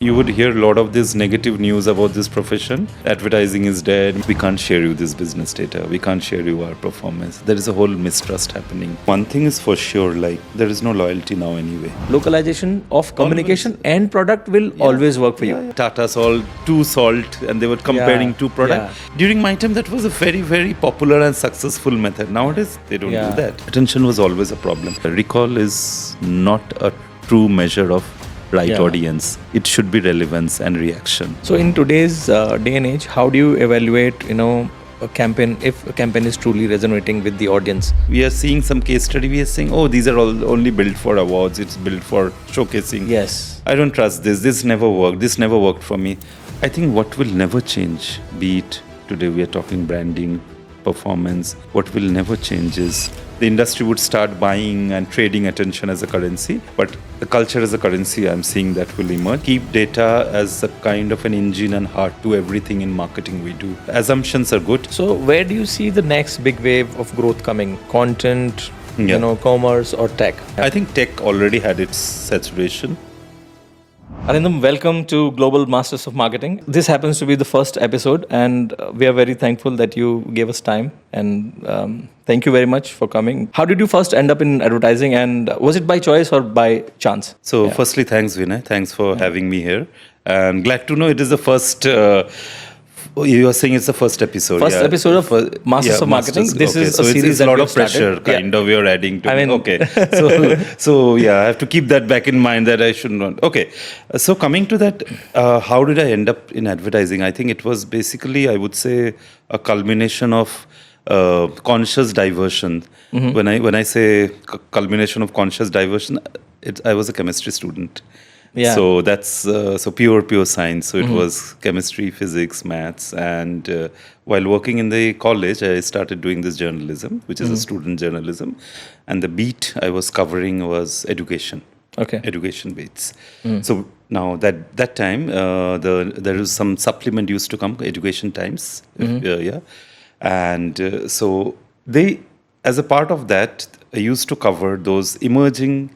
You would hear a lot of this negative news about this profession. Advertising is dead. We can't share you this business data. We can't share you our performance. There is a whole mistrust happening. One thing is for sure, like there is no loyalty now anyway. Localization of communication and product will always work for you. Tata Salt, two salt, and they were comparing two products. During my time, that was a very, very popular and successful method. Nowadays, they don't do that. Attention was always a problem. Recall is not a true measure of right audience. It should be relevance and reaction. So in today's day and age, how do you evaluate, a campaign, if a campaign is truly resonating with the audience? We are seeing some case study. We are saying, oh, these are all only built for awards. It's built for showcasing. Yes. I don't trust this. This never worked. This never worked for me. I think what will never change, be it today we are talking branding, performance, what will never change is the industry would start buying and trading attention as a currency, but the culture as a currency, I'm seeing that will emerge. Keep data as a kind of an engine and heart to everything in marketing we do. Assumptions are good. So where do you see the next big wave of growth coming? Content, commerce or tech? I think tech already had its saturation. Arindam, welcome to Global Masters of Marketing. This happens to be the first episode, and we are very thankful that you gave us time. And thank you very much for coming. How did you first end up in advertising, and was it by choice or by chance? So, firstly, thanks, Vinay. Thanks for having me here. And glad to know it is the first. You are saying it's the first episode. First episode of Masters of Marketing. This is a series it's a lot of pressure, kind of. You're adding to. I mean, okay. So I have to keep that back in mind that I should not. Okay. So coming to that, how did I end up in advertising? I think it was basically, I would say, a culmination of conscious diversion. Mm-hmm. When I say culmination of conscious diversion, I was a chemistry student. Yeah. So that's so pure science. So it was chemistry, physics, maths, and while working in the college, I started doing this journalism, which is a student journalism, and the beat I was covering was education. Okay. Education beats. So now that time, there is some supplement used to come, Education Times, and so they, as a part of that, I used to cover those emerging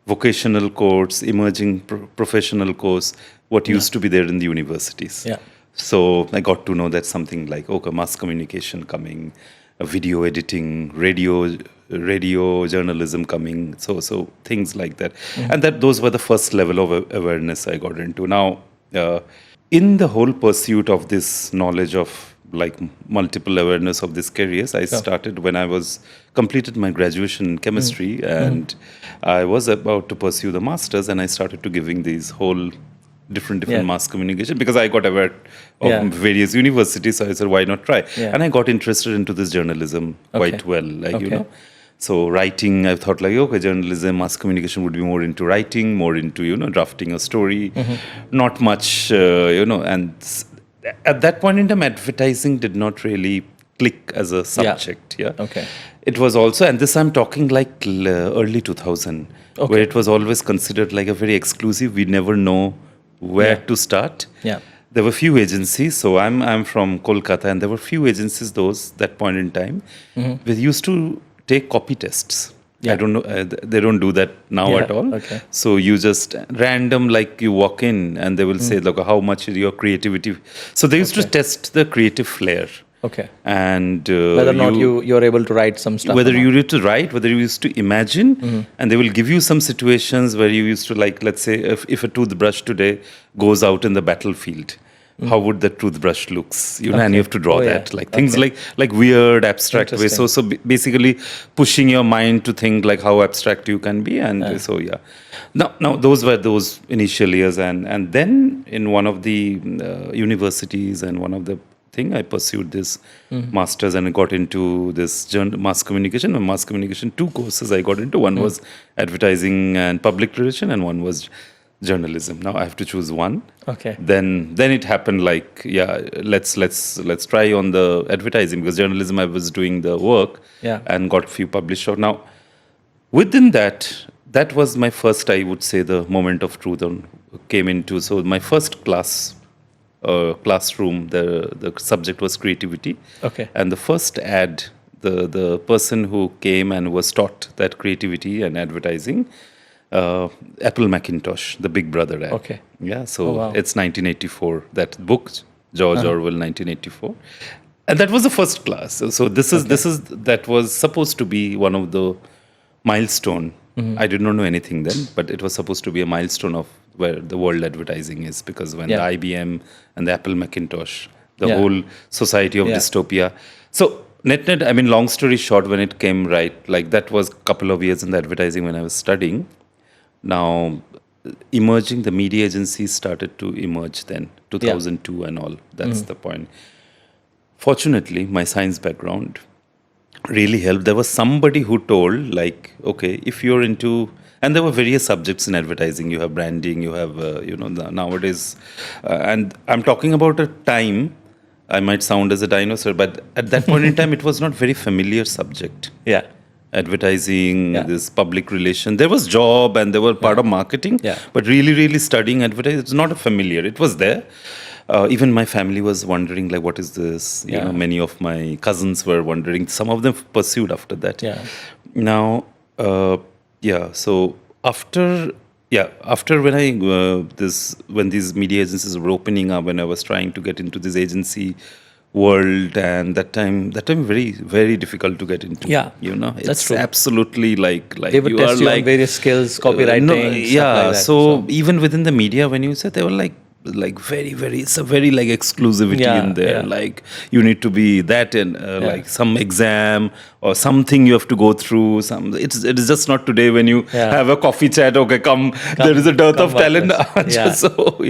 vocational course, emerging professional course, what used to be there in the universities. Yeah. So I got to know that something like, mass communication coming, video editing, radio journalism coming, so things like that. And those were the first level of awareness I got into. Now, in the whole pursuit of this knowledge of like multiple awareness of these careers, I started when I was completed my graduation in chemistry, and I was about to pursue the masters, and I started to giving these whole different mass communication because I got aware of various universities. So I said, why not try? And I got interested into this journalism quite well, like So writing, I thought like, journalism, mass communication would be more into writing, more into drafting a story, not much, and at that point in time, advertising did not really click as a subject. Okay. It was also, and this I'm talking like early 2000, where it was always considered like a very exclusive. We never know where to start. Yeah. There were few agencies. So I'm from Kolkata, and there were few agencies that point in time. We used to take copy tests. I don't know. They don't do that now at all. Okay. So you just random, like you walk in and they will say, look, how much is your creativity? So they used to test the creative flair. Okay. And whether or not you're able to write some stuff. Whether you used to write, whether you used to imagine, and they will give you some situations where you used to like, let's say, if a toothbrush today goes out in the battlefield, how would the toothbrush looks? And you have to draw that, like things like weird, abstract ways. So basically, pushing your mind to think like how abstract you can be, and Now those were those initial years, and then in one of the universities and one of the thing, I pursued this masters and I got into this mass communication. And mass communication, 2 courses I got into. One was advertising and public relation, and one was journalism. Now I have to choose one. Okay. Then it happened like, let's try on the advertising, because journalism I was doing the work and got few published out. Now within that was my first, I would say, the moment of truth came into. So my first classroom, the subject was creativity. Okay. And the first ad, the person who came and was taught that creativity and advertising, Apple Macintosh, the Big Brother ad. Okay. Yeah, so Oh, wow. it's 1984. That book, George Orwell, 1984, and that was the first class. So that was supposed to be one of the milestone. I did not know anything then, but it was supposed to be a milestone of where the world advertising is, because when the IBM and the Apple Macintosh, the whole society of dystopia. So net, I mean, long story short, when it came right, like that was a couple of years in the advertising when I was studying. Now, emerging, the media agencies started to emerge then, 2002 and all. That's the point. Fortunately, my science background really helped. There was somebody who told, like, okay, if you're into, and there were various subjects in advertising. You have branding, you have, nowadays, and I'm talking about a time, I might sound as a dinosaur, but at that point in time, it was not very familiar subject. Yeah. Advertising, this public relation. There was job and there were part of marketing, but really studying advertising, it's not a familiar. It was there. Even my family was wondering, like, what is this? You know, many of my cousins were wondering. Some of them pursued after that. Yeah. Now, so after when when these media agencies were opening up, when I was trying to get into this agency world, and that time very difficult to get into. Yeah, you know, that's it's true. absolutely like They would test you on various skills, copywriting. Stuff like that. So even within the media, when you said, they were like very, it's a very like exclusivity in there. Like you need to be that in like some exam or something you have to go through. It is just not today when you have a coffee chat. Okay, come there is a dearth of talent. So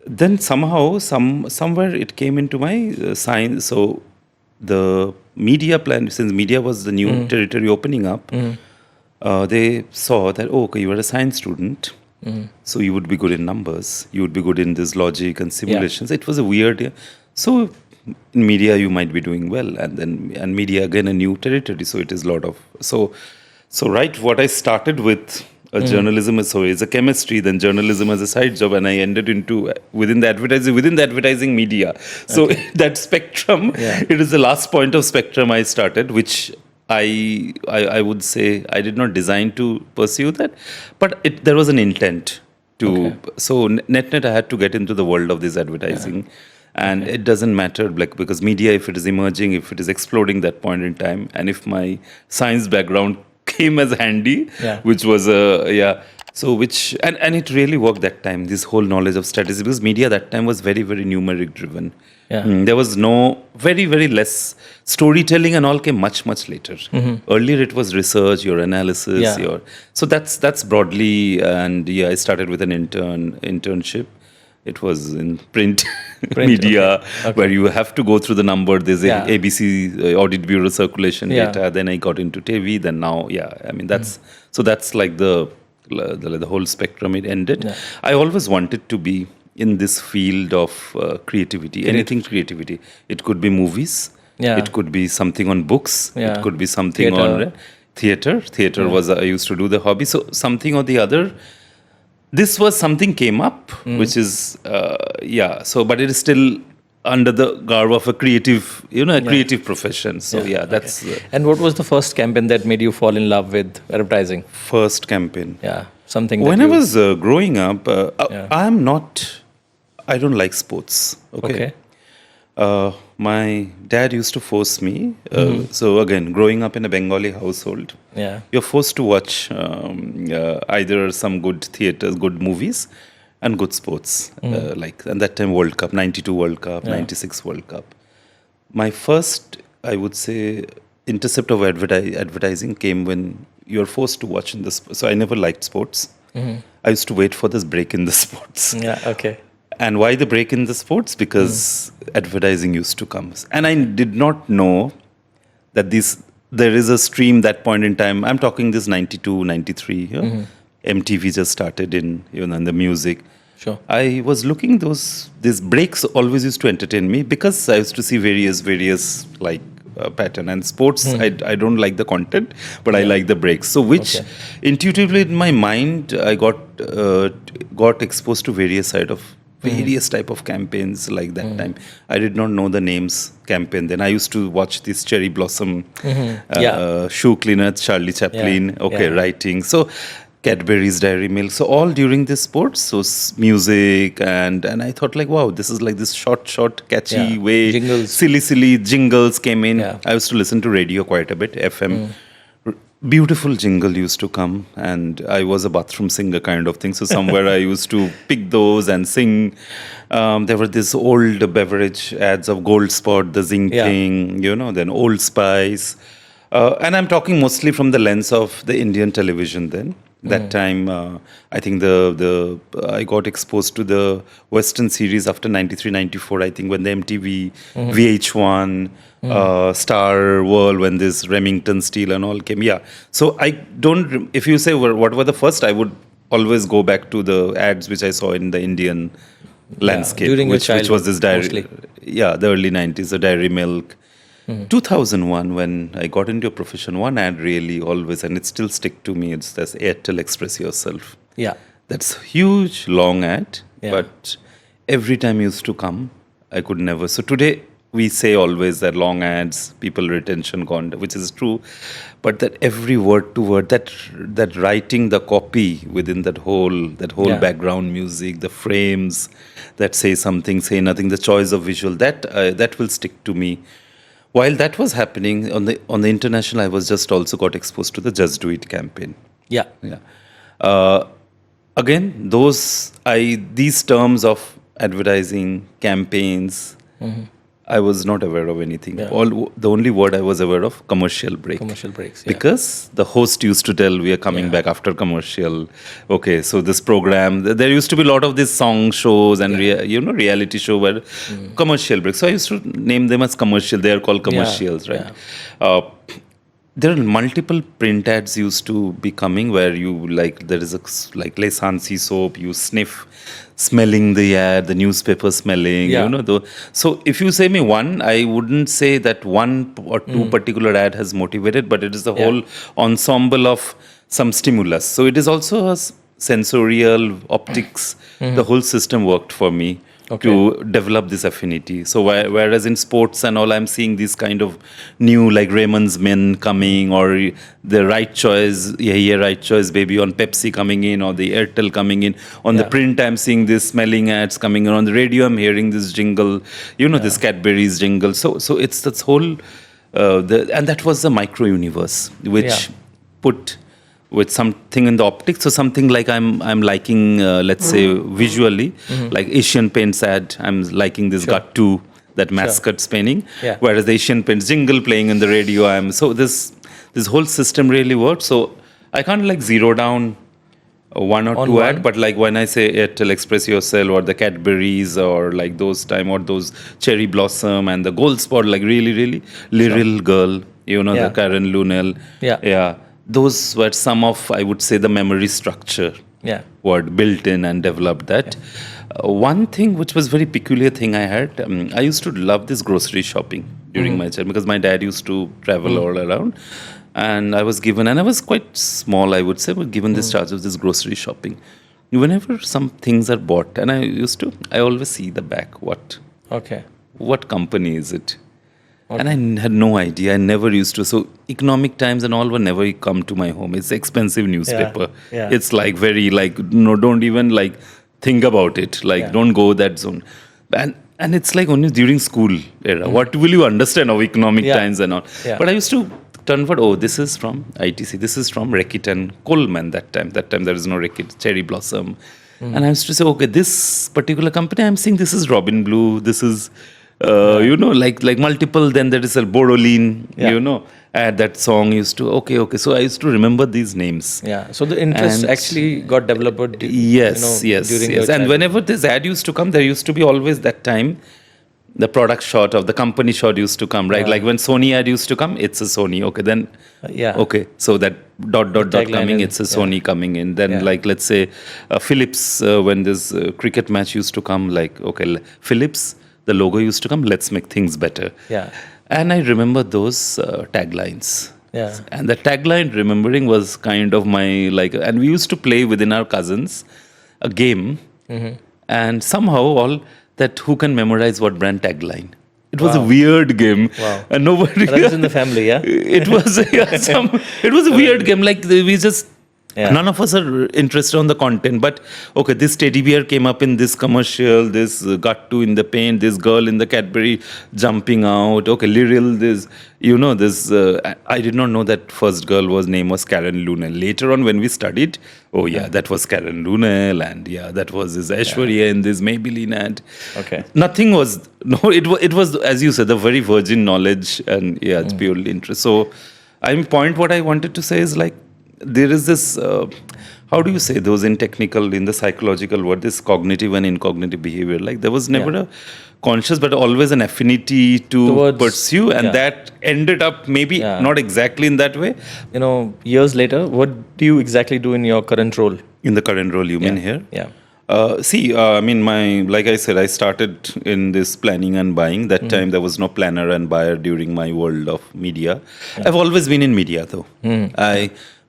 then somehow somewhere it came into my science. So the media plan, since media was the new territory opening up, they saw that, okay, you are a science student. So you would be good in numbers, you would be good in this logic and simulations. It was a weird, so in media you might be doing well, and media again a new territory. So it is a lot of so right. What I started with journalism is a chemistry, then journalism as a side job, and I ended into within the advertising media. So that spectrum, it is the last point of spectrum I started, which I would say I did not design to pursue that, but there was an intent to. So net I had to get into the world of this advertising, and it doesn't matter, like, because media, if it is emerging, if it is exploding that point in time, and if my science background came as handy, which was so which and it really worked that time. This whole knowledge of statistics, because media that time was very numeric driven. There was no very less storytelling, and all came much later. Earlier it was research, your analysis, so that's broadly. And I started with an internship. It was in print media, where you have to go through the number. There's ABC Audit Bureau circulation data. Then I got into TV. Then now, I mean that's like the whole spectrum. It ended. I always wanted to be in this field of creativity, anything creativity. It could be movies. It could be something on books. It could be something on theater. Theater was I used to do the hobby. So something or the other. This was something came up, which is So, but it is still under the garb of a creative, creative profession. So that's. And what was the first campaign that made you fall in love with advertising? First campaign. Something. When I was growing up, I don't like sports. Okay. My dad used to force me. So again, growing up in a Bengali household, you're forced to watch either some good theaters, good movies, and good sports. Like at that time, World Cup, 92 World Cup, 96 World Cup. My first, I would say, intercept of advertising came when you're forced to watch in this. So I never liked sports. I used to wait for this break in the sports. And why the break in the sports? Because advertising used to come. And I did not know that there is a stream that point in time. I'm talking this 92, 93. MTV just started in the music. Sure. I was looking these breaks always used to entertain me, because I used to see various like pattern. And sports, I don't like the content, but I like the breaks. So which intuitively in my mind, I got exposed to various side of various type of campaigns like that time. I did not know the names campaign then. I used to watch this Cherry Blossom, shoe cleaner, Charlie Chaplin, writing. So Cadbury's Dairy Milk. So all during this sports, so music and I thought like, wow, this is like this short, catchy way. Jingles. Silly jingles came in. Yeah. I used to listen to radio quite a bit, FM. Beautiful jingle used to come, and I was a bathroom singer kind of thing. So somewhere I used to pick those and sing. There were these old beverage ads of Gold Spot, the Zinc thing, then Old Spice. And I'm talking mostly from the lens of the Indian television then. That time, I think I got exposed to the Western series after 93, 94, I think, when the MTV, VH1, Star World, when this Remington Steel and all came. Yeah. So I don't, if you say what were the first, I would always go back to the ads which I saw in the Indian landscape, during which was this dairy, mostly. the early 90s, the Dairy Milk. 2001, when I got into a profession, one ad really always, and it still stick to me, it's this Airtel Express Yourself. Yeah. That's a huge, long ad, Yeah. but every time it used to come, I could never. So today, we say always that long ads, people retention gone, which is true, but that every word to word, that writing the copy within that whole background music, the frames that say something, say nothing, the choice of visual, that will stick to me. While that was happening on the international, I was just also got exposed to the Just Do It campaign. Yeah. Again, these terms of advertising campaigns, I was not aware of anything. Yeah. The only word I was aware of, commercial break. Commercial breaks. Yeah. Because the host used to tell, we are coming back after commercial. Okay, so this program, there used to be a lot of these song shows and reality show where commercial breaks. So I used to name them as commercial. They are called commercials, right? Yeah. There are multiple print ads used to be coming where there is like Les Hansi soap, you sniff, smelling the ad, the newspaper smelling, So if you say me one, I wouldn't say that one or two particular ad has motivated, but it is the whole ensemble of some stimulus. So it is also a sensorial, optics, the whole system worked for me. To develop this affinity. So whereas in sports and all, I'm seeing this kind of new, like Raymond's Men coming, or the Right Choice, Right Choice Baby on Pepsi coming in, or the Airtel coming in. On the print, I'm seeing this smelling ads coming in. On the radio, I'm hearing this jingle, this Cadbury's jingle. So it's this whole, and that was the micro universe, which put with something in the optics, so something like I'm liking, let's say visually, like Asian Paints ad, I'm liking this Gattu, that mascot spinning, whereas the Asian Paints jingle playing in the radio, so this whole system really works. So I can't like zero down one or two ad, but like when I say Airtel Express Yourself or the Cadbury's or like those time, or those Cherry Blossom and the Gold Spot, like really Little Girl, the Karen Lunel, those were some of, I would say, the memory structure word built in and developed that. One thing which was very peculiar thing I had, I used to love this grocery shopping during my childhood because my dad used to travel all around, and I was given, and I was quite small, I would say, but given this charge of this grocery shopping. Whenever some things are bought, and I always see the back, what company is it? And I had no idea. I never used to. So Economic Times and all were never come to my home. It's expensive newspaper. It's like very don't even like think about it. Like don't go that zone. And it's like only during school era. What will you understand of Economic Times and all? But I used to turn for, this is from ITC. This is from Reckitt and Coleman that time. That time there is no Reckitt, Cherry Blossom. And I used to say, okay, this particular company, I'm seeing this is Robin Blue. This is... like multiple, then there is a Borolin, that song used to, okay. So I used to remember these names. Yeah, so the interest actually got developed. Yes. And whenever this ad used to come, there used to be always that time, the product shot of the company shot used to come, right? Like when Sony ad used to come, it's a Sony. Okay, then, okay. So that dot coming, it's a Sony coming in. Then like, let's say Philips, when this cricket match used to come, like, okay, Philips, the logo used to come, let's make things better. And I remember those taglines. And the tagline remembering was kind of my, and we used to play within our cousins a game. and somehow all that who can memorize what brand tagline. It was a Wow. weird game, Wow. and nobody. Runs in the family, yeah? It was it was a weird game. Like we just Yeah. none of us are interested on the content. But okay, this teddy bear came up in this commercial. This got to in the paint. This girl in the Cadbury jumping out. Okay, Liriel. This this. I did not know that first girl name was Karen Lunel. Later on, when we studied, oh yeah, that was Karen Lunel, and yeah, that was this Aishwarya in this Maybelline ad. Okay. Nothing was it was as you said, the very virgin knowledge, and yeah, it's purely interest. So what I wanted to say is like there is this how do you say those in the psychological word, this cognitive and incognitive behavior. Like there was never a conscious but always an affinity to Towards- pursue, and yeah. that ended up maybe Yeah. not exactly in that way. Years later, what do you exactly do in your current role? In the current role you mean here? Yeah. I mean, like I said, I started in this planning and buying. That time there was no planner and buyer during my world of media. I've always been in media though.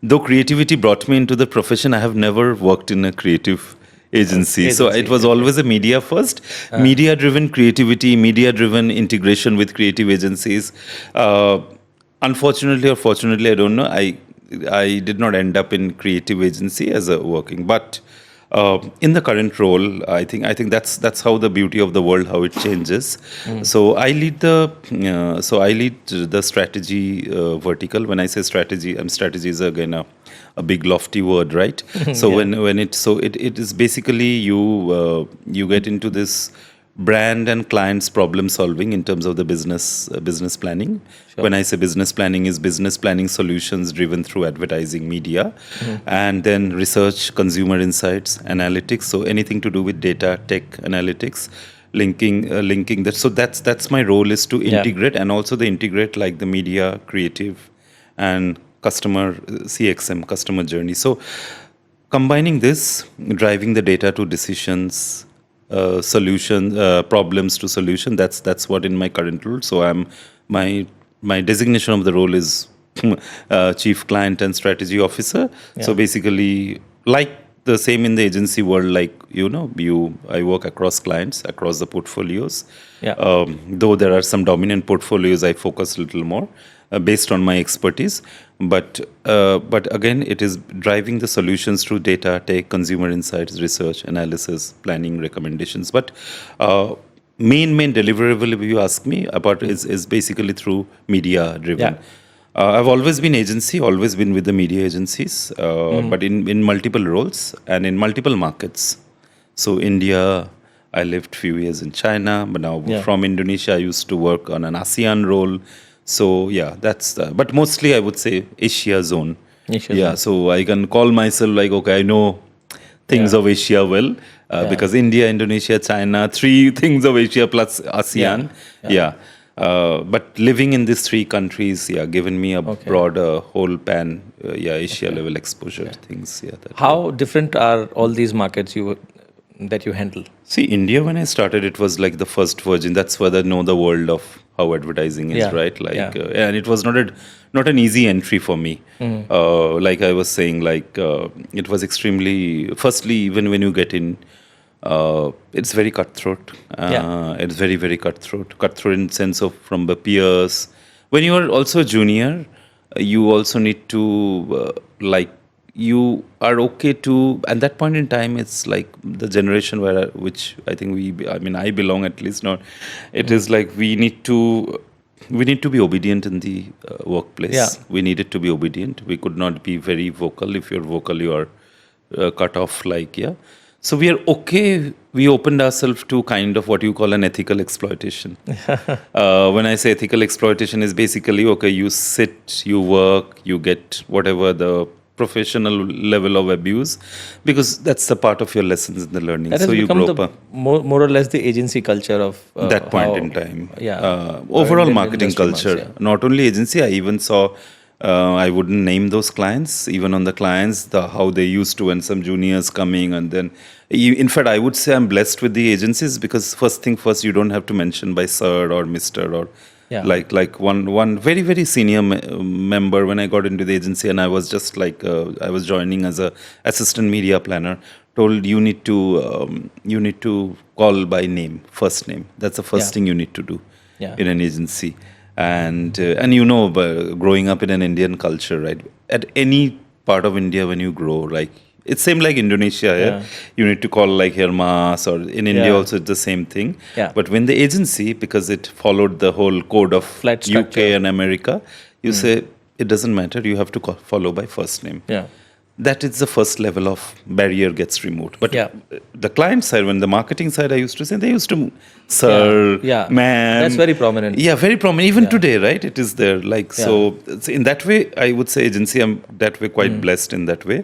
Though creativity brought me into the profession, I have never worked in a creative agency. So it was always a media first, media-driven creativity, media-driven integration with creative agencies. Unfortunately or fortunately, I don't know. I did not end up in creative agency as a working, but in the current role, I think that's how the beauty of the world, how it changes. So I lead the strategy vertical. When I say strategy, strategy is again a big lofty word, right? So it is basically you get into this brand and clients problem solving in terms of the business planning. Sure. When I say business planning, is business planning solutions driven through advertising media, and then research, consumer insights, analytics. So anything to do with data, tech, analytics, linking that. So that's my role, is to integrate, and also the integrate like the media, creative, and customer CXM, customer journey. So combining this, driving the data to decisions, problems to solution. That's what in my current role. So my designation of the role is Chief Client and Strategy Officer. So basically, like the same in the agency world, like I work across clients, across the portfolios. Though there are some dominant portfolios, I focus a little more based on my expertise. But again, it is driving the solutions through data, tech, consumer insights, research, analysis, planning, recommendations. But main deliverable, if you ask me, about is basically through media driven. I've always been agency, always been with the media agencies, but in multiple roles and in multiple markets. So India, I lived few years in China, but now from Indonesia, I used to work on an ASEAN role. So that's but mostly I would say Asia zone. So I can call myself like, okay, I know things of Asia well, because India, Indonesia, China, 3 things of Asia plus ASEAN. But living in these 3 countries, given me a broader whole pan, Asia level exposure to things. How different are all these markets that you handle? See, India, when I started, it was like the first virgin. That's where I know the world of how advertising is, right? Like, and it was not an easy entry for me. Like I was saying, like it was extremely. Firstly, even when you get in, it's very cutthroat. It's very, very cutthroat. Cutthroat in sense of from the peers. When you are also junior, you also need to you are okay to, at that point in time, it's like the generation which I think I belong, at least not. It is like we need to be obedient in the workplace. We needed to be obedient. We could not be very vocal. If you're vocal, you are cut off. So we are okay. We opened ourselves to kind of what you call an ethical exploitation. When I say ethical exploitation, is basically, okay, you sit, you work, you get whatever the professional level of abuse, because that's the part of your lessons in the learning. That has become more or less the agency culture of that point in time. Overall marketing culture. Not only agency, I even saw, I wouldn't name those clients, even on the clients, how they used to, when some juniors coming, and then, in fact, I would say I'm blessed with the agencies, because first thing first, you don't have to mention by sir or Mr. or like one very, very senior member when I got into the agency, and I was just I was joining as a assistant media planner, told you need to call by name, first name. That's the first thing you need to do in an agency. And growing up in an Indian culture, right? At any part of India, when you grow, like it's same like Indonesia. Yeah? You need to call like Hermas, or in India also it's the same thing. But when the agency, because it followed the whole code of Flat UK structure. and America, you say it doesn't matter. You have to follow by first name. That is the first level of barrier gets removed. But the client side, when the marketing side, I used to say, they used to, sir, ma'am. That's very prominent. Yeah, very prominent. Even today, right? It is there. Like, so in that way, I would say agency, I'm that way quite blessed in that way.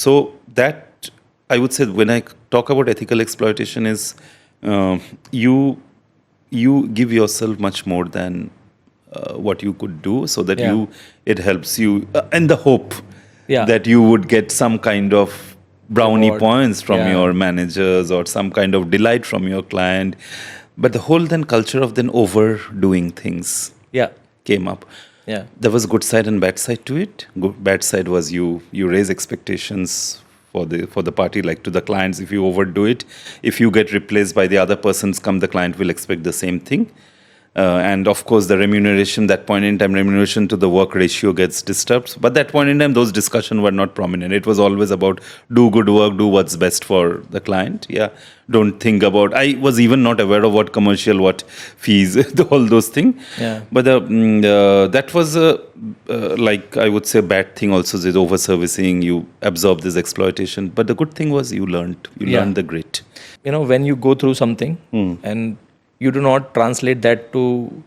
So that, I would say, when I talk about ethical exploitation is you give yourself much more than what you could do, so that it helps you in the hope that you would get some kind of brownie reward. points from your managers or some kind of delight from your client. But the whole then culture of then overdoing things came up. There was good side and bad side to it. Bad side was you raise expectations for the party, like to the clients. If you overdo it, if you get replaced by the other person's come, the client will expect the same thing. And of course, the remuneration, that point in time, remuneration to the work ratio gets disturbed. But that point in time, those discussions were not prominent. It was always about do good work, do what's best for the client. Don't think about, I was even not aware of what commercial, what fees, all those things. But that was like, I would say, bad thing also, is over-servicing, you absorb this exploitation. But the good thing was you learned the grit. When you go through something and you do not translate that to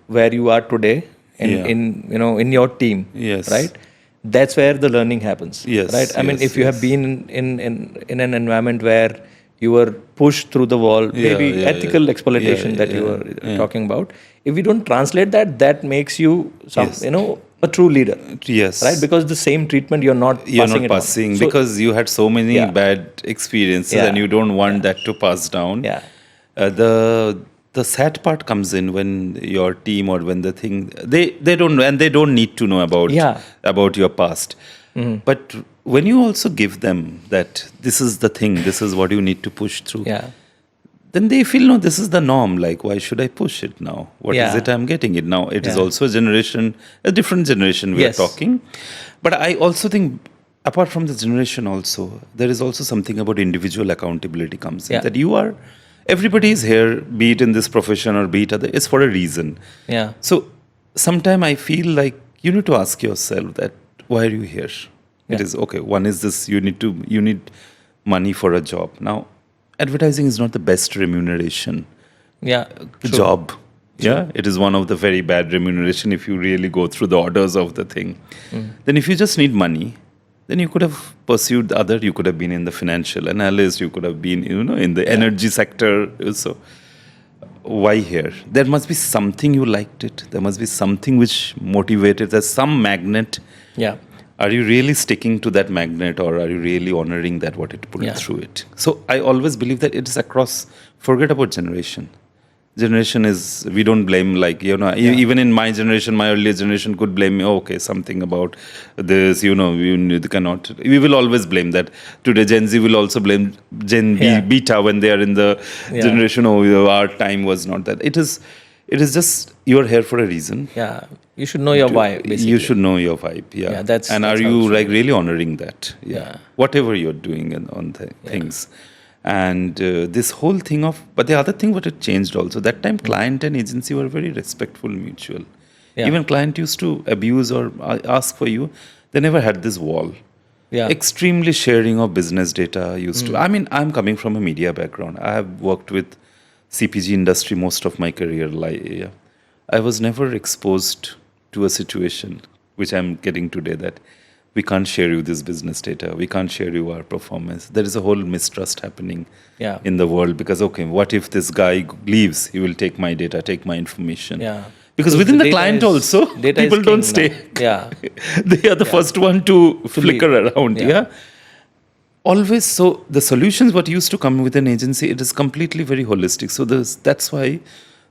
where you are today in your team, right? That's where the learning happens, right? I mean, if you have been in an environment where you were pushed through the wall, maybe ethical exploitation that you were talking about. If we don't translate that, that makes you a true leader, right? Because the same treatment you're not passing so, because you had so many bad experiences and you don't want that to pass down. The sad part comes in when your team or when the thing they don't need to know about your past. But when you also give them that this is the thing, this is what you need to push through, then they feel, no, this is the norm. Like, why should I push it now? What is it I'm getting it now? It is also a different generation we are talking. But I also think, apart from the generation also, there is also something about individual accountability comes in. That everybody is here, be it in this profession or be it other, it's for a reason. So sometimes I feel like you need to ask yourself that, why are you here? It is, okay, one is this, you need money for a job. Now, advertising is not the best remuneration job. It is one of the very bad remuneration if you really go through the orders of the thing. Then if you just need money, then you could have pursued the other. You could have been in the financial analyst. You could have been, in the energy sector. So why here? There must be something you liked it. There must be something which motivated. There's some magnet. Are you really sticking to that magnet, or are you really honoring that, what it put through it? So I always believe that it is across. Forget about generation. Generation is, we don't blame, like, even in my generation, my earlier generation could blame me, something about this, you cannot, we will always blame that. Today, Gen Z will also blame Beta when they are in the generation, our time was not that. It is just, you're here for a reason. You should know your vibe, basically. You should know your vibe, that's are you like really honoring that? Whatever you're doing on the things. And this whole thing of, but the other thing what it changed also, that time client and agency were very respectful, mutual. Even client used to abuse or ask for you, they never had this wall. Extremely sharing of business data used to. I mean, I'm coming from a media background. I have worked with CPG industry most of my career. I was never exposed to a situation which I'm getting today, that we can't share you this business data. We can't share you our performance. There is a whole mistrust happening in the world because, what if this guy leaves? He will take my data, take my information. Because within the client also, people don't stay. They are the first one to flicker around. Always. So the solutions what used to come with an agency, it is completely very holistic. So that's why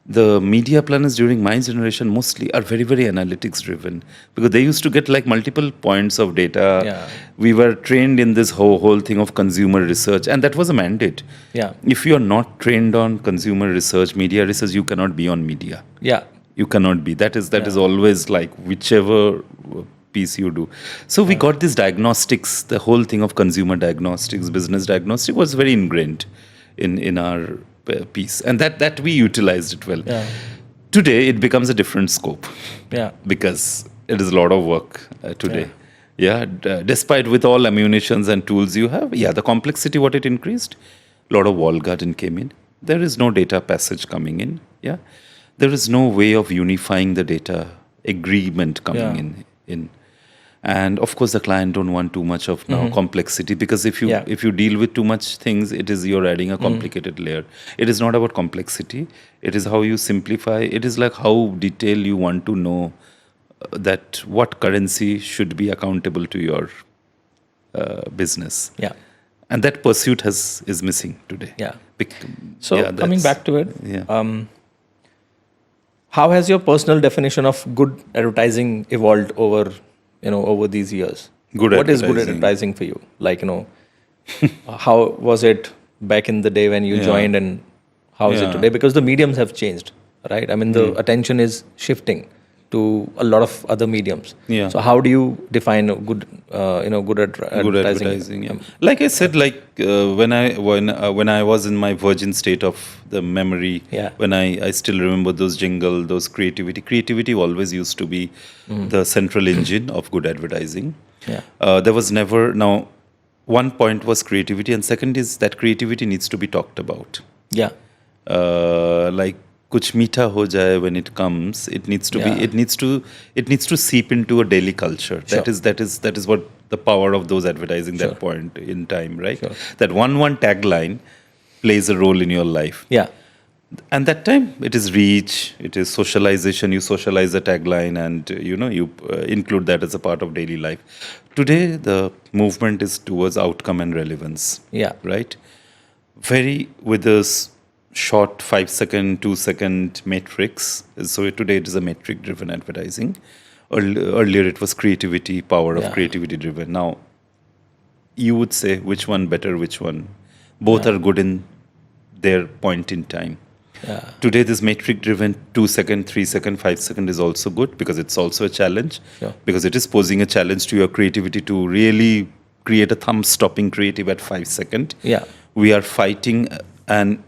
the media planners during my generation mostly are very, very analytics driven, because they used to get like multiple points of data. Yeah. We were trained in this whole thing of consumer research, and that was a mandate. Yeah. If you are not trained on consumer research, media research, you cannot be on media. Yeah. You cannot be. That is always like whichever piece you do. So we got this diagnostics, the whole thing of consumer diagnostics, business diagnostic was very ingrained in our piece, and that we utilized it well. Yeah. Today it becomes a different scope. Yeah. Because it is a lot of work today. Despite with all ammunitions and tools you have, the complexity what it increased, a lot of wall garden came in. There is no data passage coming in. There is no way of unifying the data agreement coming in. And of course, the client don't want too much of now complexity, because if you deal with too much things, you're adding a complicated layer. It is not about complexity. It is how you simplify. It is like how detailed you want to know that what currency should be accountable to your business. Yeah. And that pursuit is missing today. Yeah. Bec- So coming back to it, Yeah. how has your personal definition of good advertising evolved over these years? What is good advertising for you? Like, how was it back in the day when you joined, and how is it today? Because the mediums have changed, right? I mean, the attention is shifting to a lot of other mediums. Yeah. So how do you define good advertising? Good advertising. Yeah. Like I said, when I was in my virgin state of the memory, when I still remember those jingle, those creativity. Creativity always used to be the central engine of good advertising. Yeah. There was never now. One point was creativity, and second is that creativity needs to be talked about. Yeah. Like kuch meetha ho jaye when it comes, it needs to be. It needs to seep into a daily culture. Sure. That is what the power of those advertising that point in time, right? Sure. That one tagline plays a role in your life. Yeah. And that time it is reach, it is socialization. You socialize the tagline, and you include that as a part of daily life. Today the movement is towards outcome and relevance. Yeah. Right. Very with this short 5-second, 2-second metrics. So today it is a metric driven advertising. Earlier it was creativity, power of creativity driven. Now you would say which one better, which one? Both are good in their point in time. Yeah. Today this metric driven 2-second, 3-second, 5-second is also good, because it's also a challenge. Sure. Because it is posing a challenge to your creativity to really create a thumb stopping creative at 5-second. Yeah. We are fighting an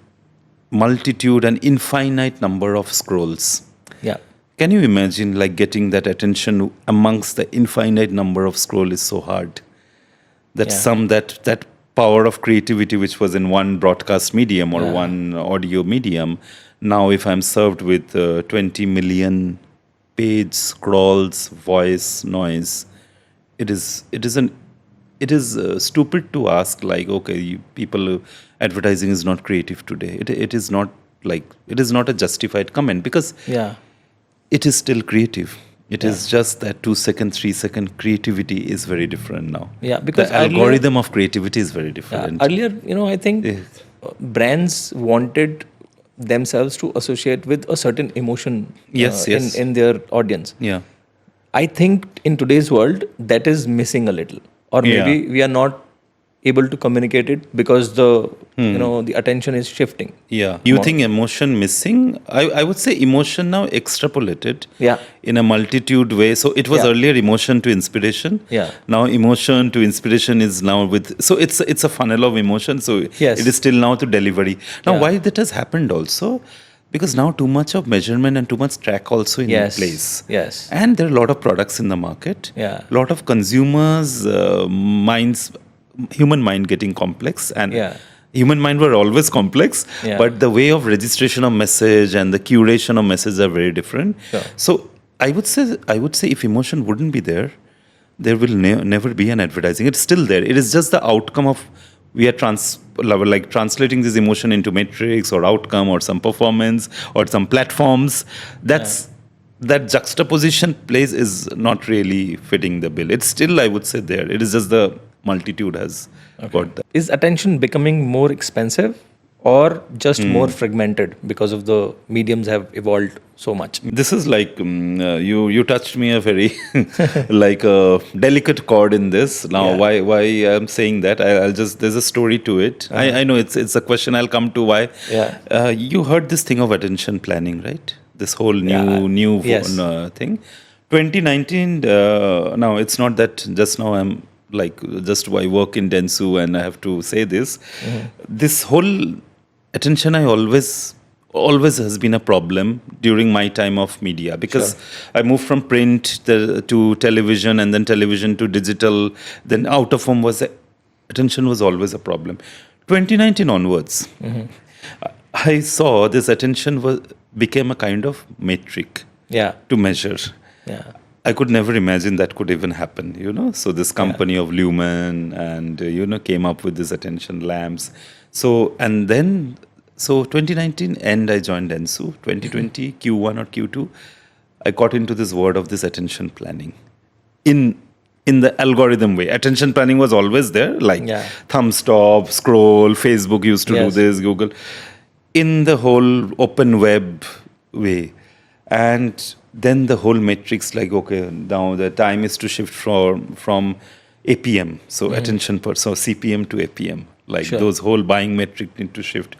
multitude and infinite number of scrolls. Yeah. Can you imagine like getting that attention amongst the infinite number of scroll is so hard. That that power of creativity which was in one broadcast medium or one audio medium, now if I'm served with 20 million page scrolls, voice, noise, it is stupid to ask like, okay, people advertising is not creative today. It is not a justified comment, because it is still creative. It is just that 2-second, 3-second creativity is very different now. Yeah, because the algorithm of creativity is very different. Earlier, I think brands wanted themselves to associate with a certain emotion in their audience. Yeah. I think in today's world, that is missing a little. Or maybe we are not able to communicate it because the attention is shifting. Yeah. You think emotion missing? I would say emotion now extrapolated in a multitude way. So it was earlier emotion to inspiration. Yeah. Now emotion to inspiration is now with, so it's a funnel of emotion. So it is still now to delivery. Now why that has happened also? Because now too much of measurement and too much track also in place. Yes. And there are a lot of products in the market. Yeah. A lot of consumers' minds, human mind getting complex, and human mind were always complex, but the way of registration of message and the curation of message are very different. Sure. So I would say if emotion wouldn't be there, there will never be an advertising. It's still there. It is just the outcome of we are translating this emotion into metrics or outcome or some performance or some platforms. That juxtaposition place is not really fitting the bill. It's still, I would say, there. It is just the multitude has got that. Is attention becoming more expensive or just more fragmented because of the mediums have evolved so much? This is like you touched me a very like a delicate chord in this. Now, why I'm saying that? I'll just there's a story to it. I know it's a question. I'll come to why. Yeah. You heard this thing of attention planning, right? This whole new Yes. thing. 2019. Now it's not that just now I'm like just I work in Dentsu and I have to say this. This whole attention I always has been a problem during my time of media because I moved from print to television and then television to digital. Then out of home attention was always a problem. 2019 onwards, I saw this attention became a kind of metric to measure. Yeah. I could never imagine that could even happen, So this company of Lumen and, came up with these attention lamps. So 2019 end, I joined Dentsu. 2020 Q1 or Q2, I got into this word of this attention planning. In the algorithm way, attention planning was always there, like thumb stop, scroll, Facebook used to do this, Google. In the whole open web way. And then the whole metrics like, okay, now the time is to shift from APM, so attention per, so CPM to APM, like those whole buying metric need to shift,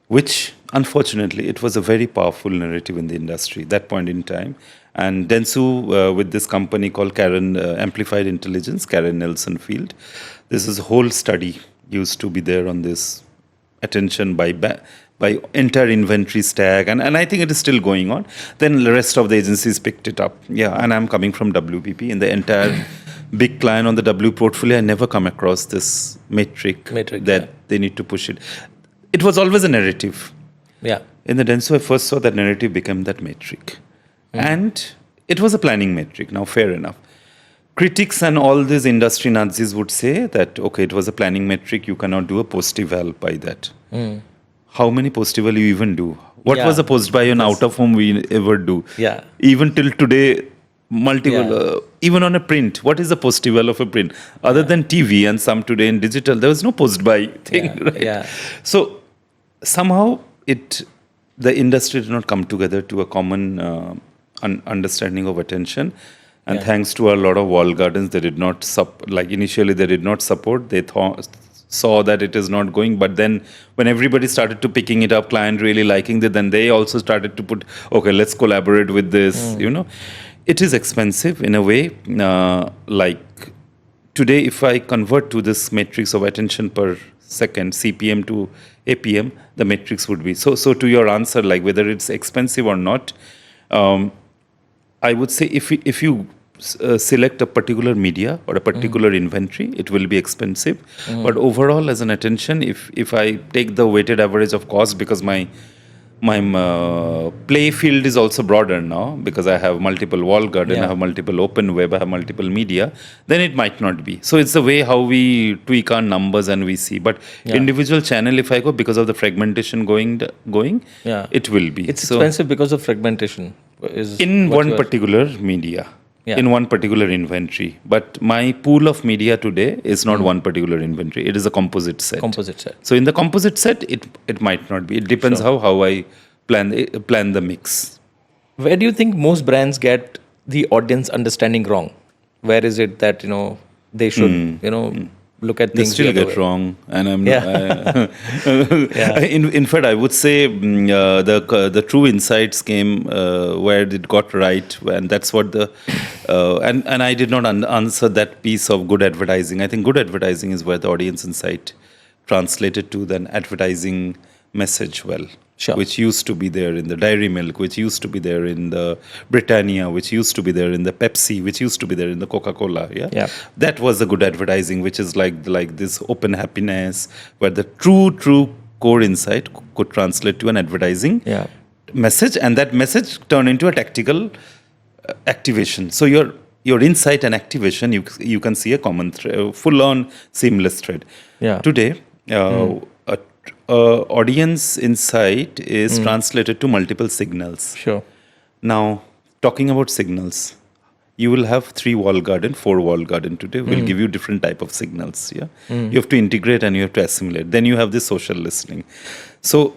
which unfortunately it was a very powerful narrative in the industry that point in time. And Dentsu with this company called Karen Amplified Intelligence, Karen Nelson Field, this is a whole study used to be there on this attention by entire inventory stack, and I think it is still going on. Then the rest of the agencies picked it up. And I'm coming from WPP. In the entire big client on the W portfolio, I never come across this metric that they need to push it. It was always a narrative. In the Dentsu, I first saw that narrative become that metric. And it was a planning metric. Now, fair enough. Critics and all these industry Nazis would say that, okay, it was a planning metric, you cannot do a post-eval by that. How many post-eval you even do? What was a post-buy on out-of-home we ever do? Even till today, multiple, even on a print, what is the post-eval of a print? Other than TV and some today in digital, there was no post-buy thing, right? So somehow the industry did not come together to a common understanding of attention. And thanks to a lot of wall gardens, they did not initially they did not support. They saw that it is not going, but then when everybody started to picking it up, client really liking it, then they also started to put, okay, let's collaborate with this. It is expensive in a way. Like today, if I convert to this matrix of attention per second, CPM to APM, the matrix would be so. To your answer, like whether it's expensive or not. I would say if you select a particular media or a particular inventory, it will be expensive. But overall, as an attention, if I take the weighted average of cost, because my play field is also broader now, because I have multiple wall garden, I have multiple open web, I have multiple media, then it might not be. So it's the way how we tweak our numbers and we see. But individual channel, if I go, because of the fragmentation going, it will be. It's expensive because of fragmentation. In one particular media, in one particular inventory. But my pool of media today is not one particular inventory. It is a composite set. So in the composite set, it might not be. It depends how I plan the mix. Where do you think most brands get the audience understanding wrong? Where is it that they should look at things? They still get wrong, and I'm not. In fact, I would say the true insights came where it got right, and that's what and I did not answer that piece of good advertising. I think good advertising is where the audience insight translated to then advertising message well. Which used to be there in the Dairy Milk, which used to be there in the Britannia, which used to be there in the Pepsi, which used to be there in the Coca-Cola. That was the good advertising, which is like this open happiness, where the true core insight could translate to an advertising message, and that message turned into a tactical activation. So your insight and activation, you can see a common thread, full-on seamless thread. Today, audience insight is translated to multiple signals. Now, talking about signals, you will have 3 wall garden, 4 wall garden today will give you different type of signals. Yeah, you have to integrate and you have to assimilate. Then you have this social listening. So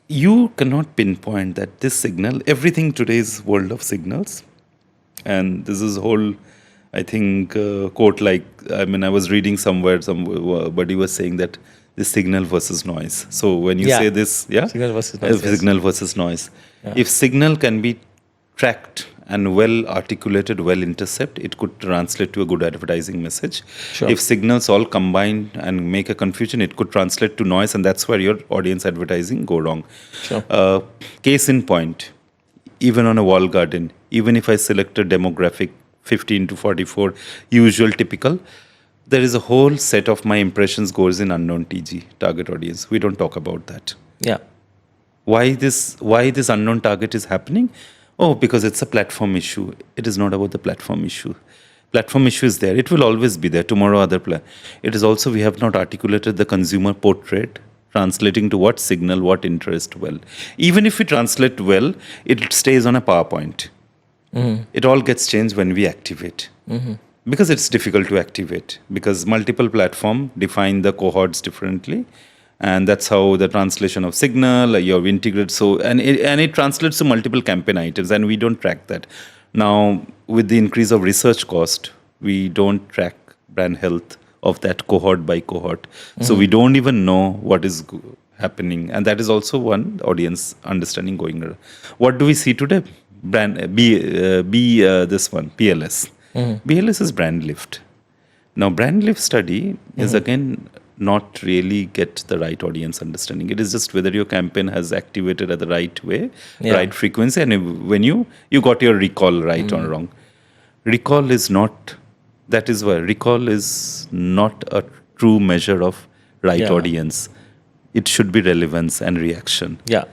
you cannot pinpoint that this signal, everything today is world of signals. And this is whole, I think, quote like, I mean, I was reading somewhere, somebody was saying that this signal versus noise. So when you say this, signal versus noise. signal versus noise. If signal can be tracked and well articulated, well intercepted, it could translate to a good advertising message. Sure. If signals all combine and make a confusion, it could translate to noise, and that's where your audience advertising go wrong. Sure. Case in point, even on a wall garden, even if I select a demographic 15 to 44, usual, typical, there is a whole set of my impressions goes in unknown TG, target audience. We don't talk about that. Yeah. Why this unknown target is happening? Oh, because it's a platform issue. It is not about the platform issue. Platform issue is there. It will always be there. Tomorrow, it is also, we have not articulated the consumer portrait, translating to what signal, what interest well. Even if we translate well, it stays on a PowerPoint. It all gets changed when we activate. Because it's difficult to activate. Because multiple platforms define the cohorts differently. And that's how the translation of signal, you have integrated. So, and it translates to multiple campaign items, and we don't track that. Now, with the increase of research cost, we don't track brand health of that cohort by cohort. So we don't even know what is happening. And that is also one audience understanding going around. What do we see today? This one, PLS. BLS is brand lift. Now, brand lift study is again not really get the right audience understanding. It is just whether your campaign has activated at the right way, right frequency, and when you got your recall right or wrong. Recall is not, that is why recall is not a true measure of right audience. It should be relevance and reaction. Yeah.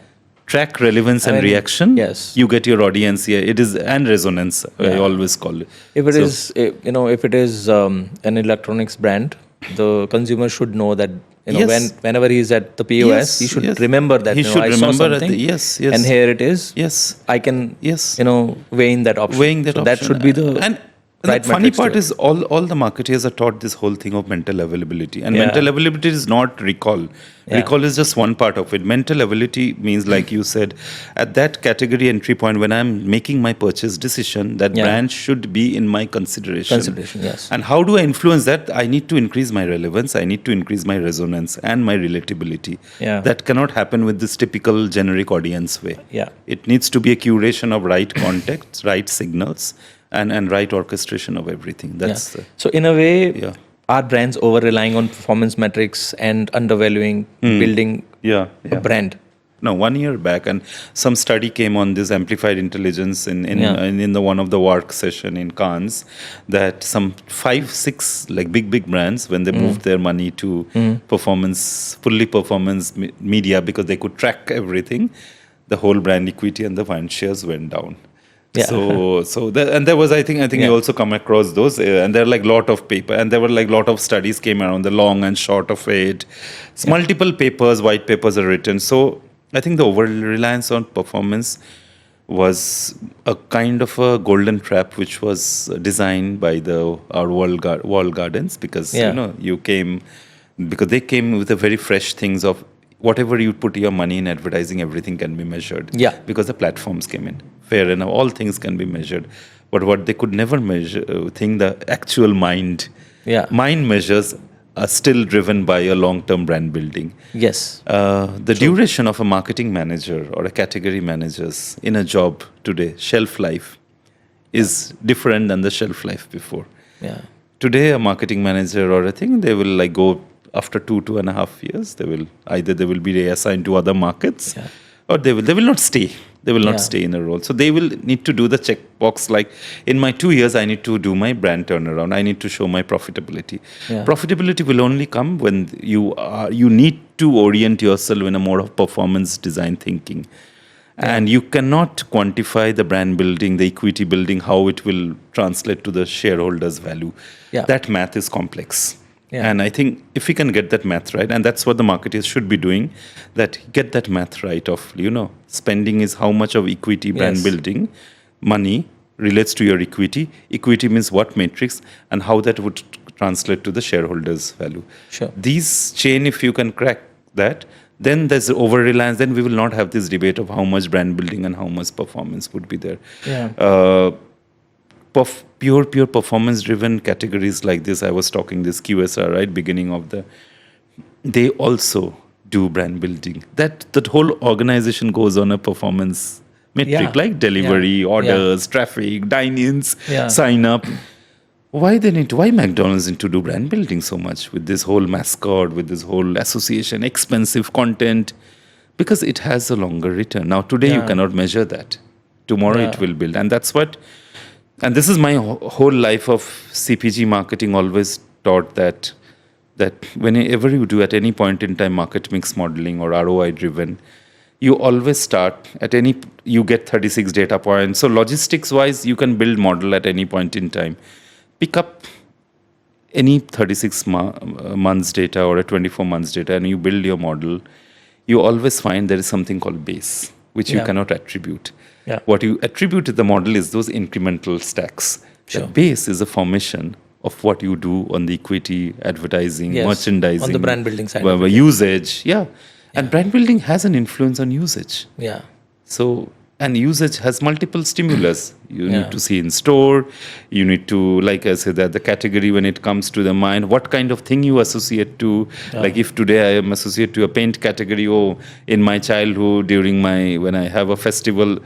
Track relevance and reaction. Yes. You get your audience here. It is, and resonance, I always call it. If it is, if it is an electronics brand, the consumer should know that whenever he is at the POS, he should remember that he should I remember saw something, and here it is. Yes, I can weigh in that option. So that should be the right. The funny part is all the marketeers are taught this whole thing of mental availability, and mental availability is not recall. Recall is just one part of it. Mental ability means, like you said, at that category entry point, when I'm making my purchase decision, that brand should be in my consideration. Yes. And how do I influence that? I need to increase my relevance. I need to increase my resonance and my relatability. Yeah. That cannot happen with this typical generic audience way. Yeah. It needs to be a curation of right context, right signals, and right orchestration of everything. That's so in a way, are brands over relying on performance metrics and undervaluing building a brand? No, 1 year back, and some study came on this amplified intelligence in the one of the WARC session in Cannes, that some 5-6 like big brands, when they moved their money to fully performance media, because they could track everything, the whole brand equity and the fund shares went down. Yeah. So there was, I think you also come across those, and there are like lot of paper, and there were like lot of studies came around the long and short of it. Multiple papers, white papers are written. So I think the over reliance on performance was a kind of a golden trap, which was designed by our wall gardens, because because they came with the very fresh things of whatever you put your money in advertising, everything can be measured. Yeah. Because the platforms came in. Fair enough, all things can be measured. But what they could never measure, the actual mind measures are still driven by a long-term brand building. Yes. The duration of a marketing manager or a category manager's in a job today, shelf life, is different than the shelf life before. Yeah. Today, a marketing manager or a thing, they will like go after 2.5 years. They will be reassigned to other markets, or they will not stay. They will not stay in a role. So they will need to do the checkbox, like in my 2 years, I need to do my brand turnaround. I need to show my profitability. Yeah. Profitability will only come when you need to orient yourself in a more of performance design thinking. Yeah. And you cannot quantify the brand building, the equity building, how it will translate to the shareholders' value. Yeah. That math is complex. Yeah. And I think if we can get that math right, and that's what the marketers should be doing, that get that math right of, spending is how much of equity brand building money relates to your equity. Equity means what matrix and how that would translate to the shareholders' value. Sure. These chain, if you can crack that, then there's over-reliance. Then we will not have this debate of how much brand building and how much performance would be there. Yeah. Pure performance-driven categories like this, I was talking this QSR, right, beginning of they also do brand building. That whole organization goes on a performance metric, like delivery, orders, traffic, dine-ins, sign up. Why McDonald's need to do brand building so much with this whole mascot, with this whole association, expensive content? Because it has a longer return. Now, today you cannot measure that. Tomorrow it will build. And that's what, and this is my whole life of CPG marketing always taught that whenever you do at any point in time market mix modeling or ROI driven, you always start you get 36 data points. So logistics wise, you can build model at any point in time. Pick up any 36 months data or a 24 months data and you build your model. You always find there is something called base, which you cannot attribute. Yeah. What you attribute to the model is those incremental stacks. Sure. The base is a formation of what you do on the equity, advertising, merchandising. On the brand building side. Usage, And brand building has an influence on usage. Yeah. So, and usage has multiple stimulus. You need to see in store. You need to, like I said, that the category when it comes to the mind, what kind of thing you associate to. Like if today I am associated to a paint category, in my childhood, when I have a festival,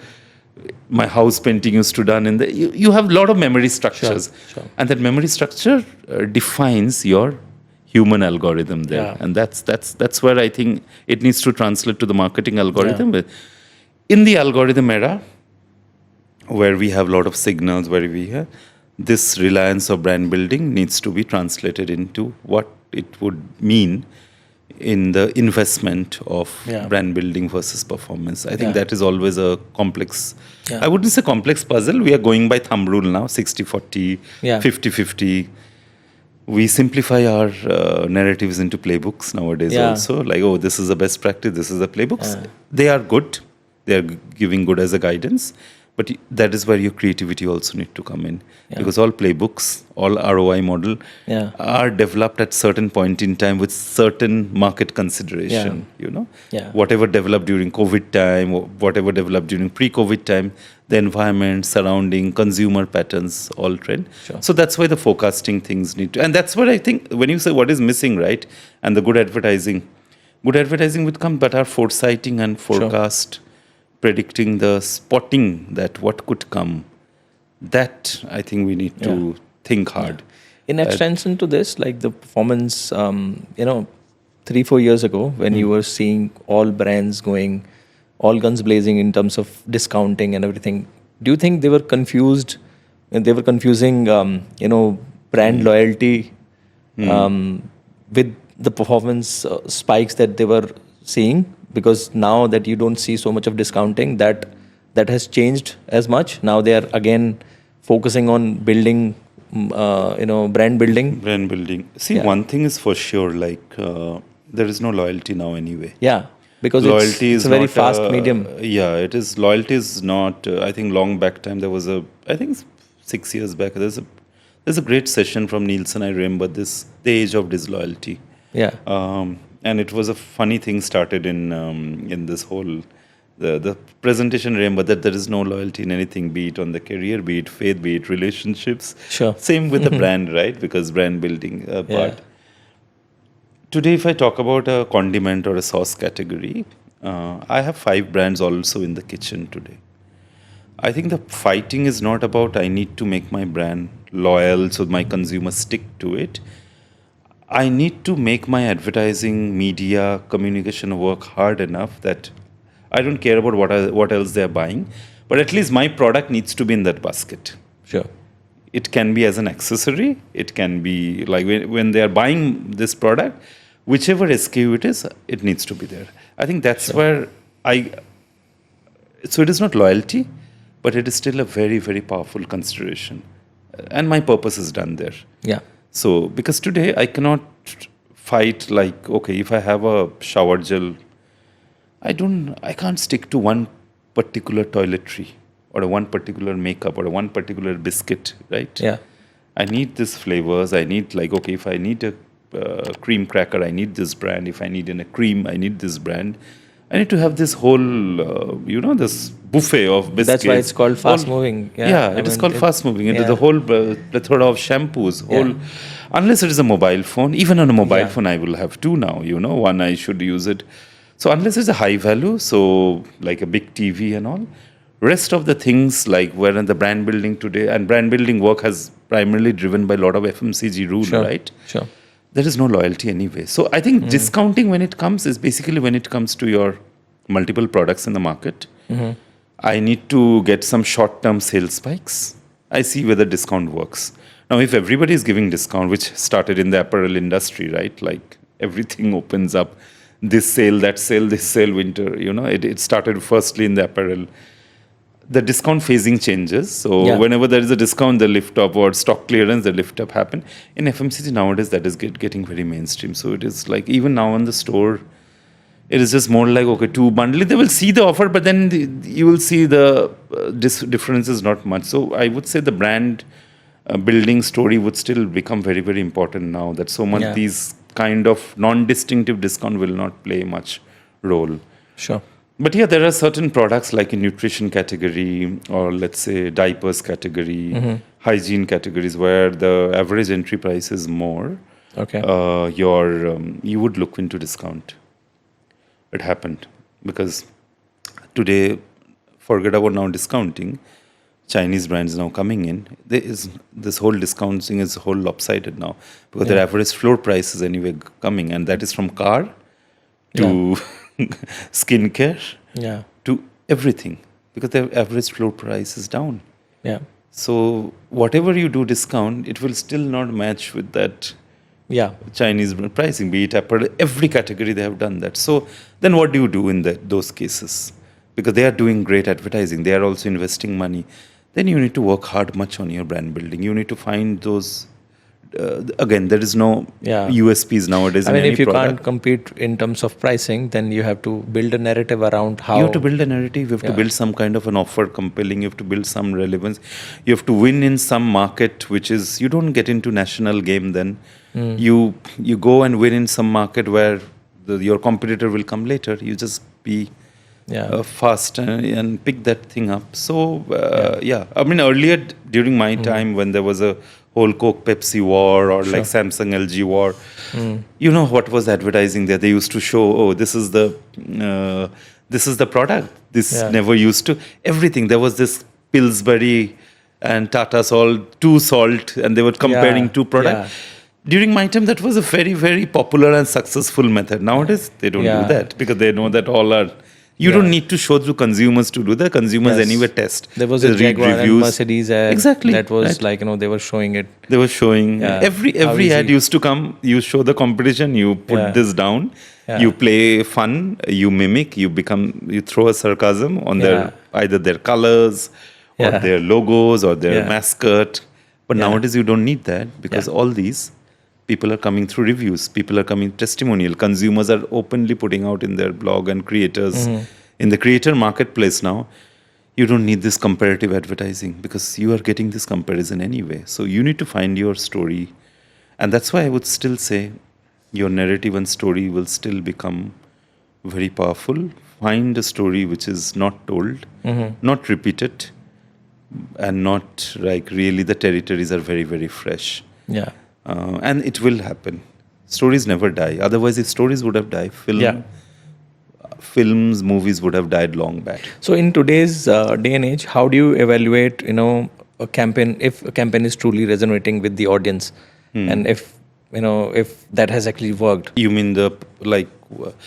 my house painting used to done you have a lot of memory structures. Sure. And that memory structure defines your human algorithm there. And that's where I think it needs to translate to the marketing algorithm. In the algorithm era, where we have a lot of signals, where we have this reliance of brand building needs to be translated into what it would mean in the investment of brand building versus performance. I think that is always a complex, I wouldn't say complex puzzle. We are going by thumb rule now, 60-40, 50-50. We simplify our narratives into playbooks nowadays also. Like, this is the best practice, this is the playbooks. They are good. They are giving good as a guidance. But that is where your creativity also need to come in. Because all playbooks, all ROI model are developed at certain point in time with certain market consideration, Whatever developed during COVID time, whatever developed during pre-COVID time, the environment, surrounding, consumer patterns, all trend. Sure. So that's why the forecasting things need to, and that's what I think when you say what is missing, right? And the good advertising would come, but our foresighting and forecast, predicting the spotting that what could come, that I think we need to think hard. In extension to this, like the performance, 3-4 years ago when you were seeing all brands going all guns blazing in terms of discounting and everything, do you think they were confused? They were confusing, brand loyalty with the performance spikes that they were seeing? Because now that you don't see so much of discounting, that has changed as much. Now they are again focusing on building, brand building. Brand building. See, one thing is for sure, like there is no loyalty now anyway. Yeah, because loyalty it's a very fast medium. Yeah, it is. Loyalty is not. I think long back time there was I think 6 years back. There's a great session from Nielsen. I remember this, the age of disloyalty. Yeah. And it was a funny thing started in this whole the presentation. Remember that there is no loyalty in anything, be it on the career, be it faith, be it relationships. Sure. Same with the brand, right? Because brand building part. Today, if I talk about a condiment or a sauce category, I have 5 brands also in the kitchen today. I think the fighting is not about I need to make my brand loyal so my consumers stick to it. I need to make my advertising, media, communication work hard enough that I don't care about what else they're buying, but at least my product needs to be in that basket. Sure. It can be as an accessory. It can be like when they are buying this product, whichever SKU it is, it needs to be there. I think that's where so it is not loyalty, but it is still a very, very powerful consideration. And my purpose is done there. Yeah. So, because today I cannot fight like, okay, if I have a shower gel, I can't stick to one particular toiletry or a one particular makeup or a one particular biscuit, right? Yeah. I need these flavors. I need like, okay, if I need a cream cracker, I need this brand. If I need in a cream, I need this brand. I need to have this whole, this buffet of biscuits. That's why it's called fast moving. Yeah, it is called fast moving. It is a whole plethora of shampoos. Unless it is a mobile phone, even on a mobile phone, I will have two now. One I should use it. So unless it's a high value, so like a big TV and all, rest of the things like where in the brand building today, and brand building work has primarily driven by a lot of FMCG rule, right? Sure. There is no loyalty anyway. So I think discounting when it comes is basically when it comes to your multiple products in the market. I need to get some short-term sales spikes. I see whether discount works. Now, if everybody is giving discount, which started in the apparel industry, right? Like everything opens up, this sale, this sale, winter, it started firstly in the apparel. The discount phasing changes. So whenever there is a discount, the lift up, or stock clearance, the lift up happen. In FMCG nowadays, that is getting very mainstream. So it is like even now in the store, it is just more like, okay, two bundle. They will see the offer, but then you will see the difference is not much. So I would say the brand building story would still become very, very important now. That so much these kind of non-distinctive discount will not play much role. Sure. But yeah, there are certain products like in nutrition category or let's say diapers category, hygiene categories where the average entry price is more. Okay. You would look into discount. It happened because today, forget about now discounting. Chinese brands now coming in. This whole discounting is whole lopsided now because their average floor price is anyway coming, and that is from car to skincare to everything because their average floor price is down. Yeah. So whatever you do discount, it will still not match with that Chinese pricing, be it apparel, every category they have done that. So then what do you do in those cases? Because they are doing great advertising. They are also investing money. Then you need to work hard much on your brand building. You need to find those, again, there is no USPs nowadays in any if you product. can't compete in terms of pricing, then you have to build a narrative around how... You have to build a narrative. You have to build some kind of an offer compelling. You have to build some relevance. You have to win in some market, which is, you don't get into national game then. You go and win in some market where your competitor will come later. You just be fast and pick that thing up. So, I mean, earlier during my time when there was a whole Coke Pepsi war or like Samsung LG war, you know what was advertising there? They used to show, this is the product. This never used to. Everything. There was this Pillsbury and Tata Salt, two salt, and they were comparing two products. During my time, that was a very, very popular and successful method. Nowadays, they don't do that because they know that all are... You don't need to show to consumers to do that. Consumers anyway test. There was a Jaguar and Mercedes ad that was they were showing it. They were showing... Every ad used to come, you show the competition, you put this down, you play fun, you mimic, you throw a sarcasm on either their colors or their logos or their mascot. But nowadays, you don't need that because all these... People are coming through reviews. People are coming testimonial. Consumers are openly putting out in their blog and creators. In the creator marketplace now, you don't need this comparative advertising because you are getting this comparison anyway. So you need to find your story. And that's why I would still say your narrative and story will still become very powerful. Find a story which is not told, not repeated, and not like really the territories are very, very fresh. Yeah. And it will happen. Stories never die. Otherwise, if stories would have died, films, movies would have died long back. So in today's day and age, how do you evaluate, a campaign, if a campaign is truly resonating with the audience, and if that has actually worked? You mean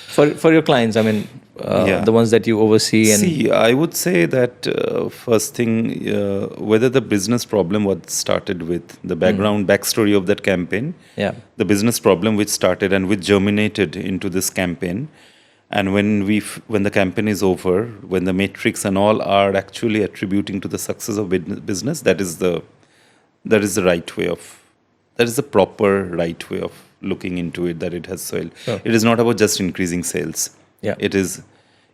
for your clients? I mean, the ones that you oversee. And see, I would say that first thing, whether the business problem was started with the backstory of that campaign, the business problem which started and which germinated into this campaign, and when the campaign is over, when the metrics and all are actually attributing to the success of business, that is the proper right way of looking into it, that it has sold. It is not about just increasing sales. It is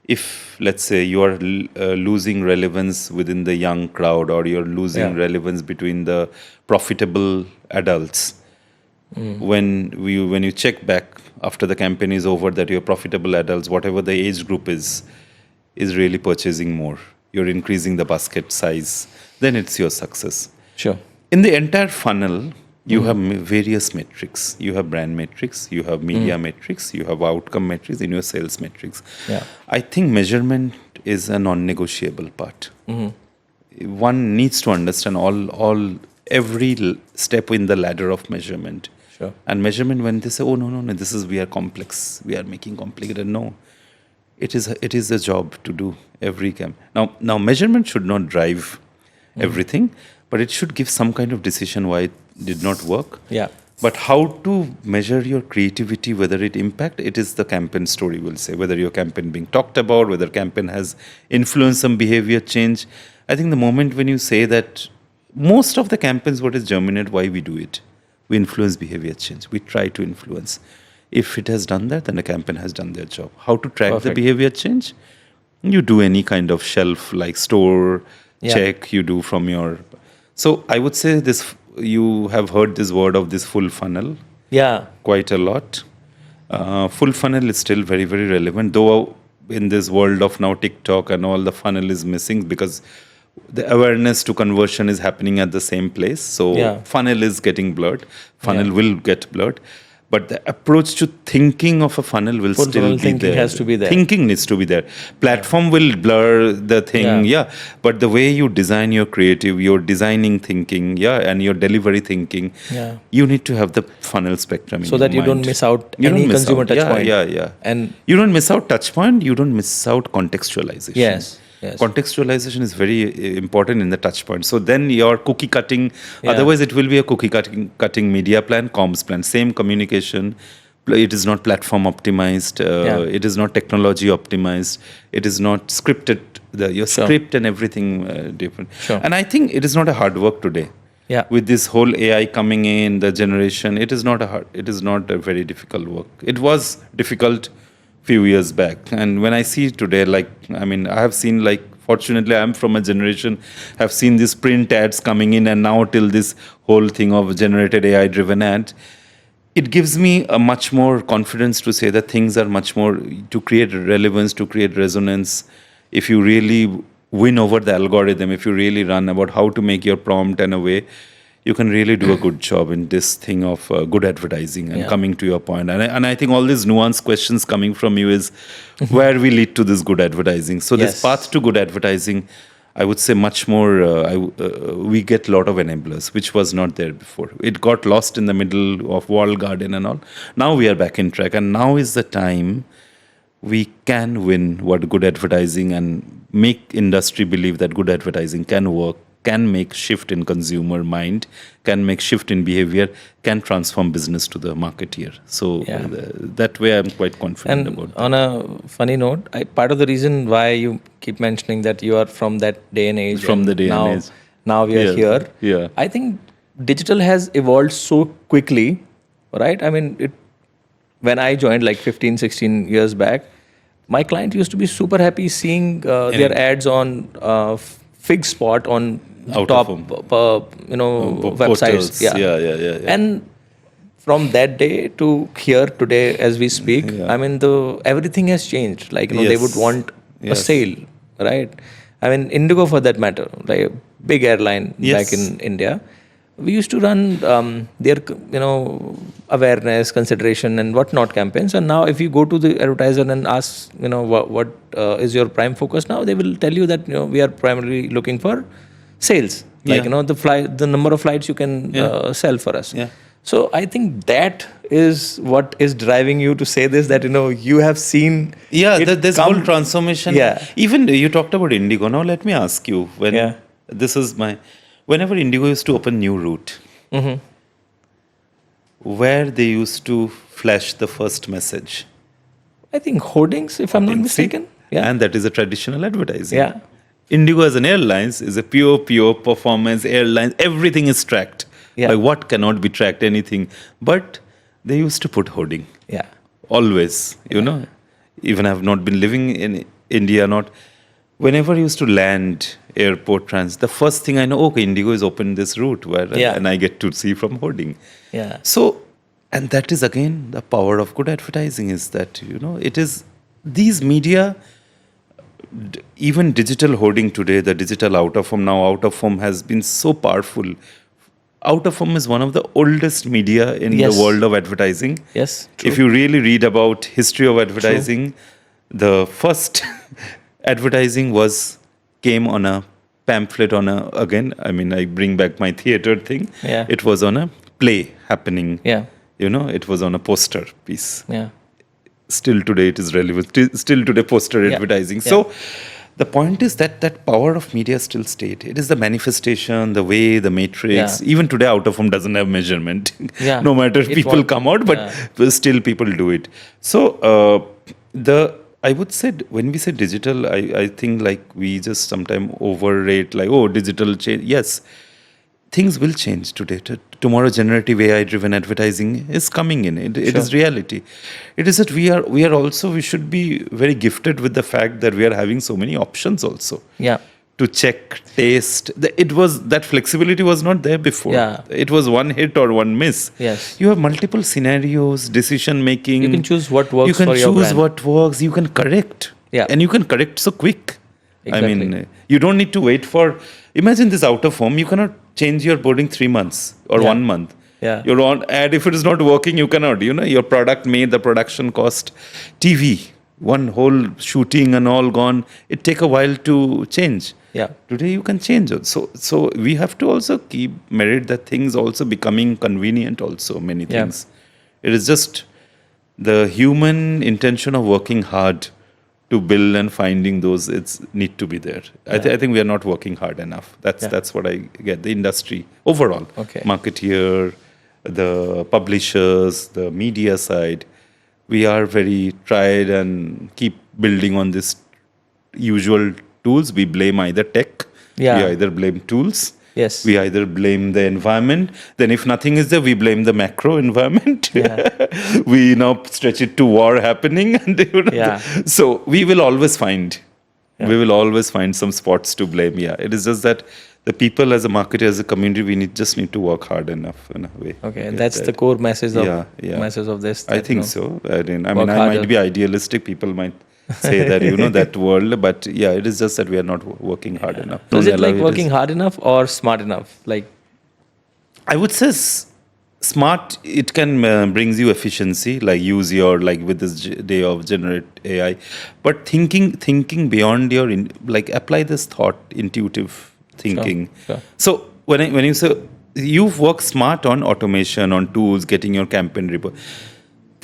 if, let's say, you are losing relevance within the young crowd, or you're losing relevance between the profitable adults, when you check back after the campaign is over, that your profitable adults, whatever the age group is really purchasing more, you're increasing the basket size, then it's your success. Sure. In the entire funnel, you have various metrics. You have brand metrics, you have media metrics, you have outcome metrics, and your sales metrics. Yeah. I think measurement is a non-negotiable part. One needs to understand every step in the ladder of measurement. Sure. And measurement, when they say, "Oh, no, we are complex, we are making complicated," no. It is a job to do every camp. Now measurement should not drive everything, but it should give some kind of decision why it did not work. Yeah. But how to measure your creativity, whether it impact, it is the campaign story, will say. Whether your campaign being talked about, whether campaign has influenced some behavior change. I think the moment when you say that, most of the campaigns, what is germinate, why we do it? We influence behavior change. We try to influence. If it has done that, then the campaign has done their job. How to track the behavior change? You do any kind of shelf, like store check, you do from your... So I would say this, you have heard this word of this full funnel quite a lot. Full funnel is still very, very relevant, though in this world of now TikTok and all, the funnel is missing because the awareness to conversion is happening at the same place. So funnel is getting blurred. Funnel will get blurred. But the approach to thinking of a funnel will Full still funnel be thinking there. has to be there. Thinking needs to be there. Platform will blur the thing, but the way you design your creative, your designing thinking, and your delivery thinking, you need to have the funnel spectrum so in that your you don't mind. miss out You any don't miss consumer out. touch point. And you don't miss out touch point, you don't miss out contextualization. Yes. Contextualization is very important in the touch point. So then your cookie cutting, otherwise it will be a cookie cutting media plan, comms plan, same communication. It is not platform optimized. It is not technology optimized. It is not scripted. Your script and everything different. And I think it is not a hard work today. With this whole AI coming in, the generation, it is not a very difficult work. It was difficult few years back. And when I see today, I have seen, fortunately, I'm from a generation, have seen these print ads coming in, and now till this whole thing of generated AI-driven ad, it gives me a much more confidence to say that things are much more, to create relevance, to create resonance. If you really win over the algorithm, if you really run about how to make your prompt and a way, you can really do a good job in this thing of good advertising and coming to your point. And I think all these nuanced questions coming from you is where we lead to this good advertising. So this path to good advertising, I would say much more, we get a lot of enablers, which was not there before. It got lost in the middle of walled garden and all. Now we are back in track, and now is the time we can win what good advertising and make industry believe that good advertising can work, can make shift in consumer mind, can make shift in behavior, can transform business to the marketeer. So that way I'm quite confident about that. On a funny note, part of the reason why you keep mentioning that you are from that day and age. From the day and age. Now we are here. Yeah. I think digital has evolved so quickly, right? I mean, when I joined 15, 16 years back, my client used to be super happy seeing their ads on Fig Spot on top websites. Yeah. And from that day to here today as we speak, I mean, everything has changed. They would want a sale, right? I mean, Indigo for that matter, like a big airline back in India. We used to run their, awareness, consideration, and whatnot campaigns. And now, if you go to the advertiser and ask, what is your prime focus now, they will tell you that we are primarily looking for sales. The number of flights you can sell for us. So I think that is what is driving you to say this, that you have seen this whole transformation. Even you talked about Indigo. Now let me ask you, whenever Indigo used to open new route, where they used to flash the first message? I think hoardings, if I'm not mistaken. And that is a traditional advertising. Indigo as an airlines is a pure performance airlines. Everything is tracked. By what cannot be tracked, anything. But they used to put hoarding. Always, Even I have not been living India, not. Whenever I used to land airport trans, the first thing I know, okay, Indigo is open this route and I get to see from hoarding. Yeah. So, and that is again the power of good advertising is that, it is these media, even digital hoarding today, the digital out of home has been so powerful. Out of home is one of the oldest media in the world of advertising. Yes. True. If you really read about history of advertising, the first advertising came on a pamphlet I bring back my theater thing. Yeah. It was on a play happening. Yeah. It was on a poster piece. Yeah. Still today it is relevant. Still today poster advertising. Yeah. So the point is that power of media still stayed. It is the manifestation, the way, the matrix. Even today out of home doesn't have measurement. No matter if people come out, but still people do it. So I would say when we say digital, I think like we just sometimes overrate digital change. Yes, things will change today. Tomorrow, generative AI-driven advertising is coming in. It is reality. It is that we should be very gifted with the fact that we are having so many options also. Yeah. To check, taste. That flexibility was not there before. Yeah. It was one hit or one miss. Yes. You have multiple scenarios, decision making. You can choose what works for your brand. You can choose what works. You can correct. Yeah. And you can correct so quick. Exactly. I mean, you don't need to wait for. Imagine this out of home. You cannot change your boarding 3 months or 1 month. Yeah. Your own ad, if it is not working, you cannot. Your product made, the production cost, TV, one whole shooting and all gone. It take a while to change. Yeah. Today you can change it. So we have to also keep merit that things also becoming convenient also, many things. It is just the human intention of working hard to build and finding those, it's need to be there. I think we are not working hard enough. That's what I get. The industry overall, marketeer, the publishers, the media side, we are very tried and keep building on this usual tools. We blame either tech, we either blame tools, we either blame the environment. Then if nothing is there, we blame the macro environment. We now stretch it to war happening. And so we will always find some spots to blame. It is just that the people as a marketer, as a community, we just need to work hard enough in a way. Okay, and that's the core message of this. I think so. I might be idealistic. People might say that that world, but it is just that we are not working hard enough. So is it like working hard enough or smart enough? Like, I would say smart. It can brings you efficiency, like use your with this day of generate AI, but thinking beyond your apply this thought, intuitive thinking. Sure. So when you say you work smart on automation, on tools, getting your campaign report.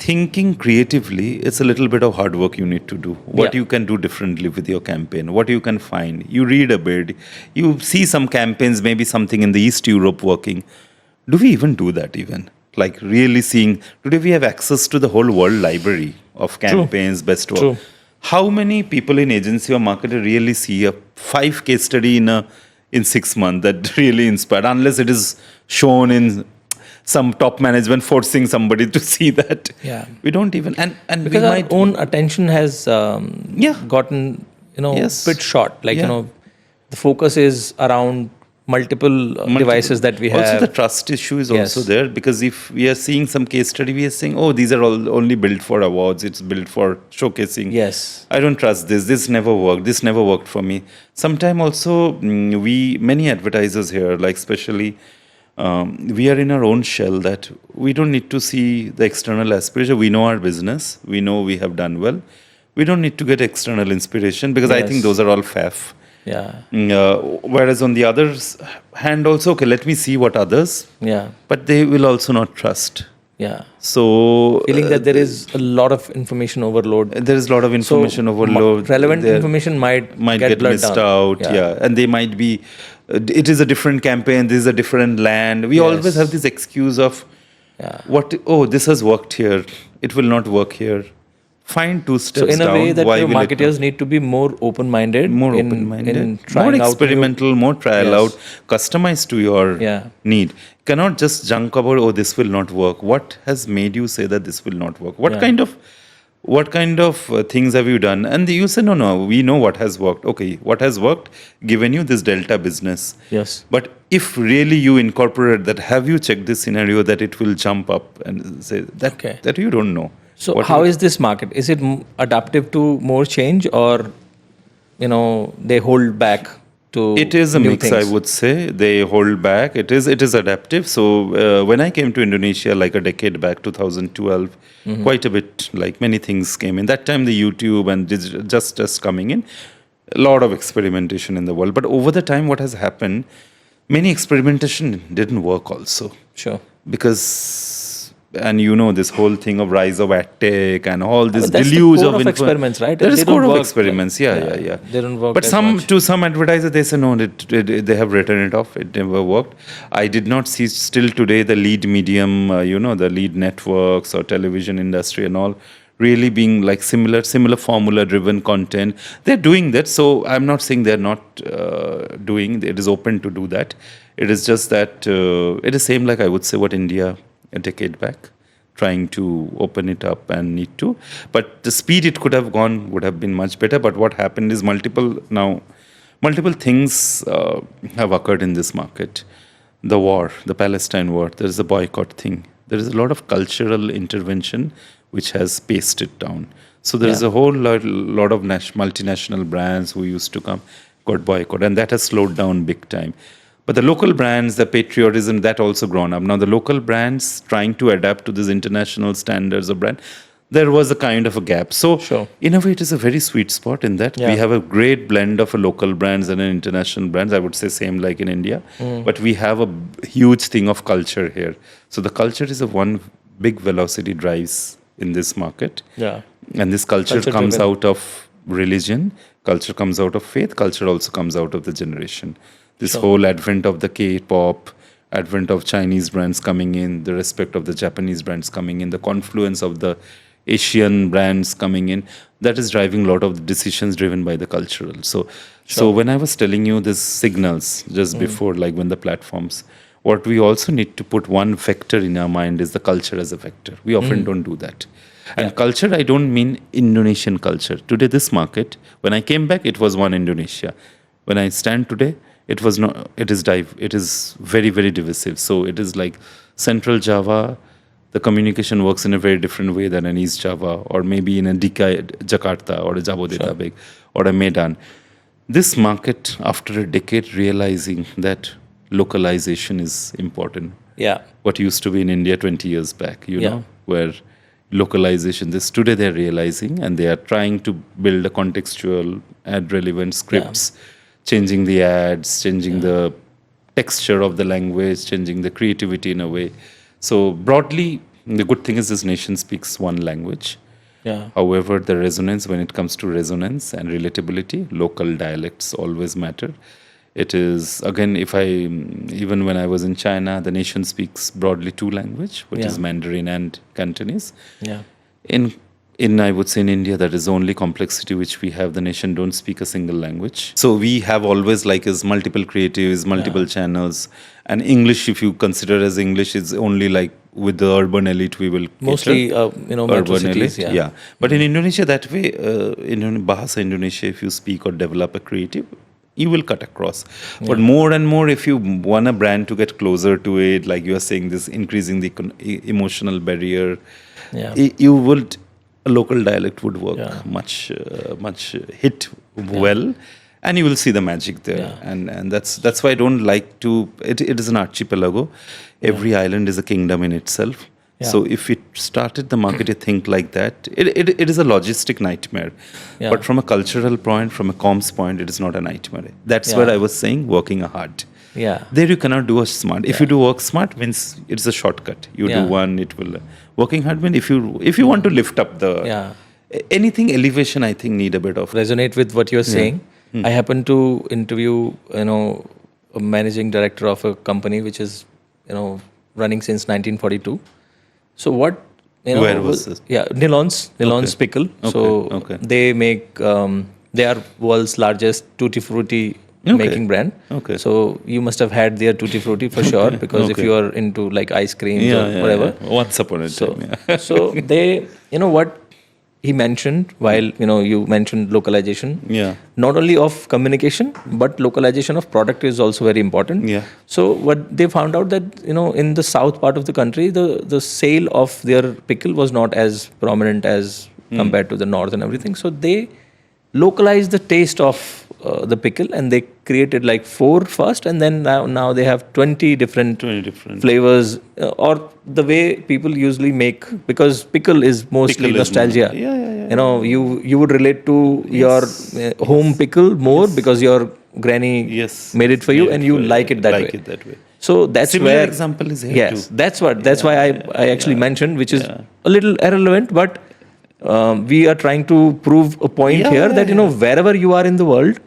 Thinking creatively, it's a little bit of hard work you need to do. What you can do differently with your campaign, what you can find. You read a bit, you see some campaigns, maybe something in the East Europe working. Do we even do that even? Like really seeing, today we have access to the whole world library of campaigns, best work. How many people in agency or marketer really see a 5 case study in 6 months that really inspired, unless it is shown in some top management forcing somebody to see that. We don't even and because our own attention has gotten bit short. The focus is around multiple devices that we have. Also, the trust issue is also there, because if we are seeing some case study, we are saying, oh, these are all only built for awards. It's built for showcasing. I don't trust this. This never worked. This never worked for me. Sometimes also many advertisers here, like especially. We are in our own shell that we don't need to see the external aspiration. We know our business. We know we have done well. We don't need to get external inspiration, because I think those are all faff. Whereas on the other hand also, okay, let me see what others. But they will also not trust. So feeling that there is a lot of information overload. There is a lot of information overload. Relevant information might get missed out. And they might be. It is a different campaign. This is a different land. We always have this excuse of, this has worked here. It will not work here. Find 2 steps down. So in a way that your marketers need to be more open-minded. In more experimental, more trial out, customized to your need. Cannot just junk about, this will not work. What has made you say that this will not work? What kind of what kind of things have you done? And you say, no, we know what has worked. Okay, what has worked? Given you this delta business. Yes. But if really you incorporate that, have you checked this scenario that it will jump up and say that Okay. that you don't know? So What how will- is this market? Is it adaptive to more change, or they hold back to It is a new mix, things? I would say. They hold back. It is adaptive. So when I came to Indonesia like a decade back, 2012, quite a bit, like many things came in. That time the YouTube and just coming in, a lot of experimentation in the world. But over the time, what has happened, many experimentation didn't work also. Sure. Because and this whole thing of rise of ad tech and all this that's the deluge core of influ- experiments, right? There is They core don't of work, experiments, like- yeah. They don't work But as some much. to some advertisers they say no, they have written it off. It never worked. I did not see still today the lead medium, the lead networks or television industry and all really being like similar formula driven content. They're doing that. So I'm not saying they're not doing. It is open to do that. It is just that it is same like I would say what India a decade back, trying to open it up and need to. But the speed it could have gone would have been much better. But what happened is multiple things have occurred in this market. The war, the Palestine war, there is a boycott thing. There is a lot of cultural intervention which has paced it down. So there is a whole lot of multinational brands who used to come, got boycott, and that has slowed down big time. But the local brands, the patriotism, that also grown up. Now the local brands trying to adapt to these international standards of brand, there was a kind of a gap. So Sure. in a way, it is a very sweet spot in that Yeah. we have a great blend of a local brands and an international brands. I would say same like in India, but we have a huge thing of culture here. So the culture is a one big velocity drives in this market. Yeah. And this culture Culture comes driven. out of religion, culture comes out of faith, culture also comes out of the generation. This whole advent of the K-pop, advent of Chinese brands coming in, the respect of the Japanese brands coming in, the confluence of the Asian brands coming in, that is driving a lot of the decisions driven by the cultural. So when I was telling you these signals just before, like when the platforms, what we also need to put one vector in our mind is the culture as a vector. We often don't do that. And culture, I don't mean Indonesian culture. Today, this market, when I came back, it was one Indonesia. When I stand today, it was not. It is very, very divisive. So it is like Central Java. The communication works in a very different way than in East Java, or maybe in a Jakarta, or a Jabodetabek, or a Medan. This market, after a decade, realizing that localization is important. Yeah. What used to be in India 20 years back, where localization, today they're realizing, and they are trying to build a contextual, ad relevant scripts, changing the ads, changing the texture of the language, changing the creativity in a way. So broadly, the good thing is this nation speaks one language. Yeah. However, the resonance, when it comes to resonance and relatability, local dialects always matter. It is, again, even when I was in China, the nation speaks broadly two language, which is Mandarin and Cantonese. Yeah. In I would say in India, that is the only complexity which we have. The nation don't speak a single language. So we have always is multiple creatives, multiple channels. And English, if you consider as English, is only like with the urban elite we will cater. Mostly, metro Urban cities. elite, Yeah. But in Indonesia, that way, in Bahasa Indonesia, if you speak or develop a creative, you will cut across. But more and more, if you want a brand to get closer to it, like you are saying, this increasing the emotional barrier, you would, a local dialect would work much hit well, and you will see the magic there. And that's why I don't like to. It is an archipelago. Every island is a kingdom in itself. So if it started the market, you think like that, it is a logistic nightmare. But from a cultural point, from a comms point, it is not a nightmare. That's what I was saying, working hard. Yeah. There you cannot do a smart. If you do work smart, means it's a shortcut. You do one, it will. Working hard means if you want to lift up the anything elevation, I think need a bit of Resonate with what you're saying. I happened to interview, a managing director of a company which is, running since 1942. So what, Where was this? Yeah, Nilon's Pickle. So they make, they are world's largest tutti frutti making brand. So you must have had their tutti frutti for sure, because if you are into like ice cream or whatever. Once upon a time. So they, what he mentioned while you mentioned localization. Yeah. Not only of communication, but localization of product is also very important. Yeah. So what they found out that in the south part of the country, the sale of their pickle was not as prominent as compared to the north and everything. So they localized the taste of the pickle, and they created like 4 first, and then now they have 20 different 20 different flavors, or the way people usually make, because pickle is mostly Pickle is nostalgia. more- yeah. You would relate to your home pickle more because your granny Yes. made it for you, Made and it you for- like it that like way. it that way. So that's Similar where example is here yes, too. that's why I actually mentioned, which is a little irrelevant, but we are trying to prove a point Yeah, here yeah, that wherever you are in the world,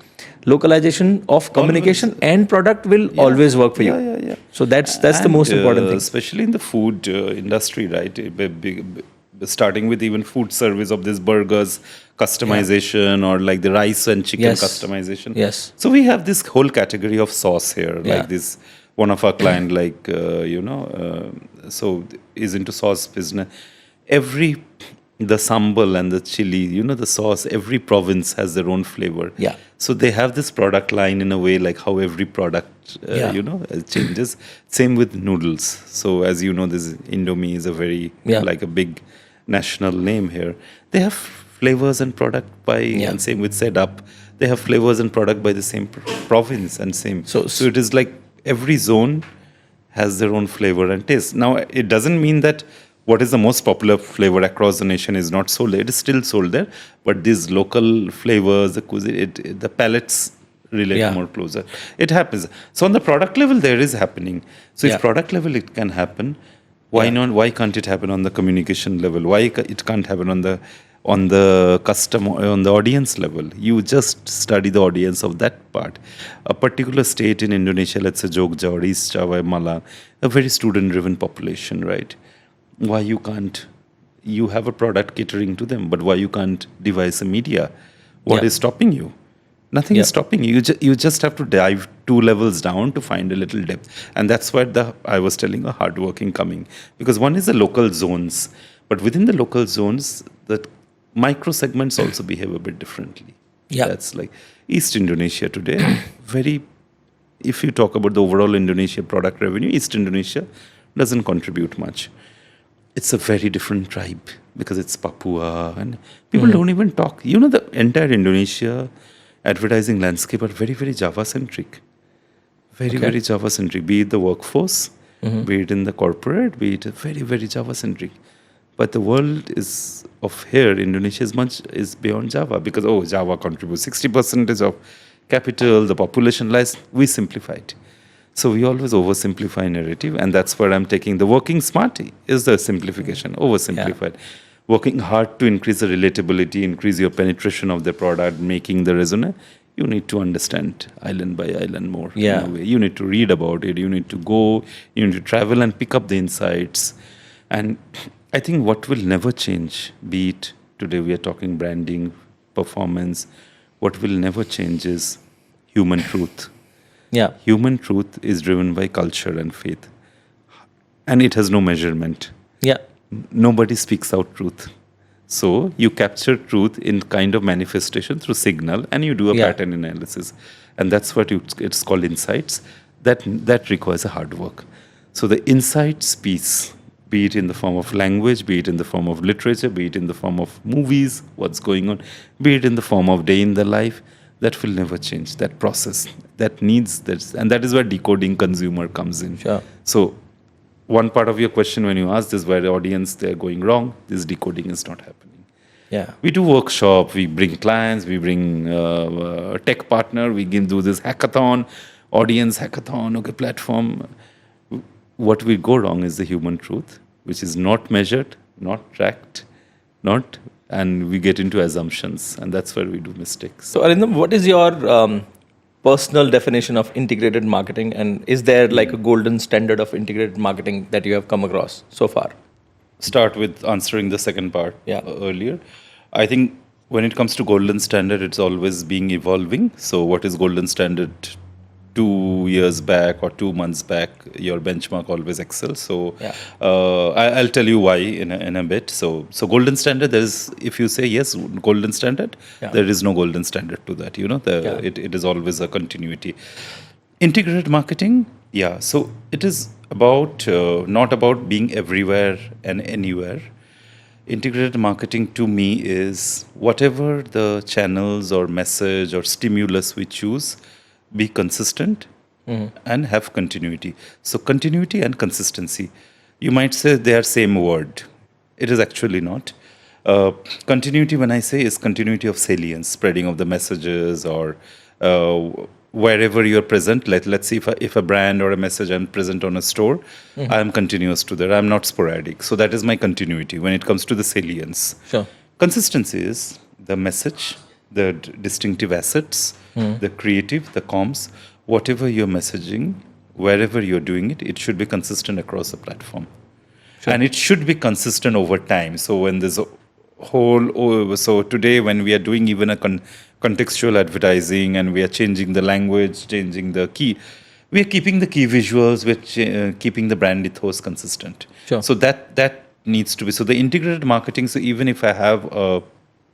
localization of communication and product will always work for you. Yeah. So that's the most important thing. Especially in the food industry, right? Starting with even food service of these burgers, customization, or like the rice and chicken Yes. customization. Yes. So we have this whole category of sauce here. Yeah. Like this, one of our client, like so is into sauce business. The sambal and the chili, the sauce, every province has their own flavor. Yeah. So they have this product line in a way like how every product, changes. Same with noodles. So as you know, this Indomie is a very, like a big national name here. They have flavors and product by, and same with Sedap. They have flavors and product by the same province and same. So it is like every zone has their own flavor and taste. Now, it doesn't mean that what is the most popular flavor across the nation is not sold there. It is still sold there, but these local flavors, the cuisine, the palates relate more closer. It happens. So on the product level, there is happening. So if product level it can happen, why not? Why can't it happen on the communication level? Why it can't happen on the customer, on the audience level? You just study the audience of that part. A particular state in Indonesia, let's say Jogja or East Java, Malang, a very student-driven population, right? Why you can't? You have a product catering to them, but why you can't devise a media? What is stopping you? Nothing is stopping you. You just have to dive 2 levels down to find a little depth. And that's where I was telling a hardworking coming. Because one is the local zones. But within the local zones, the micro segments also behave a bit differently. Yeah. That's like East Indonesia today. If you talk about the overall Indonesia product revenue, East Indonesia doesn't contribute much. It's a very different tribe because it's Papua and people don't even talk. The entire Indonesia advertising landscape are very, very Java-centric. Very Java-centric. Be it the workforce, be it in the corporate, be it very, very Java-centric. But the world is of here, Indonesia is beyond Java because, Java contributes 60% of capital, the population lies, we simplified. So we always oversimplify narrative, and that's where I'm taking the working smarty is the simplification, oversimplified. Working hard to increase the relatability, increase your penetration of the product, making the resonance. You need to understand island by island more. In a way. You need to read about it. You need to go. You need to travel and pick up the insights. And I think what will never change, be it today we are talking branding, performance, what will never change is human truth. Yeah. Human truth is driven by culture and faith. And it has no measurement. Yeah. Nobody speaks out truth. So you capture truth in kind of manifestation through signal and you do a pattern analysis. And that's what it's called insights. That requires a hard work. So the insights piece, be it in the form of language, be it in the form of literature, be it in the form of movies, what's going on, be it in the form of day in the life, that will never change. That process, that needs this. And that is where decoding consumer comes in. Sure. So one part of your question when you ask this, where the audience, they're going wrong, this decoding is not happening. Yeah. We do workshop, we bring clients, we bring a tech partner, we do this hackathon, audience hackathon, platform. What will go wrong is the human truth, which is not measured, not tracked, and we get into assumptions, and that's where we do mistakes. So Arindam, what is your personal definition of integrated marketing, and is there like a golden standard of integrated marketing that you have come across so far? Start with answering the second part earlier. I think when it comes to golden standard, it's always being evolving. So what is golden standard 2 years back or 2 months back, your benchmark always excels. So Yeah. I'll tell you why in a bit. So golden standard, there is, if you say yes, golden standard, Yeah. there is no golden standard to that. Yeah. It is always a continuity. Integrated marketing, yeah. So it is about not about being everywhere and anywhere. Integrated marketing to me is whatever the channels or message or stimulus we choose, be consistent and have continuity. So continuity and consistency. You might say they are same word. It is actually not. Continuity, when I say, is continuity of salience, spreading of the messages, or wherever you're present. Let's see, if a brand or a message I'm present on a store, I'm continuous to that. I'm not sporadic. So that is my continuity when it comes to the salience. Sure. Consistency is the message, the distinctive assets, the creative, the comms, whatever you're messaging, wherever you're doing it, it should be consistent across the platform. Sure. And it should be consistent over time. So when there's a so today when we are doing even a contextual advertising and we are changing the language, changing the key, we are keeping the key visuals, which keeping the brand ethos consistent. Sure. So that needs to be. So the integrated marketing, so even if I have a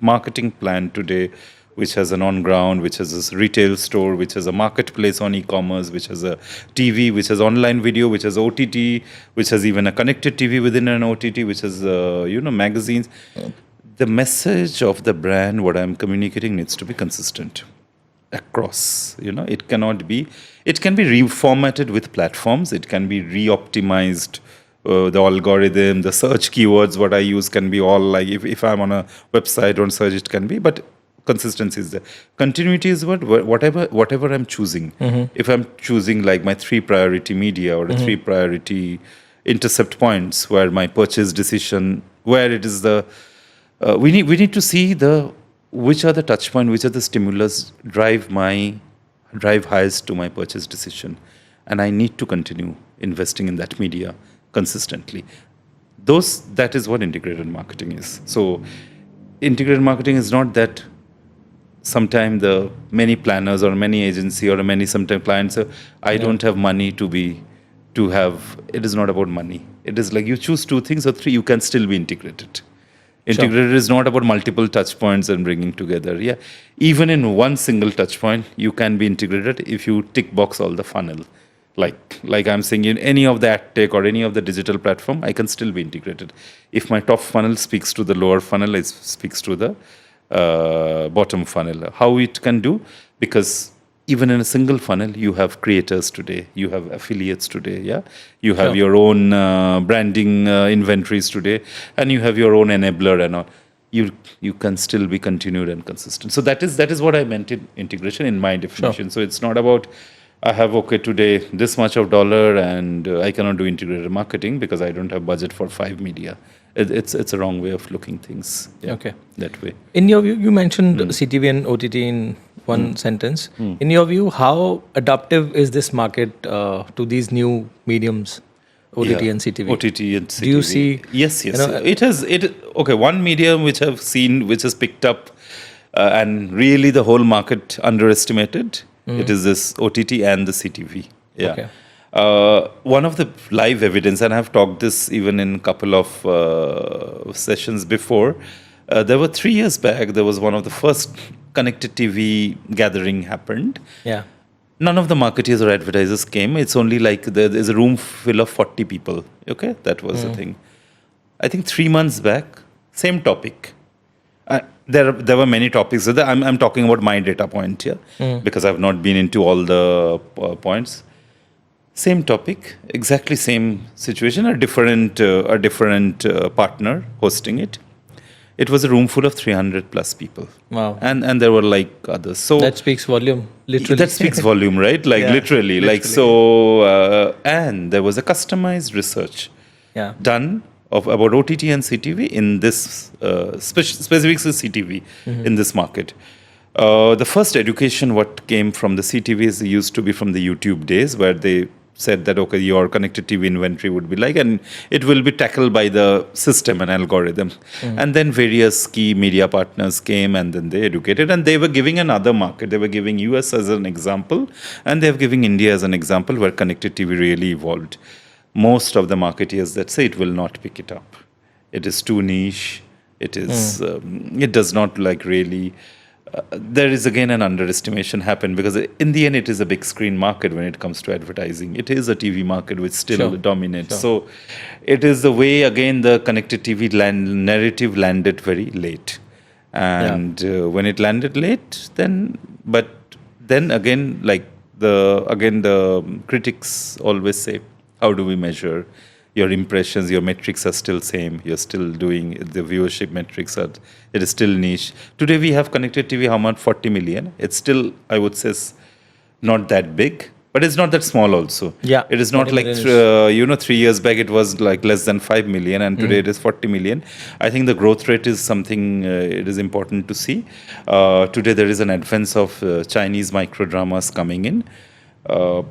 marketing plan today, which has an on-ground, which has a retail store, which has a marketplace on e-commerce, which has a TV, which has online video, which has OTT, which has even a connected TV within an OTT, which has magazines. The message of the brand, what I'm communicating, needs to be consistent across. It cannot be. It can be reformatted with platforms. It can be re-optimized. The algorithm, the search keywords, what I use can be all like if I'm on a website on search, it can be, but consistency is there. Continuity is whatever I'm choosing. If I'm choosing like my 3 priority media or 3 priority intercept points where my purchase decision, where it is the we need to see which are the touch point, which are the stimulus drive highest to my purchase decision, and I need to continue investing in that media consistently. That is what integrated marketing is. So integrated marketing is not that sometimes the many planners or many agency or many sometimes clients say, I don't have money to have. It is not about money. It is like you choose 2 things or 3, you can still be integrated. Integrated is not about multiple touch points and bringing together. Yeah, even in one single touch point, you can be integrated if you tick box all the funnel. Like I'm saying, in any of the ad tech or any of the digital platform, I can still be integrated. If my top funnel speaks to the lower funnel, it speaks to the bottom funnel. How it can do? Because even in a single funnel, you have creators today, you have affiliates today, yeah, you have your own branding inventories today, and you have your own enabler and all. You can still be continued and consistent. So that is what I meant in integration in my definition. So it's not about I have today this much of dollar and I cannot do integrated marketing because I don't have budget for 5 media. It's a wrong way of looking things. Yeah, okay, that way. In your view, you mentioned CTV and OTT in one sentence. In your view, how adaptive is this market to these new mediums, OTT and CTV? OTT and CTV. Do you see? Yes. It has. One medium which I've seen, which has picked up, and really the whole market underestimated. It is this OTT and the CTV. Yeah. Okay. One of the live evidence, and I've talked this even in a couple of sessions before. There were 3 years back. There was one of the first connected TV gathering happened. Yeah. None of the marketeers or advertisers came. It's only like there's a room full of 40 people. Okay, that was the thing. I think 3 months back, same topic. There were many topics. So I'm talking about my data point here because I've not been into all the points. Same topic, exactly same situation. A different partner hosting it. It was a room full of 300 plus people. Wow. And there were like others. So that speaks volume, literally. That speaks volume, right? Like literally. Like so. And there was a customized research done about OTT and CTV in this specifics is CTV in this market. The first education what came from the CTV used to be from the YouTube days where they said that, okay, your connected TV inventory would be like, and it will be tackled by the system and algorithm. And then various key media partners came, and then they educated, and they were giving another market. They were giving US as an example, and they were giving India as an example where connected TV really evolved. Most of the marketeers that say it will not pick it up. It is too niche. It is. It does not like really. There is again an underestimation happened because in the end it is a big screen market when it comes to advertising. It is a TV market which still dominates. So it is the way again the connected TV narrative landed very late, and when it landed late, then again like the critics always say, how do we measure? Your impressions, your metrics are still same. You're still doing the viewership metrics it is still niche. Today we have connected TV, how much? 40 million. It's still, I would say, not that big, but it's not that small also. Yeah. It is not like 3 years back it was like less than 5 million, and today it is 40 million. I think the growth rate is something it is important to see. Today there is an advance of Chinese microdramas coming in.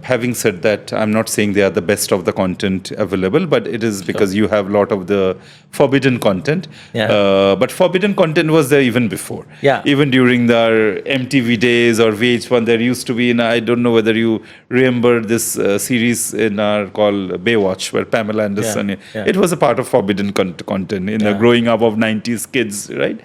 Having said that, I'm not saying they are the best of the content available, but it is because you have a lot of the forbidden content. But forbidden content was there even before. Even during the MTV days or VH1, there used to be, I don't know whether you remember this series called Baywatch, where Pamela Anderson, it was a part of forbidden content in the growing up of 90s kids, right?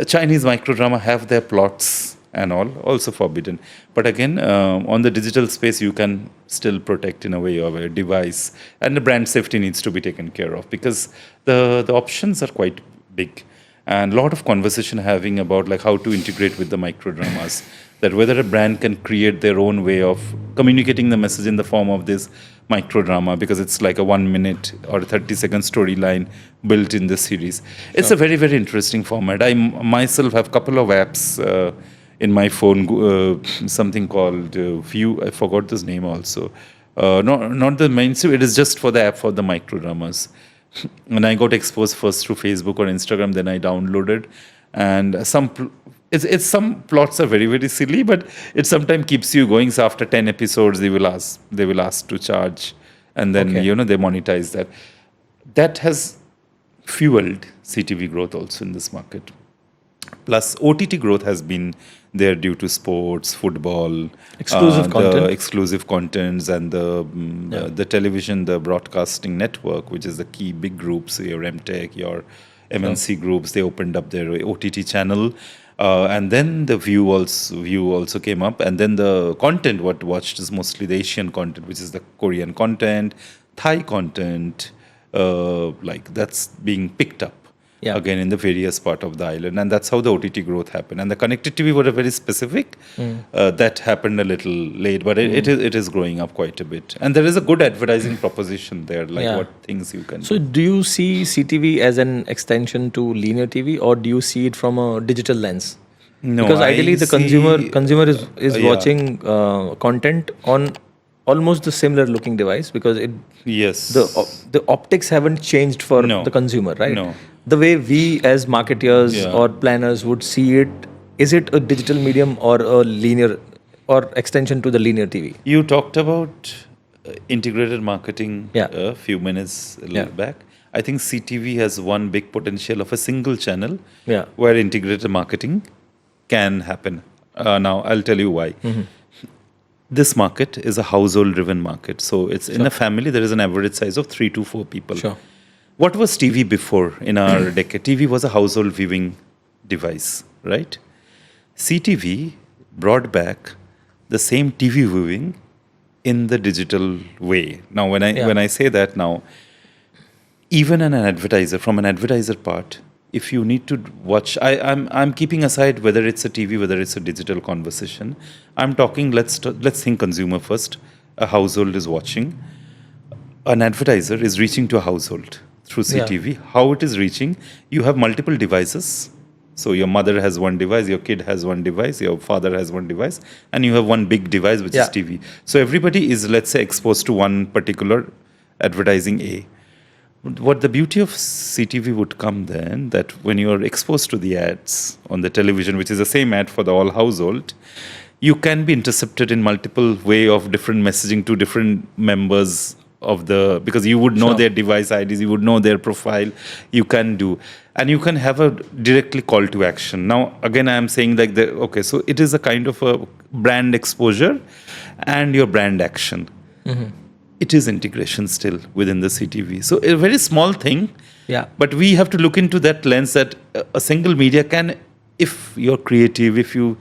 Chinese microdrama have their plots and also forbidden. But again, on the digital space, you can still protect in a way of a device, and the brand safety needs to be taken care of because the options are quite big, and a lot of conversation having about like how to integrate with the microdramas, that whether a brand can create their own way of communicating the message in the form of this microdrama, because it's like a 1 minute or 30-second storyline built in the series. It's a very, very interesting format. I myself have a couple of apps in my phone, something called View. I forgot this name also. Not the mainstream. It is just for the app for the microdramas. When I got exposed first through Facebook or Instagram, then I downloaded, and some plots are very, very silly, but it sometimes keeps you going. So after 10 episodes, they will ask to charge, and then they monetize that. That has fueled CTV growth also in this market. Plus, OTT growth has been there due to sports, football, exclusive contents, and the television, the broadcasting network, which is the key big groups, your MTech, your MNC groups. They opened up their OTT channel, and then the View also came up, and then the content what watched is mostly the Asian content, which is the Korean content, Thai content, like that's being picked up. Again in the various part of the island, and that's how the OTT growth happened. And the connected TV were very specific. That happened a little late, but it is growing up quite a bit. And there is a good advertising proposition there, like what things you can. So do you see CTV as an extension to linear TV, or do you see it from a digital lens? No, because ideally the consumer is watching content on almost the similar looking device, because the optics haven't changed for the consumer, right? No. The way we as marketeers or planners would see it, is it a digital medium or a linear or extension to the linear TV? You talked about integrated marketing a few minutes back. I think CTV has one big potential of a single channel where integrated marketing can happen. Now, I'll tell you why. This market is a household-driven market. So it's in a family, there is an average size of 3 to 4 people. What was TV before in our decade? TV was a household viewing device, right? CTV brought back the same TV viewing in the digital way. Now, when I say that now, even from an advertiser part, if you need to watch, I'm keeping aside whether it's a TV, whether it's a digital conversation. I'm talking, let's think consumer first. A household is watching. An advertiser is reaching to a household through CTV. How it is reaching? You have multiple devices. So your mother has one device, your kid has one device, your father has one device, and you have one big device, which is TV. So everybody is, let's say, exposed to one particular advertising A. what the beauty of CTV would come then, that when you are exposed to the ads on the television, which is the same ad for the all household, you can be intercepted in multiple way of different messaging to different members of the, because you would know Sure. their device IDs, you would know their profile, you can do, and you can have a directly call to action. Now, again, I am saying like okay, so it is a kind of a brand exposure and your brand action. It is integration still within the CTV. So a very small thing, Yeah. but we have to look into that lens that a single media can, if you're creative, if you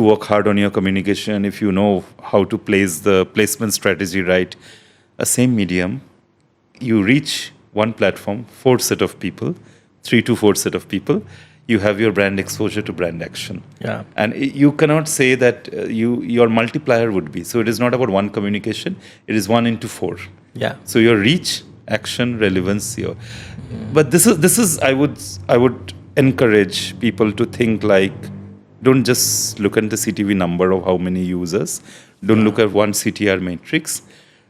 work hard on your communication, if you know how to place the placement strategy right, a same medium, you reach one platform, 4 set of people, 3 to 4 set of people, you have your brand exposure to brand action. Yeah. And you cannot say that your multiplier would be. So it is not about one communication, it is 1 into 4. Yeah. So your reach, action, relevance, but this is I would encourage people to think like, don't just look at the CTV number of how many users, don't look at one CTR matrix,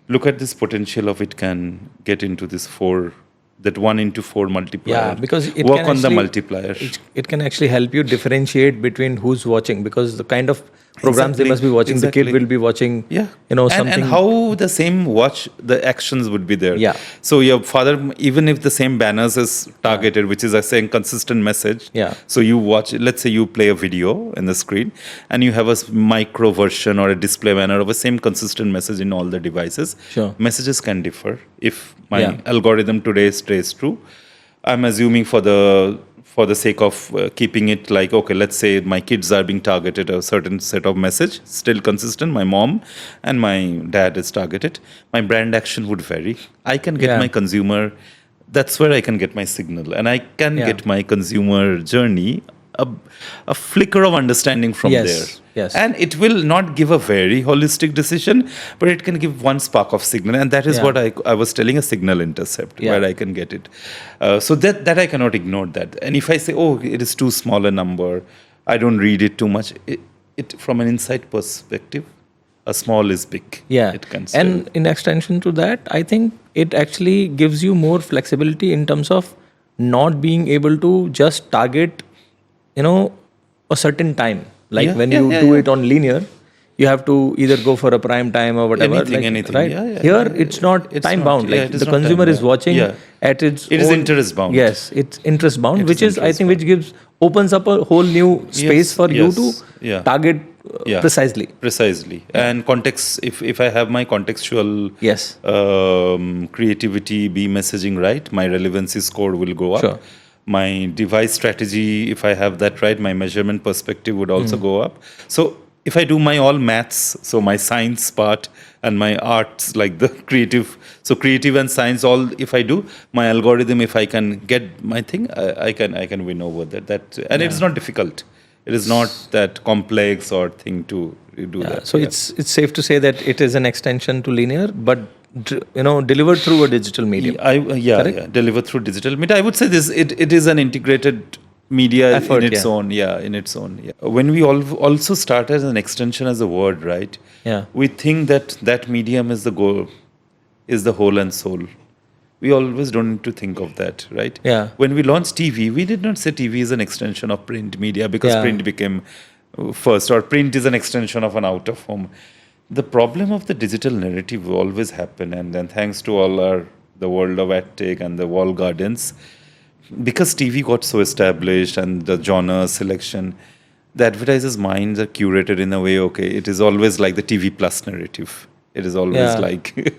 look at this potential of it can get into this 4, that 1 into 4 multiplier. Yeah, because it work can on the actually- multiplier. It can actually help you differentiate between who's watching, because the kind of programs they Exactly, must be watching, the kid exactly. will be watching, Yeah, something. and how the same watch, the actions would be there. Yeah. So your father, even if the same banners is targeted, which is a same consistent message. Yeah. So you watch, let's say you play a video in the screen, and you have a micro version or a display banner of the same consistent message in all the devices. Sure. Messages can differ. If my Yeah. algorithm today stays true, I'm assuming for the sake of keeping it like, okay, let's say my kids are being targeted a certain set of message, still consistent, my mom and my dad is targeted, my brand action would vary. I can get Yeah. my consumer, that's where I can get my signal, and I can Yeah. get my consumer journey a flicker of understanding from Yes, there. yes. And it will not give a very holistic decision, but it can give one spark of signal. And that is Yeah. what I was telling, a signal intercept, Yeah. where I can get it. So that I cannot ignore that. And if I say, oh, it is too small a number, I don't read it too much, it from an insight perspective, a small is big. Yeah. It can still, And in extension to that, I think it actually gives you more flexibility in terms of not being able to just target, a certain time. Like Yeah, when yeah, you yeah, do yeah. it on linear, you have to either go for a prime time or whatever. Anything, right? yeah, yeah. Here, it's not It's time not, bound. yeah, Like it is the not consumer time, is yeah. watching Yeah. at its It is own- interest bound. Yes, it's interest bound, It which is is, I interest think, which opens up a whole new space Yes, for you yes, to yeah. target Yeah. precisely. And context, if I have my contextual Yes. creativity be messaging right, my relevancy score will go up. Sure. My device strategy, if I have that right, my measurement perspective would also go up. So if I do my all maths, so my science part and my arts, like the creative, so creative and science, all if I do, my algorithm, if I can get my thing, I can win over that. And it's not difficult. It is not that complex or thing to do that. So Yeah. it's safe to say that it is an extension to linear, but delivered through a digital medium. Yeah, deliver through digital media. I would say it is an integrated media Effort, in its yeah. own. Yeah, in its own. Yeah. When we also start as an extension as a word, right? Yeah. We think that medium is the goal, is the whole and soul. We always don't need to think of that, right? Yeah. When we launched TV, we did not say TV is an extension of print media because Yeah. print became first, or print is an extension of an out of home. The problem of the digital narrative will always happen, and then thanks to the world of AdTech and the wall gardens, because TV got so established and the genre selection, the advertisers' minds are curated in a way, okay, it is always like the TV plus narrative. It is always Yeah. like,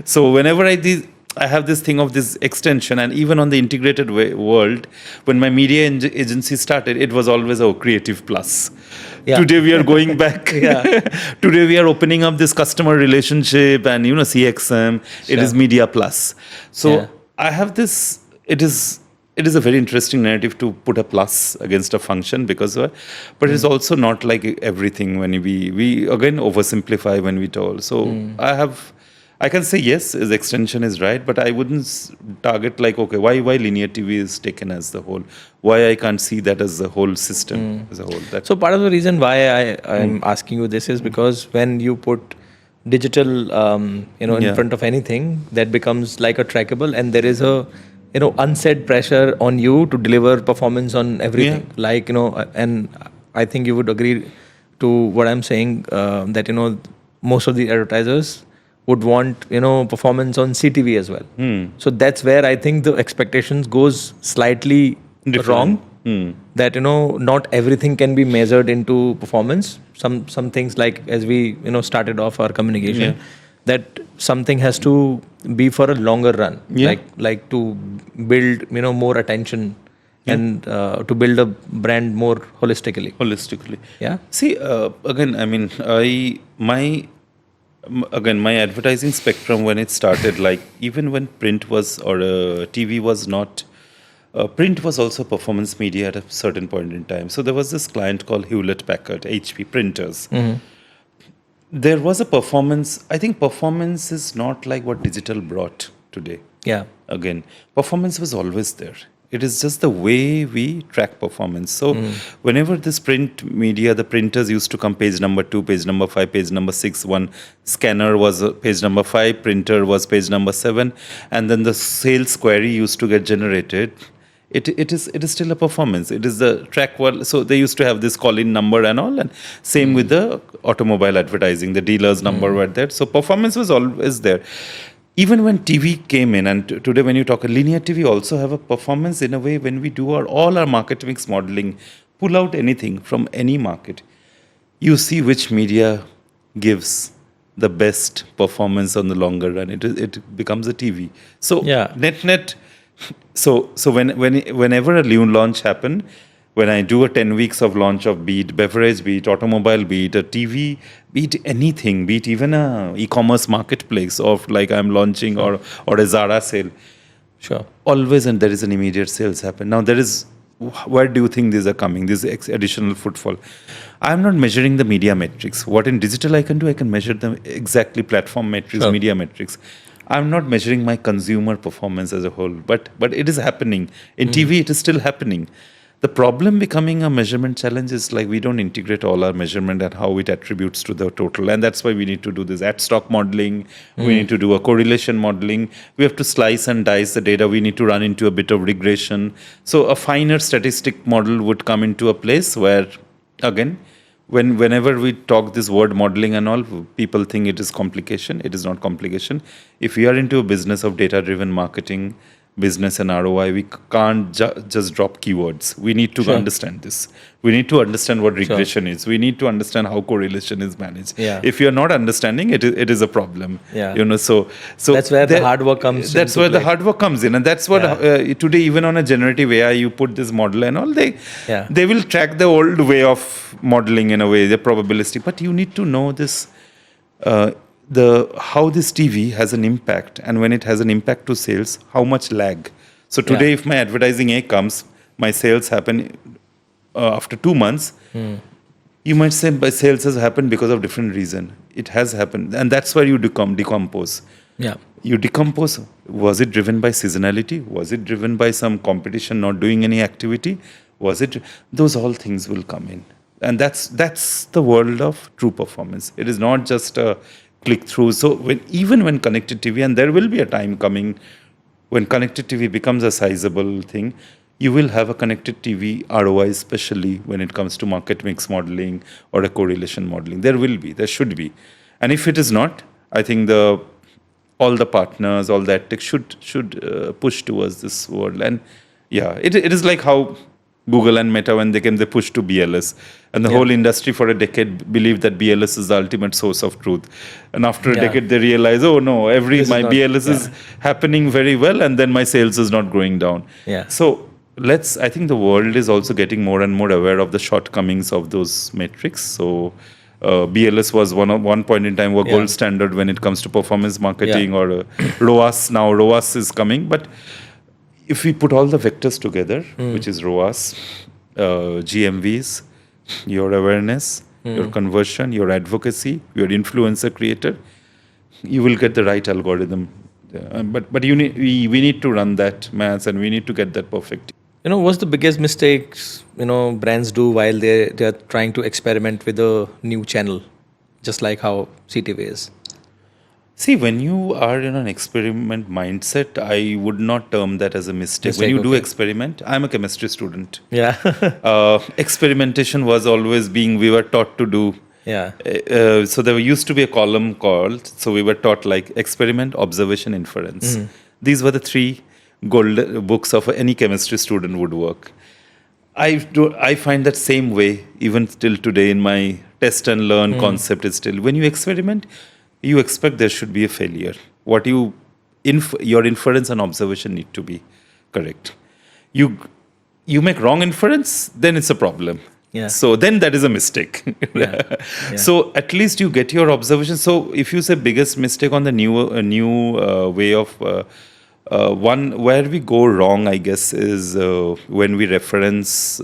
so whenever I have this thing of this extension, and even on the integrated world, when my media agency started, it was always creative plus. Yeah. Today we are going back. Yeah. Today we are opening up this customer relationship and CXM. It Sure. is media plus. So Yeah. I have this. It is a very interesting narrative to put a plus against a function but it's also not like everything when we again oversimplify when we tell. So I can say yes, his extension is right, but I wouldn't target like, okay, why linear TV is taken as the whole? Why I can't see that as the whole system as a whole? So part of the reason why I'm asking you this is because when you put digital, in Yeah. front of anything, that becomes like a trackable, and there is a, unsaid pressure on you to deliver performance on everything. Yeah. Like, and I think you would agree to what I'm saying, that, most of the advertisers would want, performance on CTV as well. So that's where I think the expectations goes slightly Different. wrong. That, not everything can be measured into performance. Some things, like as we, started off our communication, Yeah. that something has to be for a longer run. Yeah. Like to build, more attention, and to build a brand more holistically. Holistically. Yeah. See, again, I mean, my advertising spectrum when it started, like even when print was or TV was not, print was also performance media at a certain point in time. So there was this client called Hewlett Packard, HP printers. There was a performance. I think performance is not like what digital brought today. Yeah. Again, performance was always there. It is just the way we track performance. So whenever this print media, the printers used to come page number 2, page number 5, page number 6, one scanner was page number 5, printer was page number 7, and then the sales query used to get generated. It is still a performance. It is the track one. So they used to have this call-in number and all, and same with the automobile advertising. The dealer's number were there. So performance was always there. Even when TV came in, and today when you talk linear TV also have a performance in a way. When we do all our market mix modeling, pull out anything from any market, you see which media gives the best performance on the longer run. It becomes a TV. So Yeah. net. So whenever a new launch happen, when I do a 10 weeks of launch of be it beverage, be it automobile, be it a TV, be it anything, be it even a e-commerce marketplace of like I'm launching or a Zara sale, Sure. always and there is an immediate sales happen. Now there is, where do you think these are coming? This additional footfall. I'm not measuring the media metrics. What in digital I can do, I can measure them exactly platform metrics, Sure. media metrics. I'm not measuring my consumer performance as a whole, but it is happening. In TV, it is still happening. The problem becoming a measurement challenge is like we don't integrate all our measurement and how it attributes to the total. And that's why we need to do this at stock modeling. We need to do a correlation modeling. We have to slice and dice the data. We need to run into a bit of regression. So a finer statistic model would come into a place where, again, whenever we talk this word modeling and all, people think it is complication. It is not complication. If we are into a business of data-driven marketing, business and ROI, we can't just drop keywords. We need to Sure. understand this. We need to understand what regression is. We need to understand how correlation is managed. Yeah. If you're not understanding it, it is a problem. Yeah. So That's where the hard work comes That's into where the play. hard work comes in, and that's what today, even on a generative AI, you put this model and all, they will track the old way of modeling in a way, the probabilistic. But you need to know this. How this TV has an impact, and when it has an impact to sales, how much lag. So today, if my advertising A comes, my sales happen after 2 months. You might say my sales has happened because of different reason. It has happened, and that's where you decompose. Yeah. You decompose. Was it driven by seasonality? Was it driven by some competition not doing any activity? Was it? Those all things will come in, and that's the world of true performance. It is not just a click through. So even when connected TV, and there will be a time coming when connected TV becomes a sizable thing, you will have a connected TV ROI, especially when it comes to market mix modeling or a correlation modeling. There should be. And if it is not, I think all the partners, all that tech should push towards this world. And yeah, it is like how Google and Meta, when they came, they pushed to BLS. And the whole industry for a decade believed that BLS is the ultimate source of truth. And after a decade, they realize, oh no, my BLS is happening very well, and then my sales is not going down. Yeah. So I think the world is also getting more and more aware of the shortcomings of those metrics. So BLS was one point in time gold standard when it comes to performance marketing, or ROAS. Now ROAS is coming, but if we put all the vectors together, which is ROAS, GMVs, your awareness, your conversion, your advocacy, your influencer creator, you will get the right algorithm. But we need to run that maths, and we need to get that perfect. What's the biggest mistakes brands do while they're trying to experiment with a new channel, just like how CTV is? See, when you are in an experiment mindset, I would not term that as a mistake. When Mistake, you do okay. experiment, I'm a chemistry student. Yeah. Experimentation was always being, we were taught to do. Yeah. So there used to be a column called, so we were taught like experiment, observation, inference. These were the three gold books of any chemistry student would work. I find that same way even still today in my test and learn concept is still when you experiment, you expect there should be a failure. What you your inference and observation need to be correct. You you make wrong inference, then it's a problem. Yeah. So then that is a mistake. Yeah. Yeah. So at least you get your observation. So if you say biggest mistake on the new way of one where we go wrong, I guess, is when we reference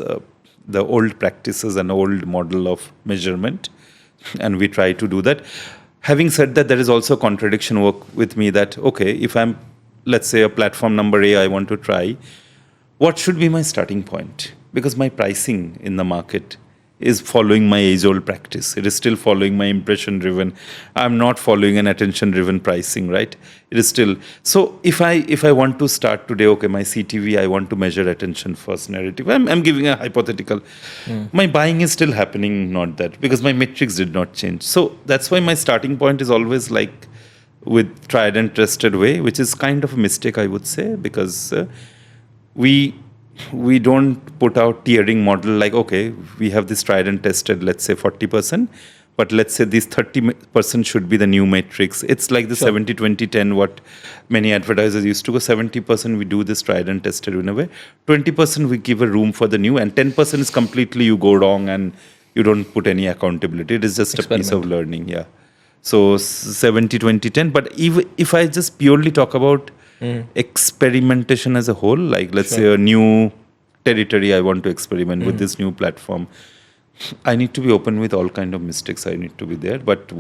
the old practices and old model of measurement, and we try to do that. Having said that, there is also a contradiction work with me that, okay, if I'm, let's say, a platform number A, I want to try, what should be my starting point? Because my pricing in the market is following my age-old practice. It is still following my impression-driven. I'm not following an attention-driven pricing, right? It is still. So if I want to start today, okay, my CTV, I want to measure attention first narrative. I'm giving a hypothetical. My buying is still happening, not that, because my metrics did not change. So that's why my starting point is always like with tried and trusted way, which is kind of a mistake, I would say, because we don't put out tiering model like, okay, we have this tried and tested, let's say 40%, but let's say this 30% should be the new matrix. It's like the 70, 20, 10, what many advertisers used to go. 70% we do this tried and tested in a way. 20% we give a room for the new, and 10% is completely you go wrong and you don't put any accountability. It is just a piece of learning. Yeah. So 70, 20, 10. But if I just purely talk about experimentation as a whole, like let's say a new territory I want to experiment with this new platform, I need to be open with all kind of mistakes. I need to be there, but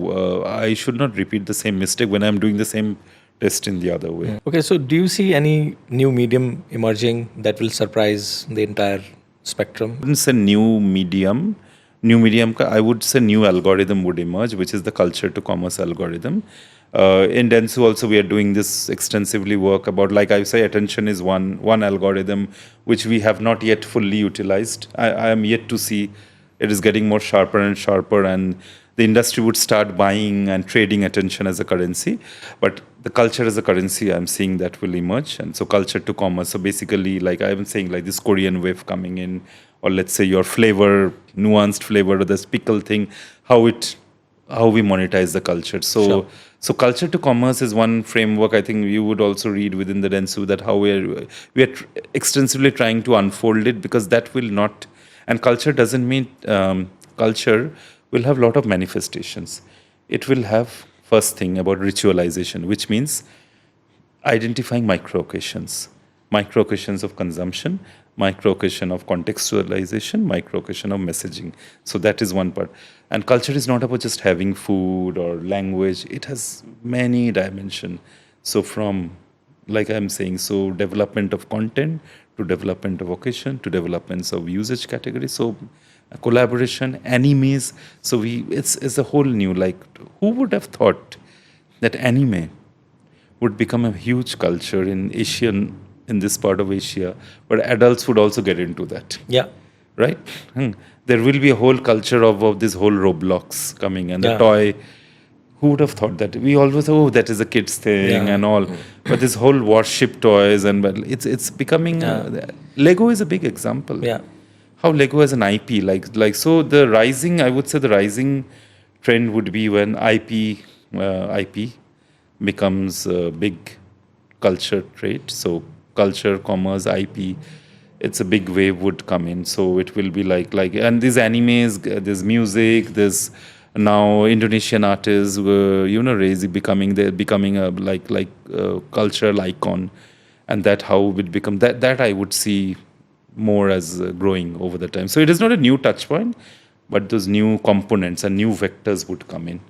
I should not repeat the same mistake when I'm doing the same test in the other way. Okay, so do you see any new medium emerging that will surprise the entire spectrum? I wouldn't say new medium. I would say new algorithm would emerge, which is the culture to commerce algorithm. In Dentsu also we are doing this extensively work about, like I say, attention is one algorithm which we have not yet fully utilized. I am yet to see it is getting more sharper and sharper, and the industry would start buying and trading attention as a currency. But the culture as a currency, I'm seeing that will emerge. And so culture to commerce. So basically, like I'm saying, like this Korean wave coming in, or let's say your flavor, nuanced flavor, or this pickle thing, how we monetize the culture. So so culture to commerce is one framework. I think you would also read within the Dentsu that how we are extensively trying to unfold it, because that will not, and culture doesn't mean culture will have a lot of manifestations. It will have, first thing, about ritualization, which means identifying micro occasions of consumption, micro occasion of contextualization, micro occasion of messaging. So that is one part. And culture is not about just having food or language. It has many dimensions. So from, like I'm saying, so development of content to development of occasion to developments of usage category. So collaboration, animes. So it's a whole new, like, who would have thought that anime would become a huge culture in this part of Asia, but adults would also get into that. Yeah. Right? There will be a whole culture of this whole Roblox coming, and the toy. Who would have thought that? We always, that is a kids thing and all. But this whole warship toys, and it's becoming, Lego is a big example. Yeah. How Lego as an IP, like so the rising, I would say the rising trend would be when IP becomes a big culture trait. So culture, commerce, IP, it's a big wave would come in. So it will be like, and these animes, there's music, there's now Indonesian artists were, they're becoming a like cultural icon, and that how it would become that I would see more as growing over the time. So it is not a new touch point, but those new components and new vectors would come in.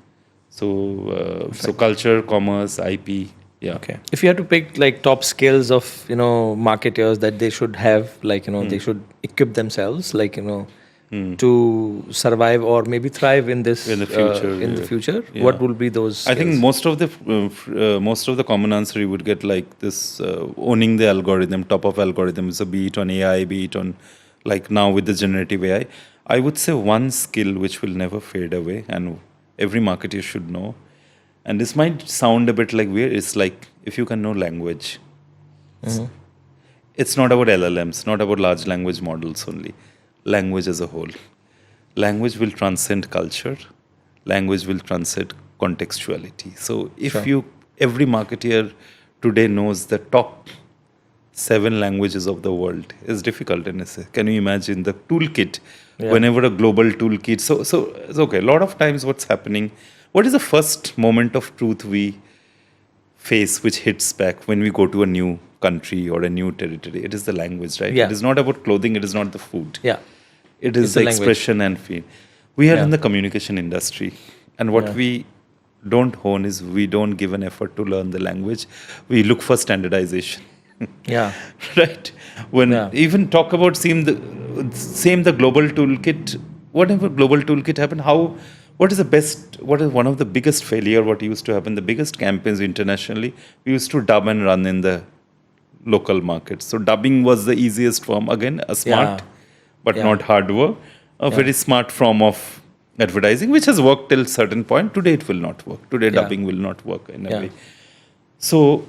So so culture, commerce, IP. Yeah. Okay. If you had to pick like top skills of marketers that they should have, like they should equip themselves, like to survive or maybe thrive in this In the future, in the yeah. future? Yeah. What will be those? I think skills? most of the common answer you would get like this owning the algorithm, top of algorithms, so be it on AI, be it on like now with the generative AI. I would say one skill which will never fade away and every marketer should know. And this might sound a bit like weird. It's like if you can know language. It's not about LLMs, not about large language models only. Language as a whole. Language will transcend culture. Language will transcend contextuality. So if every marketer today knows the top 7 languages of the world, is difficult. Can you imagine the toolkit? Whenever a global toolkit. So it's okay. A lot of times what's happening, what is the first moment of truth we face which hits back when we go to a new country or a new territory? It is the language, right? Yeah. It is not about clothing, it is not the food. Yeah. It is It's the the language. expression and feel. We are in the communication industry, and what we don't hone is we don't give an effort to learn the language. We look for standardization. Yeah. Right? When even talk about same the global toolkit, whatever global toolkit happened, what is one of the biggest failure what used to happen, the biggest campaigns internationally, we used to dub and run in the local markets. So dubbing was the easiest form, again, a smart but not hardware, a very smart form of advertising, which has worked till certain point. Today it will not work. Today dubbing will not work in a way. So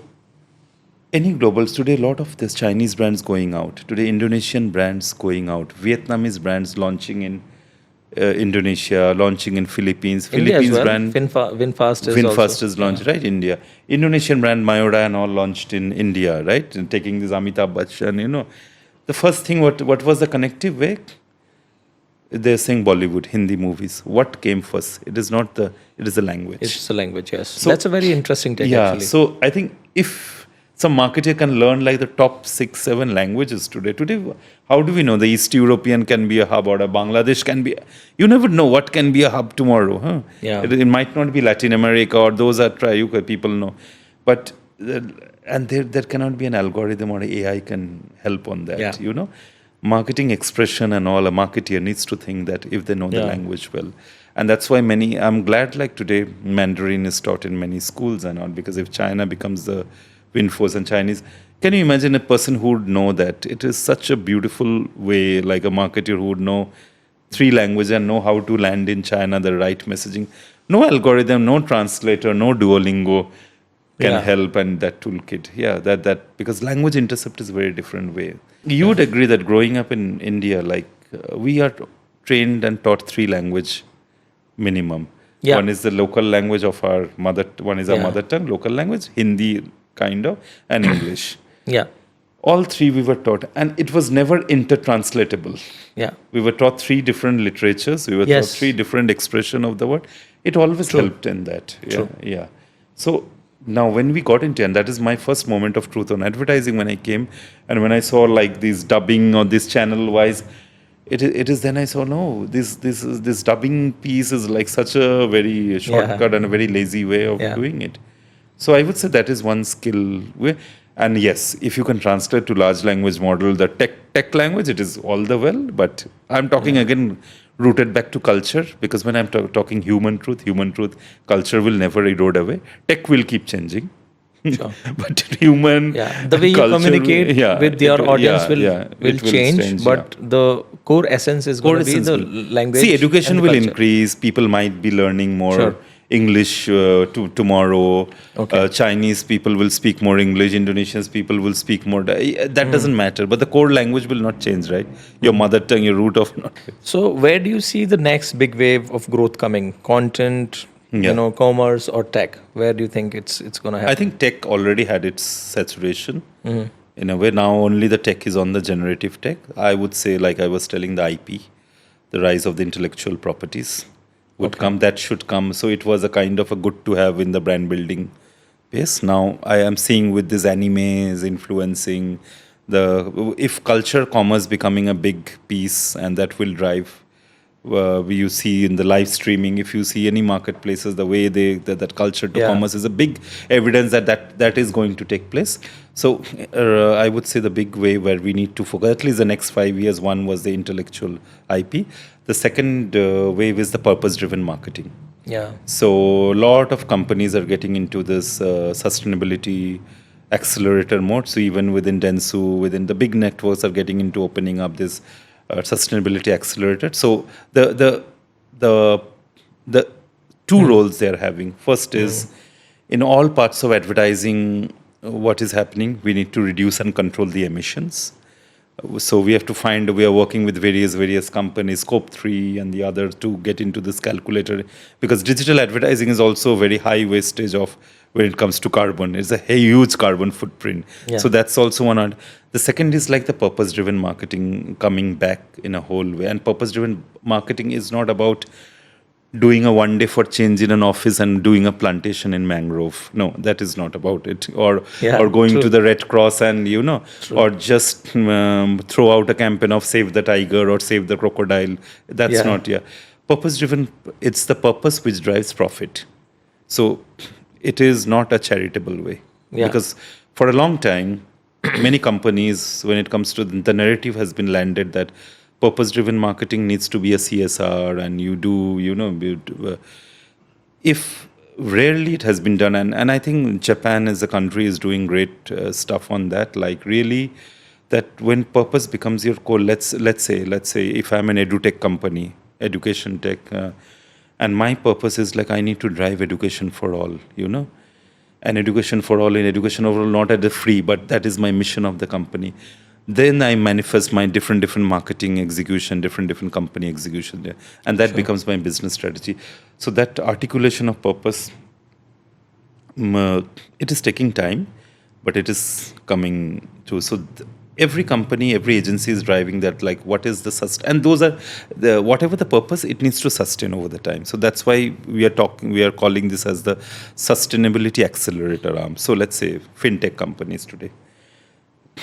any globals today, a lot of this Chinese brands going out. Today, Indonesian brands going out. Vietnamese brands launching in Indonesia, launching in Philippines. India Philippines as well. brand Winfast is Winfast also. is launched, right? India. Indonesian brand Mayora and all launched in India, right? And taking this Amitabh Bachchan, The first thing, what was the connective way? They're saying Bollywood, Hindi movies. What came first? It is the language. It's the language, yes. So, that's a very interesting take, yeah, actually. so I think if some marketer can learn like the top 6, 7 languages today, how do we know the East European can be a hub or a Bangladesh can be? You never know what can be a hub tomorrow. Huh? Yeah. It might not be Latin America or those are people know. But, and there cannot be an algorithm or AI can help on that, Marketing expression and all, a marketer needs to think that if they know the language well. And that's why I'm glad like today Mandarin is taught in many schools and all, because if China becomes the Winforce and Chinese, can you imagine a person who would know that? It is such a beautiful way, like a marketer who would know 3 languages and know how to land in China, the right messaging. No algorithm, no translator, no Duolingo can help, and that toolkit. Yeah, that because language intercept is a very different way. You would agree that growing up in India, like we are trained and taught 3 language minimum. Yeah. One is the local language of our mother. One is our mother tongue, local language, Hindi kind of, and English. Yeah. All 3 we were taught, and it was never intertranslatable. Yeah. We were taught 3 different literatures. We were taught 3 different expression of the word. It always helped in that. Yeah. So now when we got into, and that is my first moment of truth on advertising when I came, and when I saw like this dubbing or this channel wise, it is then I saw this dubbing piece is like such a very shortcut and a very lazy way of doing it. So I would say that is one skill. And yes, if you can translate to large language model, the tech language, it is all the well. But I'm talking again rooted back to culture, because when I'm talking human truth, culture will never erode away. Tech will keep changing. Sure. But human, the way you communicate with your audience will change, but the core essence is going to be the language. See, education will culture. increase. People might be learning more English tomorrow. Okay. Chinese people will speak more English. Indonesian people will speak more. That doesn't matter. But the core language will not change, right? Your mother tongue, your root of not. So where do you see the next big wave of growth coming? Content, commerce, or tech? Where do you think it's going to happen? I think tech already had its saturation. In a way, now only the tech is on the generative tech. I would say, like I was telling, the IP, the rise of the intellectual properties would come. That should come. So it was a kind of a good to have in the brand building base. Now I am seeing with these animes influencing if culture commerce becoming a big piece, and that will drive. You see in the live streaming, if you see any marketplaces, the way that culture to commerce is a big evidence that is going to take place. So I would say the big way where we need to focus, at least the next 5 years, one was the intellectual IP. The second wave is the purpose-driven marketing. Yeah. So a lot of companies are getting into this sustainability accelerator mode. So even within Dentsu, within the big networks are getting into opening up this sustainability accelerator. So the two roles they're having. First is in all parts of advertising, what is happening? We need to reduce and control the emissions. So we have to find, we are working with various companies, Scope 3 and the other, to get into this calculator, because digital advertising is also very high wastage of when it comes to carbon. It's a huge carbon footprint. Yeah. So that's also one. The second is like the purpose-driven marketing coming back in a whole way. And purpose-driven marketing is not about doing a one day for change in an office and doing a plantation in mangrove. No, that is not about it. Or going to the Red Cross and, or just throw out a campaign of save the tiger or save the crocodile. That's not, Purpose driven, it's the purpose which drives profit. So it is not a charitable way. Yeah. Because for a long time, many companies, when it comes to the narrative has been landed that purpose-driven marketing needs to be a CSR, and if rarely it has been done, and I think Japan as a country is doing great stuff on that. Like really, that when purpose becomes your core, let's say if I'm an edutech company, education tech, and my purpose is like I need to drive education for all, and education for all in education overall, not at the free, but that is my mission of the company. Then I manifest my different marketing execution, different company execution there. And that becomes my business strategy. So that articulation of purpose, it is taking time, but it is coming to. So every company, every agency is driving that, like what is the and those are whatever the purpose, it needs to sustain over the time. So that's why we are calling this as the sustainability accelerator arm. So let's say fintech companies today.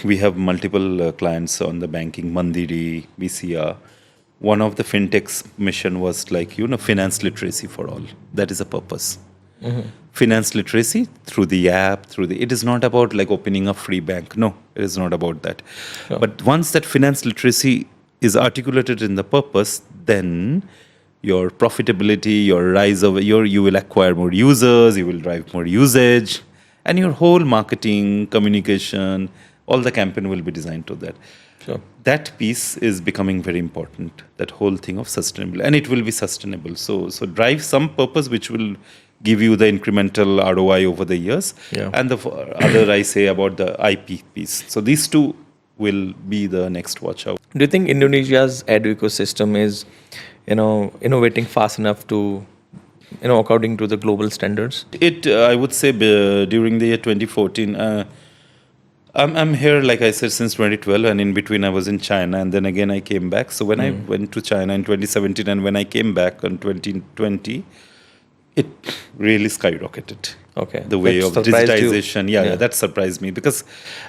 We have multiple clients on the banking, Mandiri, BCR. One of the fintech's mission was like, finance literacy for all. That is a purpose. Mm-hmm. Finance literacy through the app, it is not about like opening a free bank. No, it is not about that. Sure. But once that finance literacy is articulated in the purpose, then your profitability, your rise of you will acquire more users, you will drive more usage, and your whole marketing, communication, all the campaign will be designed to that. Sure. That piece is becoming very important, that whole thing of sustainable. And it will be sustainable. So drive some purpose which will give you the incremental ROI over the years. Yeah. And the other I say about the IP piece. So these two will be the next watch out. Do you think Indonesia's ed ecosystem is, innovating fast enough to, according to the global standards? I would say during the year 2014, I'm here, like I said, since 2012, and in between I was in China, and then again I came back. So when I went to China in 2017, and when I came back in 2020, it really skyrocketed. Okay. The way of digitization, yeah, that surprised me, because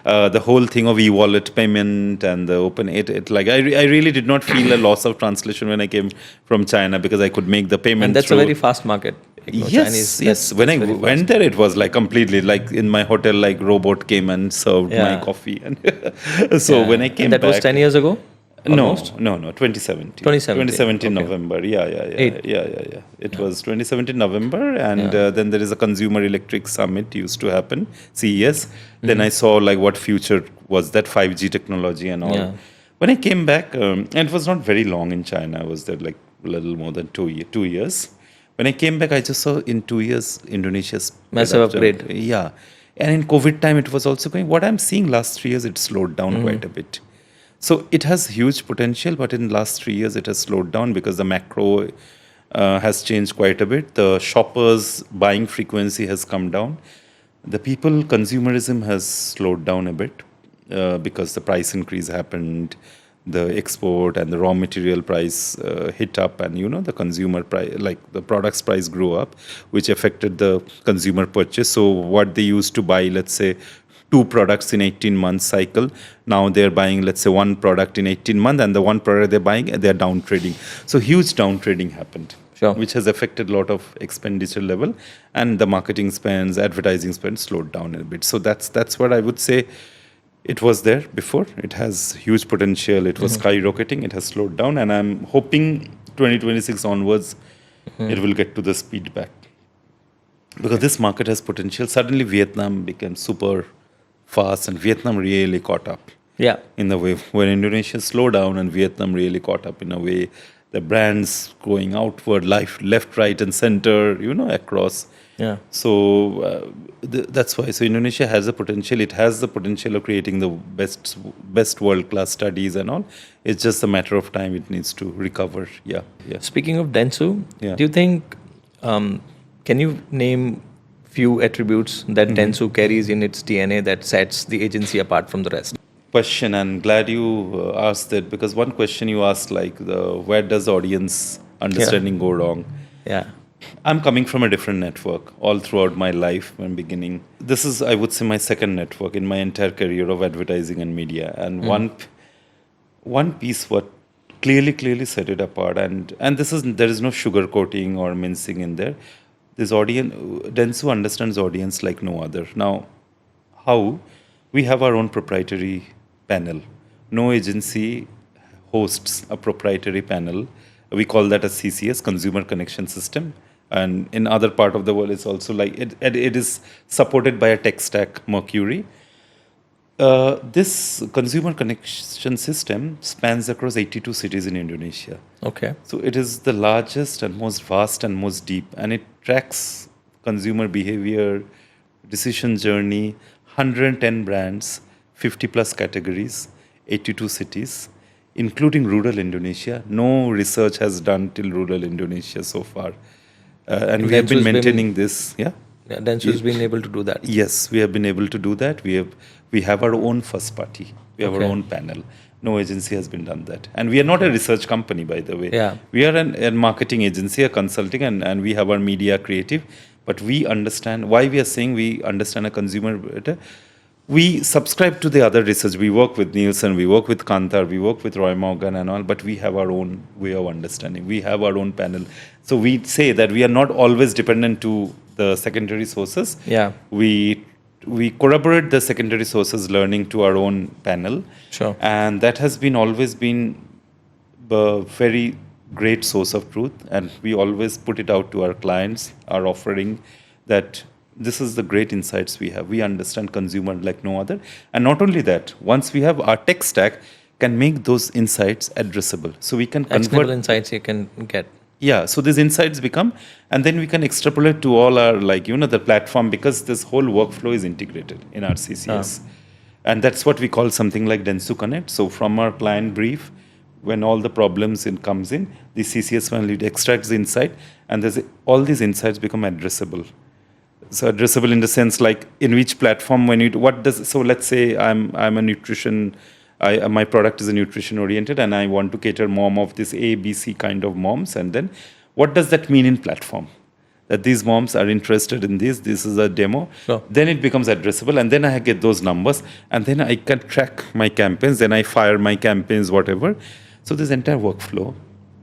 the whole thing of e-wallet payment and the open it like I really did not feel a loss of translation when I came from China, because I could make the payment. And that's a very fast market. Yes. When I went there, it was like completely like in my hotel, like robot came and served my coffee, and so when I came back, that was 10 years ago. Almost? No, 2017 okay. November. Yeah. It was 2017 November, and then there is a Consumer Electric Summit used to happen, CES. Then I saw like what future was that 5G technology and all. Yeah. When I came back, and it was not very long in China. I was there like a little more than 2 years. When I came back, I just saw in 2 years Indonesia's massive upgrade. Yeah, and in COVID time, it was also going. What I'm seeing last 3 years, it slowed down quite a bit. So it has huge potential, but in the last 3 years, it has slowed down because the macro has changed quite a bit. The shoppers' buying frequency has come down. The people consumerism has slowed down a bit because the price increase happened. The export and the raw material price hit up, and the consumer price, like the product's price grew up, which affected the consumer purchase. So what they used to buy, let's say 2 products in 18 months cycle, now they're buying, let's say 1 product in 18 months, and the 1 product they're buying, they're down trading. So huge down trading happened, which has affected a lot of expenditure level, and the marketing spends, advertising spends slowed down a bit. So that's what I would say. It was there before. It has huge potential. It was skyrocketing. It has slowed down. And I'm hoping 2026 onwards, it will get to the speed back. Because this market has potential. Suddenly Vietnam became super fast and Vietnam really caught up. Yeah. In the way when Indonesia slowed down and Vietnam really caught up in a way, the brands going outward, left, right, and center, across. Yeah. So that's why. So Indonesia has a potential. It has the potential of creating the best world-class studies and all. It's just a matter of time. It needs to recover. Yeah. Speaking of Dentsu, Yeah. do you think, can you name few attributes that Dentsu carries in its DNA that sets the agency apart from the rest? Question, and glad you asked that, because one question you asked, like where does the audience understanding go wrong? Yeah. I'm coming from a different network all throughout my life when beginning. This is, I would say, my second network in my entire career of advertising and media. And one piece what clearly set it apart, and there is no sugarcoating or mincing in there. This audience, Dentsu understands audience like no other. Now, how? We have our own proprietary panel. No agency hosts a proprietary panel. We call that a CCS, Consumer Connection System. And in other part of the world, it's also like it is supported by a tech stack, Mercury. This consumer connection system spans across 82 cities in Indonesia. Okay. So it is the largest and most vast and most deep, and it tracks consumer behavior, decision journey, 110 brands, 50 plus categories, 82 cities, including rural Indonesia. No research has done till rural Indonesia so far. And we have been maintaining this. Yeah. Yeah, Dentsu has been able to do that. Yes, we have been able to do that. We have our own first party. We have our own panel. No agency has been done that. And we are not a research company, by the way. Yeah. We are a marketing agency, a consulting, and we have our media creative. But we understand why we are saying we understand a consumer better. We subscribe to the other research. We work with Nielsen, we work with Kantar, we work with Roy Morgan and all, but we have our own way of understanding. We have our own panel. So we say that we are not always dependent to the secondary sources. Yeah. We corroborate the secondary sources learning to our own panel. Sure. And that has always been a very great source of truth. And we always put it out to our clients, our offering, that this is the great insights we have. We understand consumer like no other. And not only that, once we have our tech stack, can make those insights addressable. So we can convert actionable insights you can get. Yeah, so these insights become, and then we can extrapolate to all our, the platform, because this whole workflow is integrated in our CCS. And that's what we call something like Dentsu Connect. So from our client brief, when all the problems comes in, the CCS finally extracts the insight, and all these insights become addressable. So addressable in the sense like in which platform so let's say I'm a nutrition, my product is a nutrition oriented and I want to cater mom of this A, B, C kind of moms, and then what does that mean in platform? That these moms are interested in this is a demo. Sure. Then it becomes addressable, and then I get those numbers, and then I can track my campaigns, then I fire my campaigns, whatever. So this entire workflow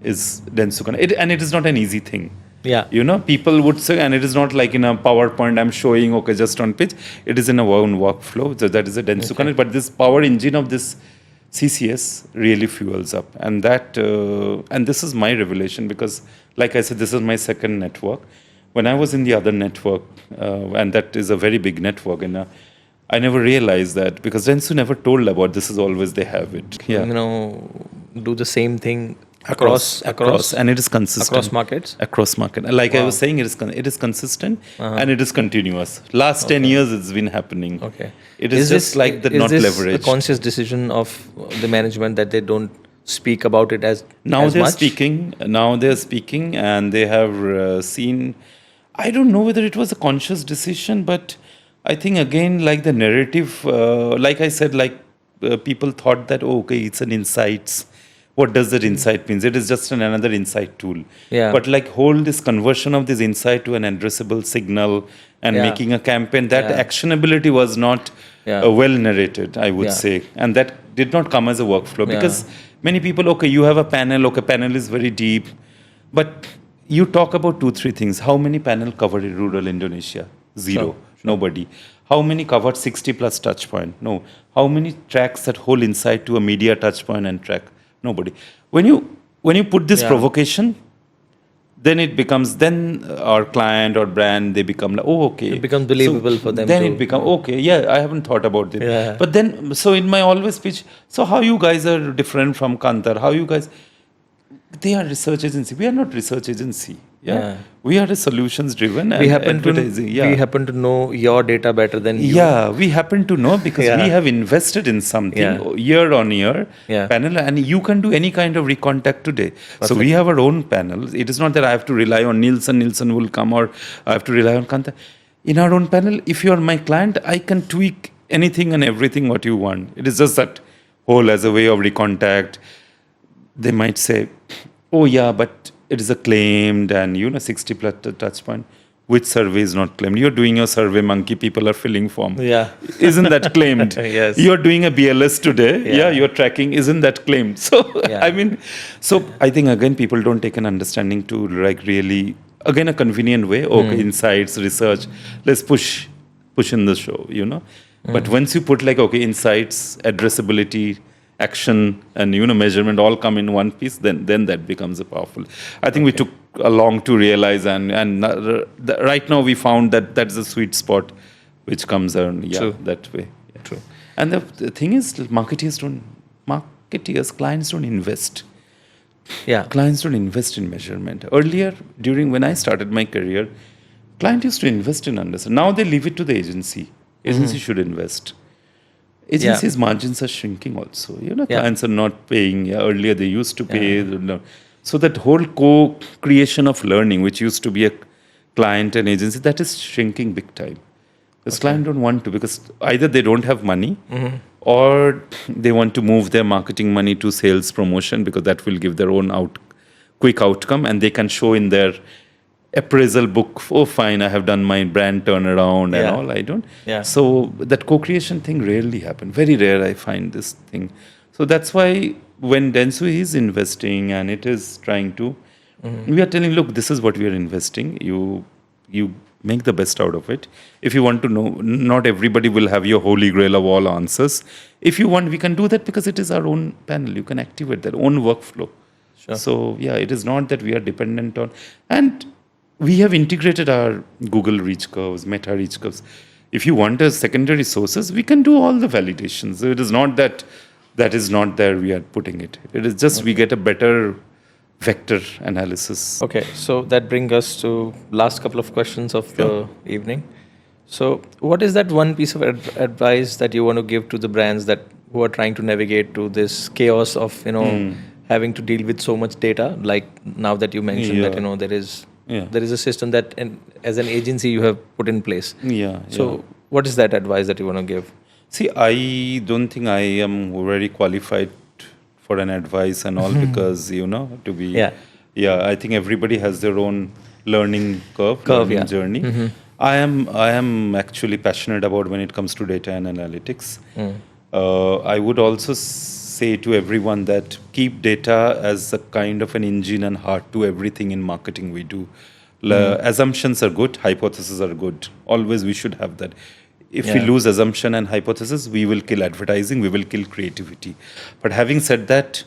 is Dentsu Connect. And it is not an easy thing. Yeah. People would say, and it is not like in a PowerPoint I'm showing, okay, just on page. It is in a own workflow. So that is a Dentsu Connect. But this power engine of this CCS really fuels up. And and this is my revelation, because, like I said, this is my second network. When I was in the other network, and that is a very big network, and I never realized that, because Dentsu never told about this is always they have it. Yeah. Do the same thing across, and it is consistent across markets. Like I was saying, it is consistent and it is continuous. Last 10 years it's been happening. Okay. It is just like the not leverage. Is this a conscious decision of the management that they don't speak about it as they're much? Now they're speaking, and they have seen. I don't know whether it was a conscious decision, but I think again, like the narrative, like I said, people thought that, it's an insights. What does that insight mean? It is just another insight tool. Yeah. But this conversion of this insight to an addressable signal and making a campaign, that actionability was not well narrated, I would say. And that did not come as a workflow, because many people, you have a panel, panel is very deep. But you talk about 2-3 things. How many panel covered in rural Indonesia? Zero. Sure. Nobody. How many covered 60 plus touch point? No. How many tracks that whole insight to a media touch point and track? Nobody. When you when you put this Yeah. provocation, then it becomes, then our client or brand, they become like, oh, okay. It becomes believable for them Then to- it becomes, okay, yeah, I haven't thought about it. Yeah. But then, so in my always pitch, so how you guys are different from Kantar? How you guys, they are research agency. We are not research agency. Yeah. Yeah. We are a solutions driven and we happen advertising. to Yeah. we happen to know your data better than you. Yeah, we happen to know because Yeah. we have invested in something Yeah. year on year Yeah. panel, and you can do any kind of recontact today. So we have our own panel. It is not that I have to rely on Nielsen will come, or I have to rely on Kanta. In our own panel, if you are my client, I can tweak anything and everything what you want. It is just that whole as a way of recontact. They might say, oh yeah, but it is a claimed and 60 plus touch point. Which survey is not claimed? You're doing your survey monkey, people are filling form. Yeah. Isn't that claimed? Yes. You're doing a BLS today. Yeah. Yeah, you're tracking. Isn't that claimed? So, Yeah. I mean, so I think again, people don't take an understanding to like really, again, a convenient way. Okay, insights, research, let's push in the show, But once you put like, okay, insights, addressability, action, and measurement all come in one piece, then that becomes a powerful. I think we took a long to realize, and right now we found that that's the sweet spot which comes around. Yeah, True. that way. Yeah. True. And the thing is, clients don't invest. Yeah. Clients don't invest in measurement. Earlier, when I started my career, client used to invest in understand. Now they leave it to the agency. Agency should invest. Agencies' margins are shrinking also. Clients are not paying. Yeah, earlier they used to pay. So that whole co-creation of learning, which used to be a client and agency, that is shrinking big time. Because clients don't want to, because either they don't have money or they want to move their marketing money to sales promotion, because that will give their own quick outcome, and they can show in their appraisal book, oh fine, I have done my brand turnaround and all. I don't. Yeah. So that co-creation thing rarely happens. Very rare I find this thing. So that's why when Dentsu is investing and it is trying to, we are telling, look, this is what we are investing. You make the best out of it. If you want to know, not everybody will have your holy grail of all answers. If you want, we can do that because it is our own panel. You can activate their own workflow. Sure. So yeah, it is not that we are dependent on, and we have integrated our Google reach curves, Meta reach curves. If you want as secondary sources, we can do all the validations. So it is not that is not there, we are putting it. It is just we get a better vector analysis. Okay, so that brings us to last couple of questions of the evening. So what is that one piece of advice that you want to give to the brands who are trying to navigate to this chaos of, having to deal with so much data? Like now that you mentioned that, there is a system that as an agency you have put in place. So what is that advice that you want to give? See, I don't think I am very qualified for an advice and all, because, to be... Yeah, I think everybody has their own learning learning journey. I am actually passionate about when it comes to data and analytics. I would also say to everyone that keep data as a kind of an engine and heart to everything in marketing we do. Assumptions are good, hypotheses are good. Always we should have that. If we lose assumption and hypothesis, we will kill advertising, we will kill creativity. But having said that,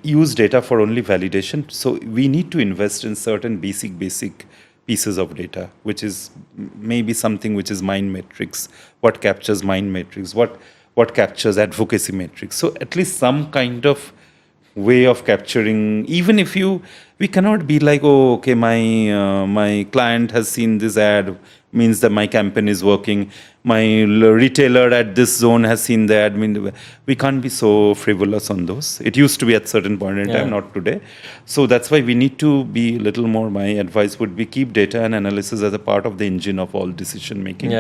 use data for only validation. So we need to invest in certain basic pieces of data, which is maybe something which is mind metrics, what captures mind metrics, what captures advocacy metrics. So at least some kind of way of capturing, even if we cannot be like, oh, okay, my client has seen this ad, means that my campaign is working. My retailer at this zone has seen the ad. We can't be so frivolous on those. It used to be at certain point in time, not today. So that's why we need to be a little more. My advice would be keep data and analysis as a part of the engine of all decision making.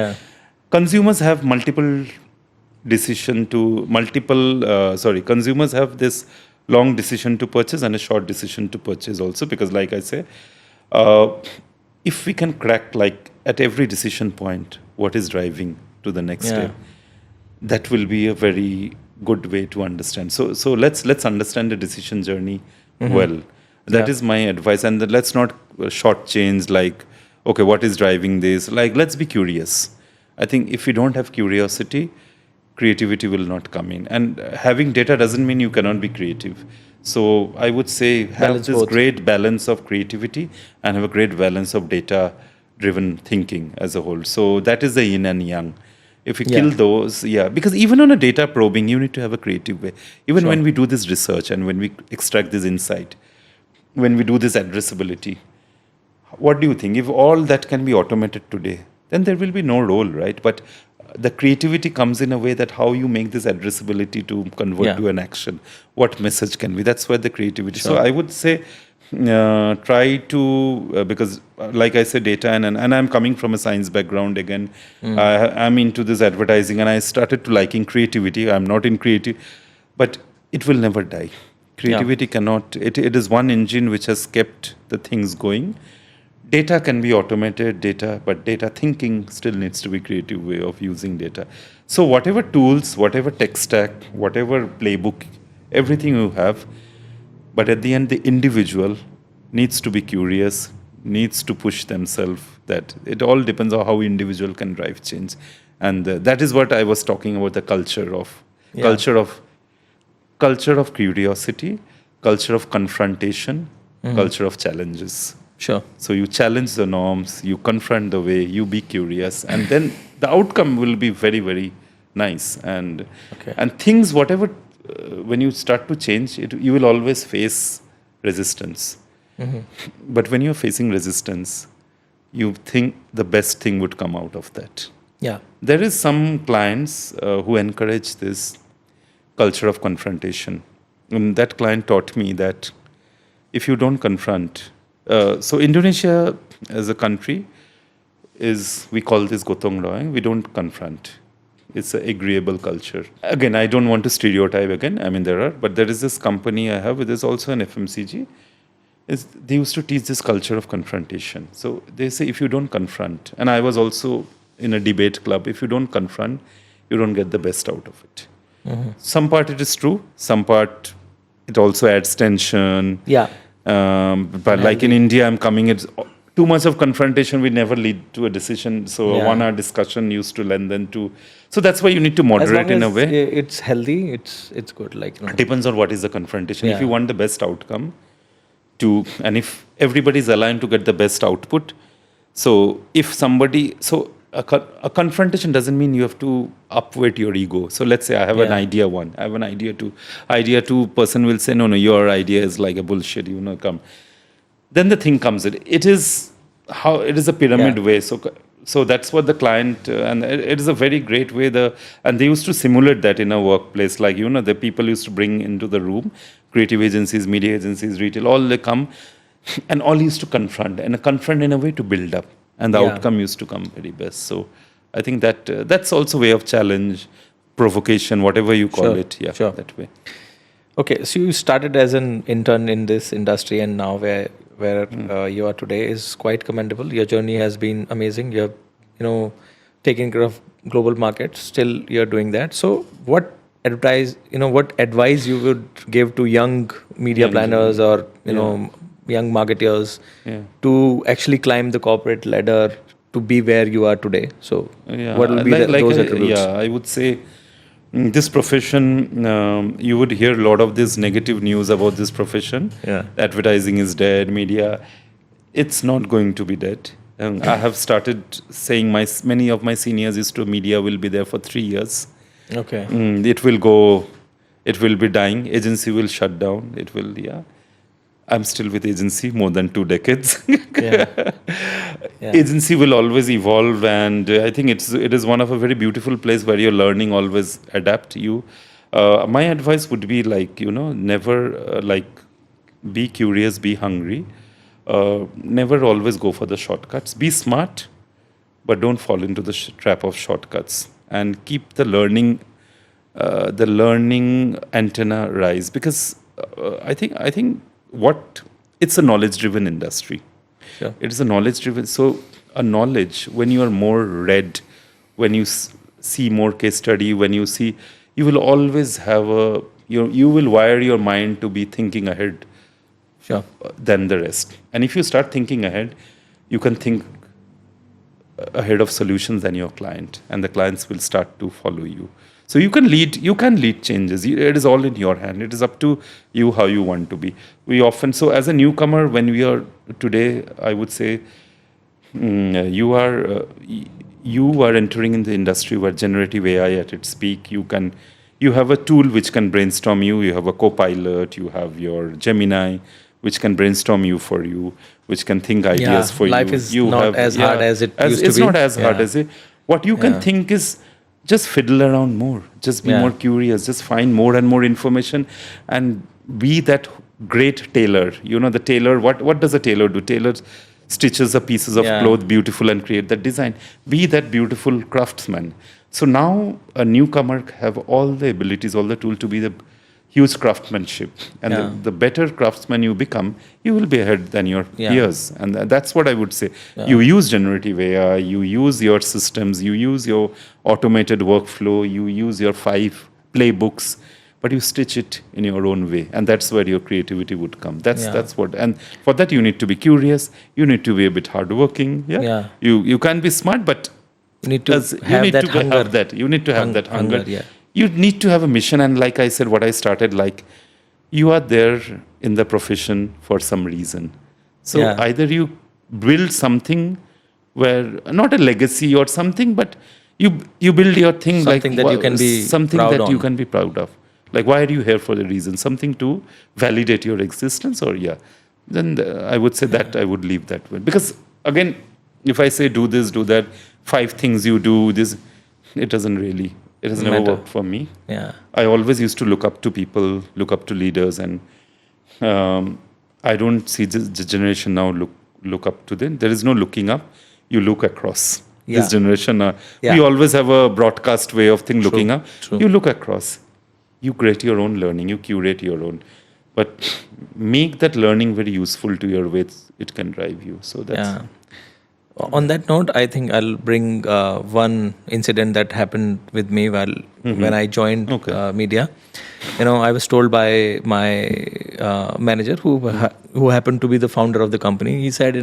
Consumers have consumers have this long decision to purchase and a short decision to purchase also, because like I say, if we can crack like at every decision point what is driving to the next step, that will be a very good way to understand. So let's understand the decision journey well. That is my advice. And then let's not shortchange like, okay, what is driving this? Like, let's be curious. I think if we don't have curiosity, creativity will not come in. And having data doesn't mean you cannot be creative. So I would say have Balance this both. great balance of creativity and have a great balance of data driven thinking as a whole. So that is the yin and yang. If we Yeah. kill those, because even on a data probing, you need to have a creative way. Even when we do this research and when we extract this insight, when we do this addressability, what do you think? If all that can be automated today, then there will be no role, right? But the creativity comes in a way that how you make this addressability to convert to an action. What message can be? That's where the creativity. So I would say try to, because like I said, data and I'm coming from a science background again. I'm into this advertising and I started to liking creativity. I'm not in creative, but it will never die. Creativity cannot, it is one engine which has kept the things going. Data can be automated, but data thinking still needs to be creative way of using data. So whatever tools, whatever tech stack, whatever playbook, everything you have, but at the end, the individual needs to be curious, needs to push themselves. That it all depends on how individual can drive change, and that is what I was talking about: the culture of curiosity, culture of confrontation, culture of challenges. Sure. So you challenge the norms, you confront the way, you be curious, and then the outcome will be very, very nice. And things, whatever, when you start to change, you will always face resistance. But when you're facing resistance, you think the best thing would come out of that. Yeah. There is some clients who encourage this culture of confrontation. And that client taught me that if you don't confront, so Indonesia as a country we call this gotong royong. We don't confront. It's an agreeable culture. Again, I don't want to stereotype again. I mean, but there is this company I have, there's also an FMCG. They used to teach this culture of confrontation. So they say if you don't confront, and I was also in a debate club, if you don't confront, you don't get the best out of it. Some part it is true, some part it also adds tension. Yeah. But like in India, it's too much of confrontation will never lead to a decision. So 1 hour discussion used to lend them to. So that's why you need to moderate in a way. It's healthy. It's good. It depends on what is the confrontation. If you want the best outcome, and if everybody is aligned to get the best output. So if somebody, a confrontation doesn't mean you have to upweight your ego. So let's say I have an idea one, I have an idea two. Idea two, person will say, no, your idea is like a bullshit, come. Then the thing comes in. It is a pyramid way. So that's what the client, and it is a very great way. And they used to simulate that in a workplace. Like, the people used to bring into the room, creative agencies, media agencies, retail, all they come, and all used to confront in a way to build up. And the outcome used to come very best. So I think that's also a way of challenge, provocation, whatever you call it. Yeah, that way. Okay, so you started as an intern in this industry, and now where you are today is quite commendable. Your journey has been amazing. You have, taken care of global markets. Still, you're doing that. So, what advice you would give to young media planners or young marketeers to actually climb the corporate ladder to be where you are today? So, what will be those attributes? Yeah, I would say this profession, you would hear a lot of this negative news about this profession. Advertising is dead, media. It's not going to be dead. I have started saying many of my seniors used to media will be there for 3 years. Okay. It will be dying. Agency will shut down. I'm still with agency more than 2 decades. Agency will always evolve, and I think it is one of a very beautiful place where you're learning, always adapt. My advice would be never be curious, be hungry. Never always go for the shortcuts. Be smart, but don't fall into the trap of shortcuts, and keep the learning antenna rise, because I think it's a knowledge-driven industry. It is a knowledge-driven. So a knowledge, when you are more read, when you see more case study, you will always have you will wire your mind to be thinking ahead than the rest. And if you start thinking ahead, you can think ahead of solutions than your client, and the clients will start to follow you. So you can lead changes. It is all in your hand. It is up to you how you want to be. We often, so as a newcomer, when we are today, I would say, you are entering in the industry where generative AI at its peak. You have a tool which can brainstorm you. You have a co-pilot. You have your Gemini, which can brainstorm you for you, which can think ideas for life you. is You not have, as hard as it used to it's be. not as hard as it. What you can think is just fiddle around more, just be more curious, just find more and more information, and be that great tailor. The tailor. What does a tailor do? Tailor stitches the pieces of cloth beautiful and create that design. Be that beautiful craftsman. So now a newcomer have all the abilities, all the tool to be the huge craftsmanship. And the better craftsman you become, you will be ahead than your peers. And that's what I would say. You use generative AI, you use your systems, you use your automated workflow, you use your 5 playbooks, but you stitch it in your own way. And that's where your creativity would come. That's what. And for that, you need to be curious. You need to be a bit hardworking. You can be smart, but you need to have that hunger. You need to have that hunger. Yeah. You need to have a mission. And like I said, what I started, like, you are there in the profession for some reason. So either you build something where, not a legacy or something, but you build your thing, something like that you can be something proud that on. you can be proud of. Like, why are you here for a reason? Something to validate your existence, or then I would say that I would leave that way. Because again, if I say do this, do that, 5 things you do, this, it has never worked for me. I always used to look up to people, look up to leaders, and I don't see the generation now look up to them. There is no looking up. You look across. This generation, we always have a broadcast way of looking up. You look across. You create your own learning. You curate your own. But make that learning very useful to your way. It can drive you. So that's... On that note, I think I'll bring one incident that happened with me when I joined media. I was told by my manager, who happened to be the founder of the company. He said,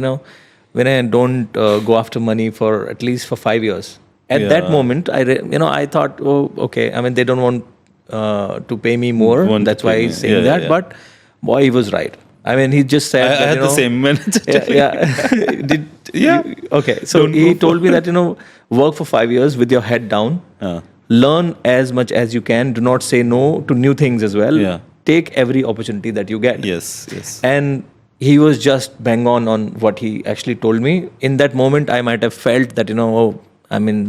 when I don't go after money for at least for 5 years. At that moment, I thought, oh, okay. I mean, they don't want to pay me more. That's why he's saying that. But boy, he was right. I mean, he just said I had the same manager. Okay. So he told me that, work for 5 years with your head down. Learn as much as you can. Do not say no to new things as well. Take every opportunity that you get. Yes. And he was just bang on what he actually told me. In that moment, I might have felt that,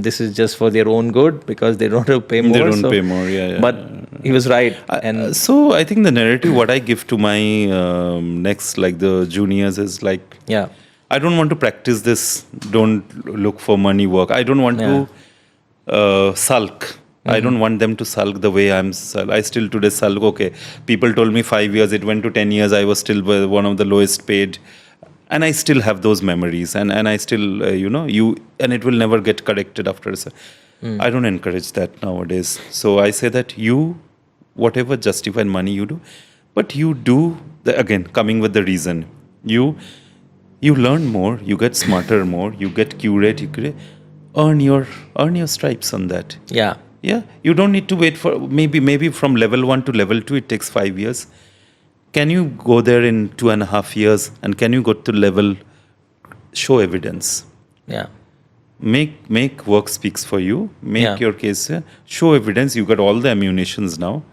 this is just for their own good because they don't have to pay more. They don't pay more, But he was right. And so I think the narrative, what I give to my next, like the juniors, is like, I don't want to practice this. Don't look for money work. I don't want to sulk. I don't want them to sulk the way I still today sulk. Okay, people told me 5 years. It went to 10 years. I was still one of the lowest paid. And I still have those memories, and I still, and it will never get corrected after. I don't encourage that nowadays. So I say that whatever justified money you do, but you do, again, coming with the reason. You learn more, you get smarter more, you get curate, earn your stripes on that. Yeah. You don't need to wait for, maybe from level 1 to level 2, it takes 5 years. Can you go there in 2.5 years? And can you go to level, show evidence? Make work speaks for you. Make your case, show evidence. You got all the ammunitions now.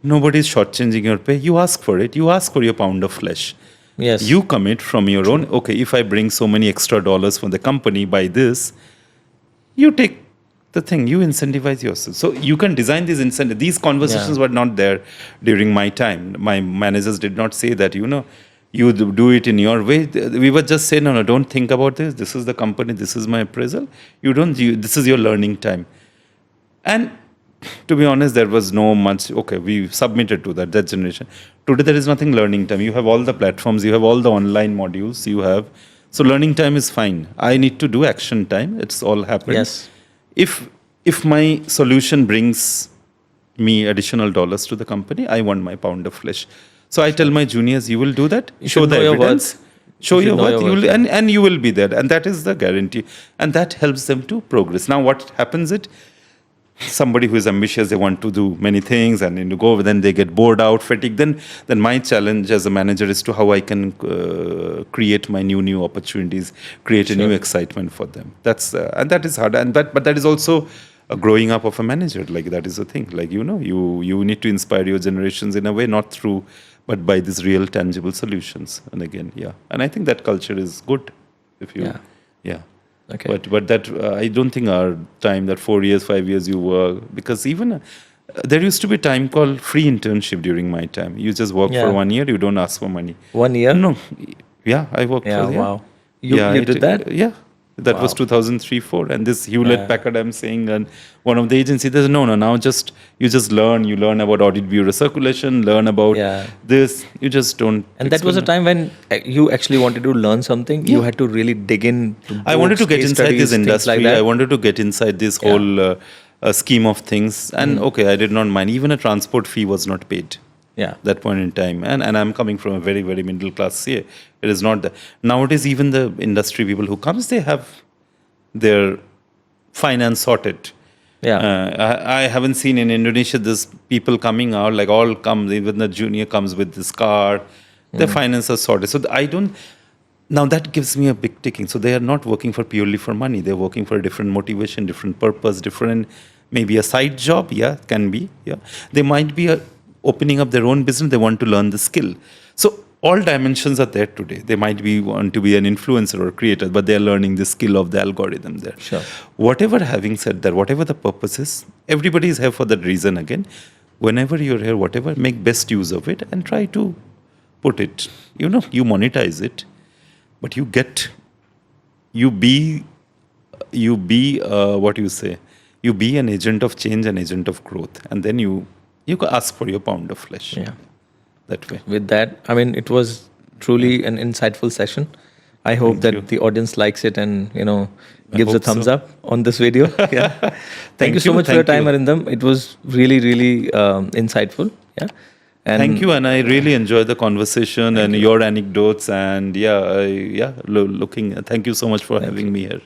Nobody's shortchanging your pay. You ask for it. You ask for your pound of flesh. Yes. You commit from your own. Okay, if I bring so many extra dollars from the company by this, you take the thing, you incentivize yourself. So you can design these incentives. These conversations were not there during my time. My managers did not say that, you do it in your way. We were just saying, no, don't think about this. This is the company. This is my appraisal. This is your learning time. And to be honest, there was no much, we submitted to that generation. Today, there is nothing learning time. You have all the platforms. You have all the online modules you have. So learning time is fine. I need to do action time. It's all happened. Yes. If my solution brings me additional dollars to the company, I want my pound of flesh. So I tell my juniors, you will do that. Show the evidence. Show your worth. And you will be there. And that is the guarantee. And that helps them to progress. Now what happens somebody who is ambitious, they want to do many things and then go, then they get bored out, fatigue. Then my challenge as a manager is to how I can create my new opportunities, create a new excitement for them. That's and that is hard, but that is also a growing up of a manager. Like that is the thing. Like you need to inspire your generations in a way, not through, but by these real tangible solutions. And again, and I think that culture is good. If you, Okay. But that I don't think our time, that 4 years, 5 years you work, because even there used to be a time called free internship during my time. You just work for 1 year, you don't ask for money. 1 year? No, I worked for wow. You did that? Yeah. That was 2003-4, and this Hewlett Packard, I'm saying, and one of the agencies, there's no, now you just learn about audit bureau circulation, learn about this, you just don't. And that was a time when you actually wanted to learn something, you had to really dig in. I wanted to get inside this industry, I wanted to get inside this whole scheme of things, and I did not mind, even a transport fee was not paid. That point in time, and I'm coming from a very, very middle class here. It is not that nowadays. Even the industry people who comes, they have their finance sorted. I haven't seen in Indonesia this people coming out like all comes. Even the junior comes with this car. Their finance are sorted. So I don't. Now that gives me a big ticking. So they are not working for purely for money. They're working for a different motivation, different purpose, different maybe a side job. Can be. They might be opening up their own business, they want to learn the skill. So all dimensions are there today. They might want to be an influencer or creator, but they are learning the skill of the algorithm there. Sure. Having said that, whatever the purpose is, everybody is here for that reason again. Whenever you're here, whatever, make best use of it and try to put it, you monetize it, but you be an agent of change, an agent of growth, and then you can ask for your pound of flesh. That way. With that, I mean, it was truly an insightful session. I hope that the audience likes it and, gives a thumbs up on this video. Thank you so much for your time, Arindam. It was really, really insightful. And thank you, and I really enjoyed the conversation and your anecdotes, and thank you so much for having me here.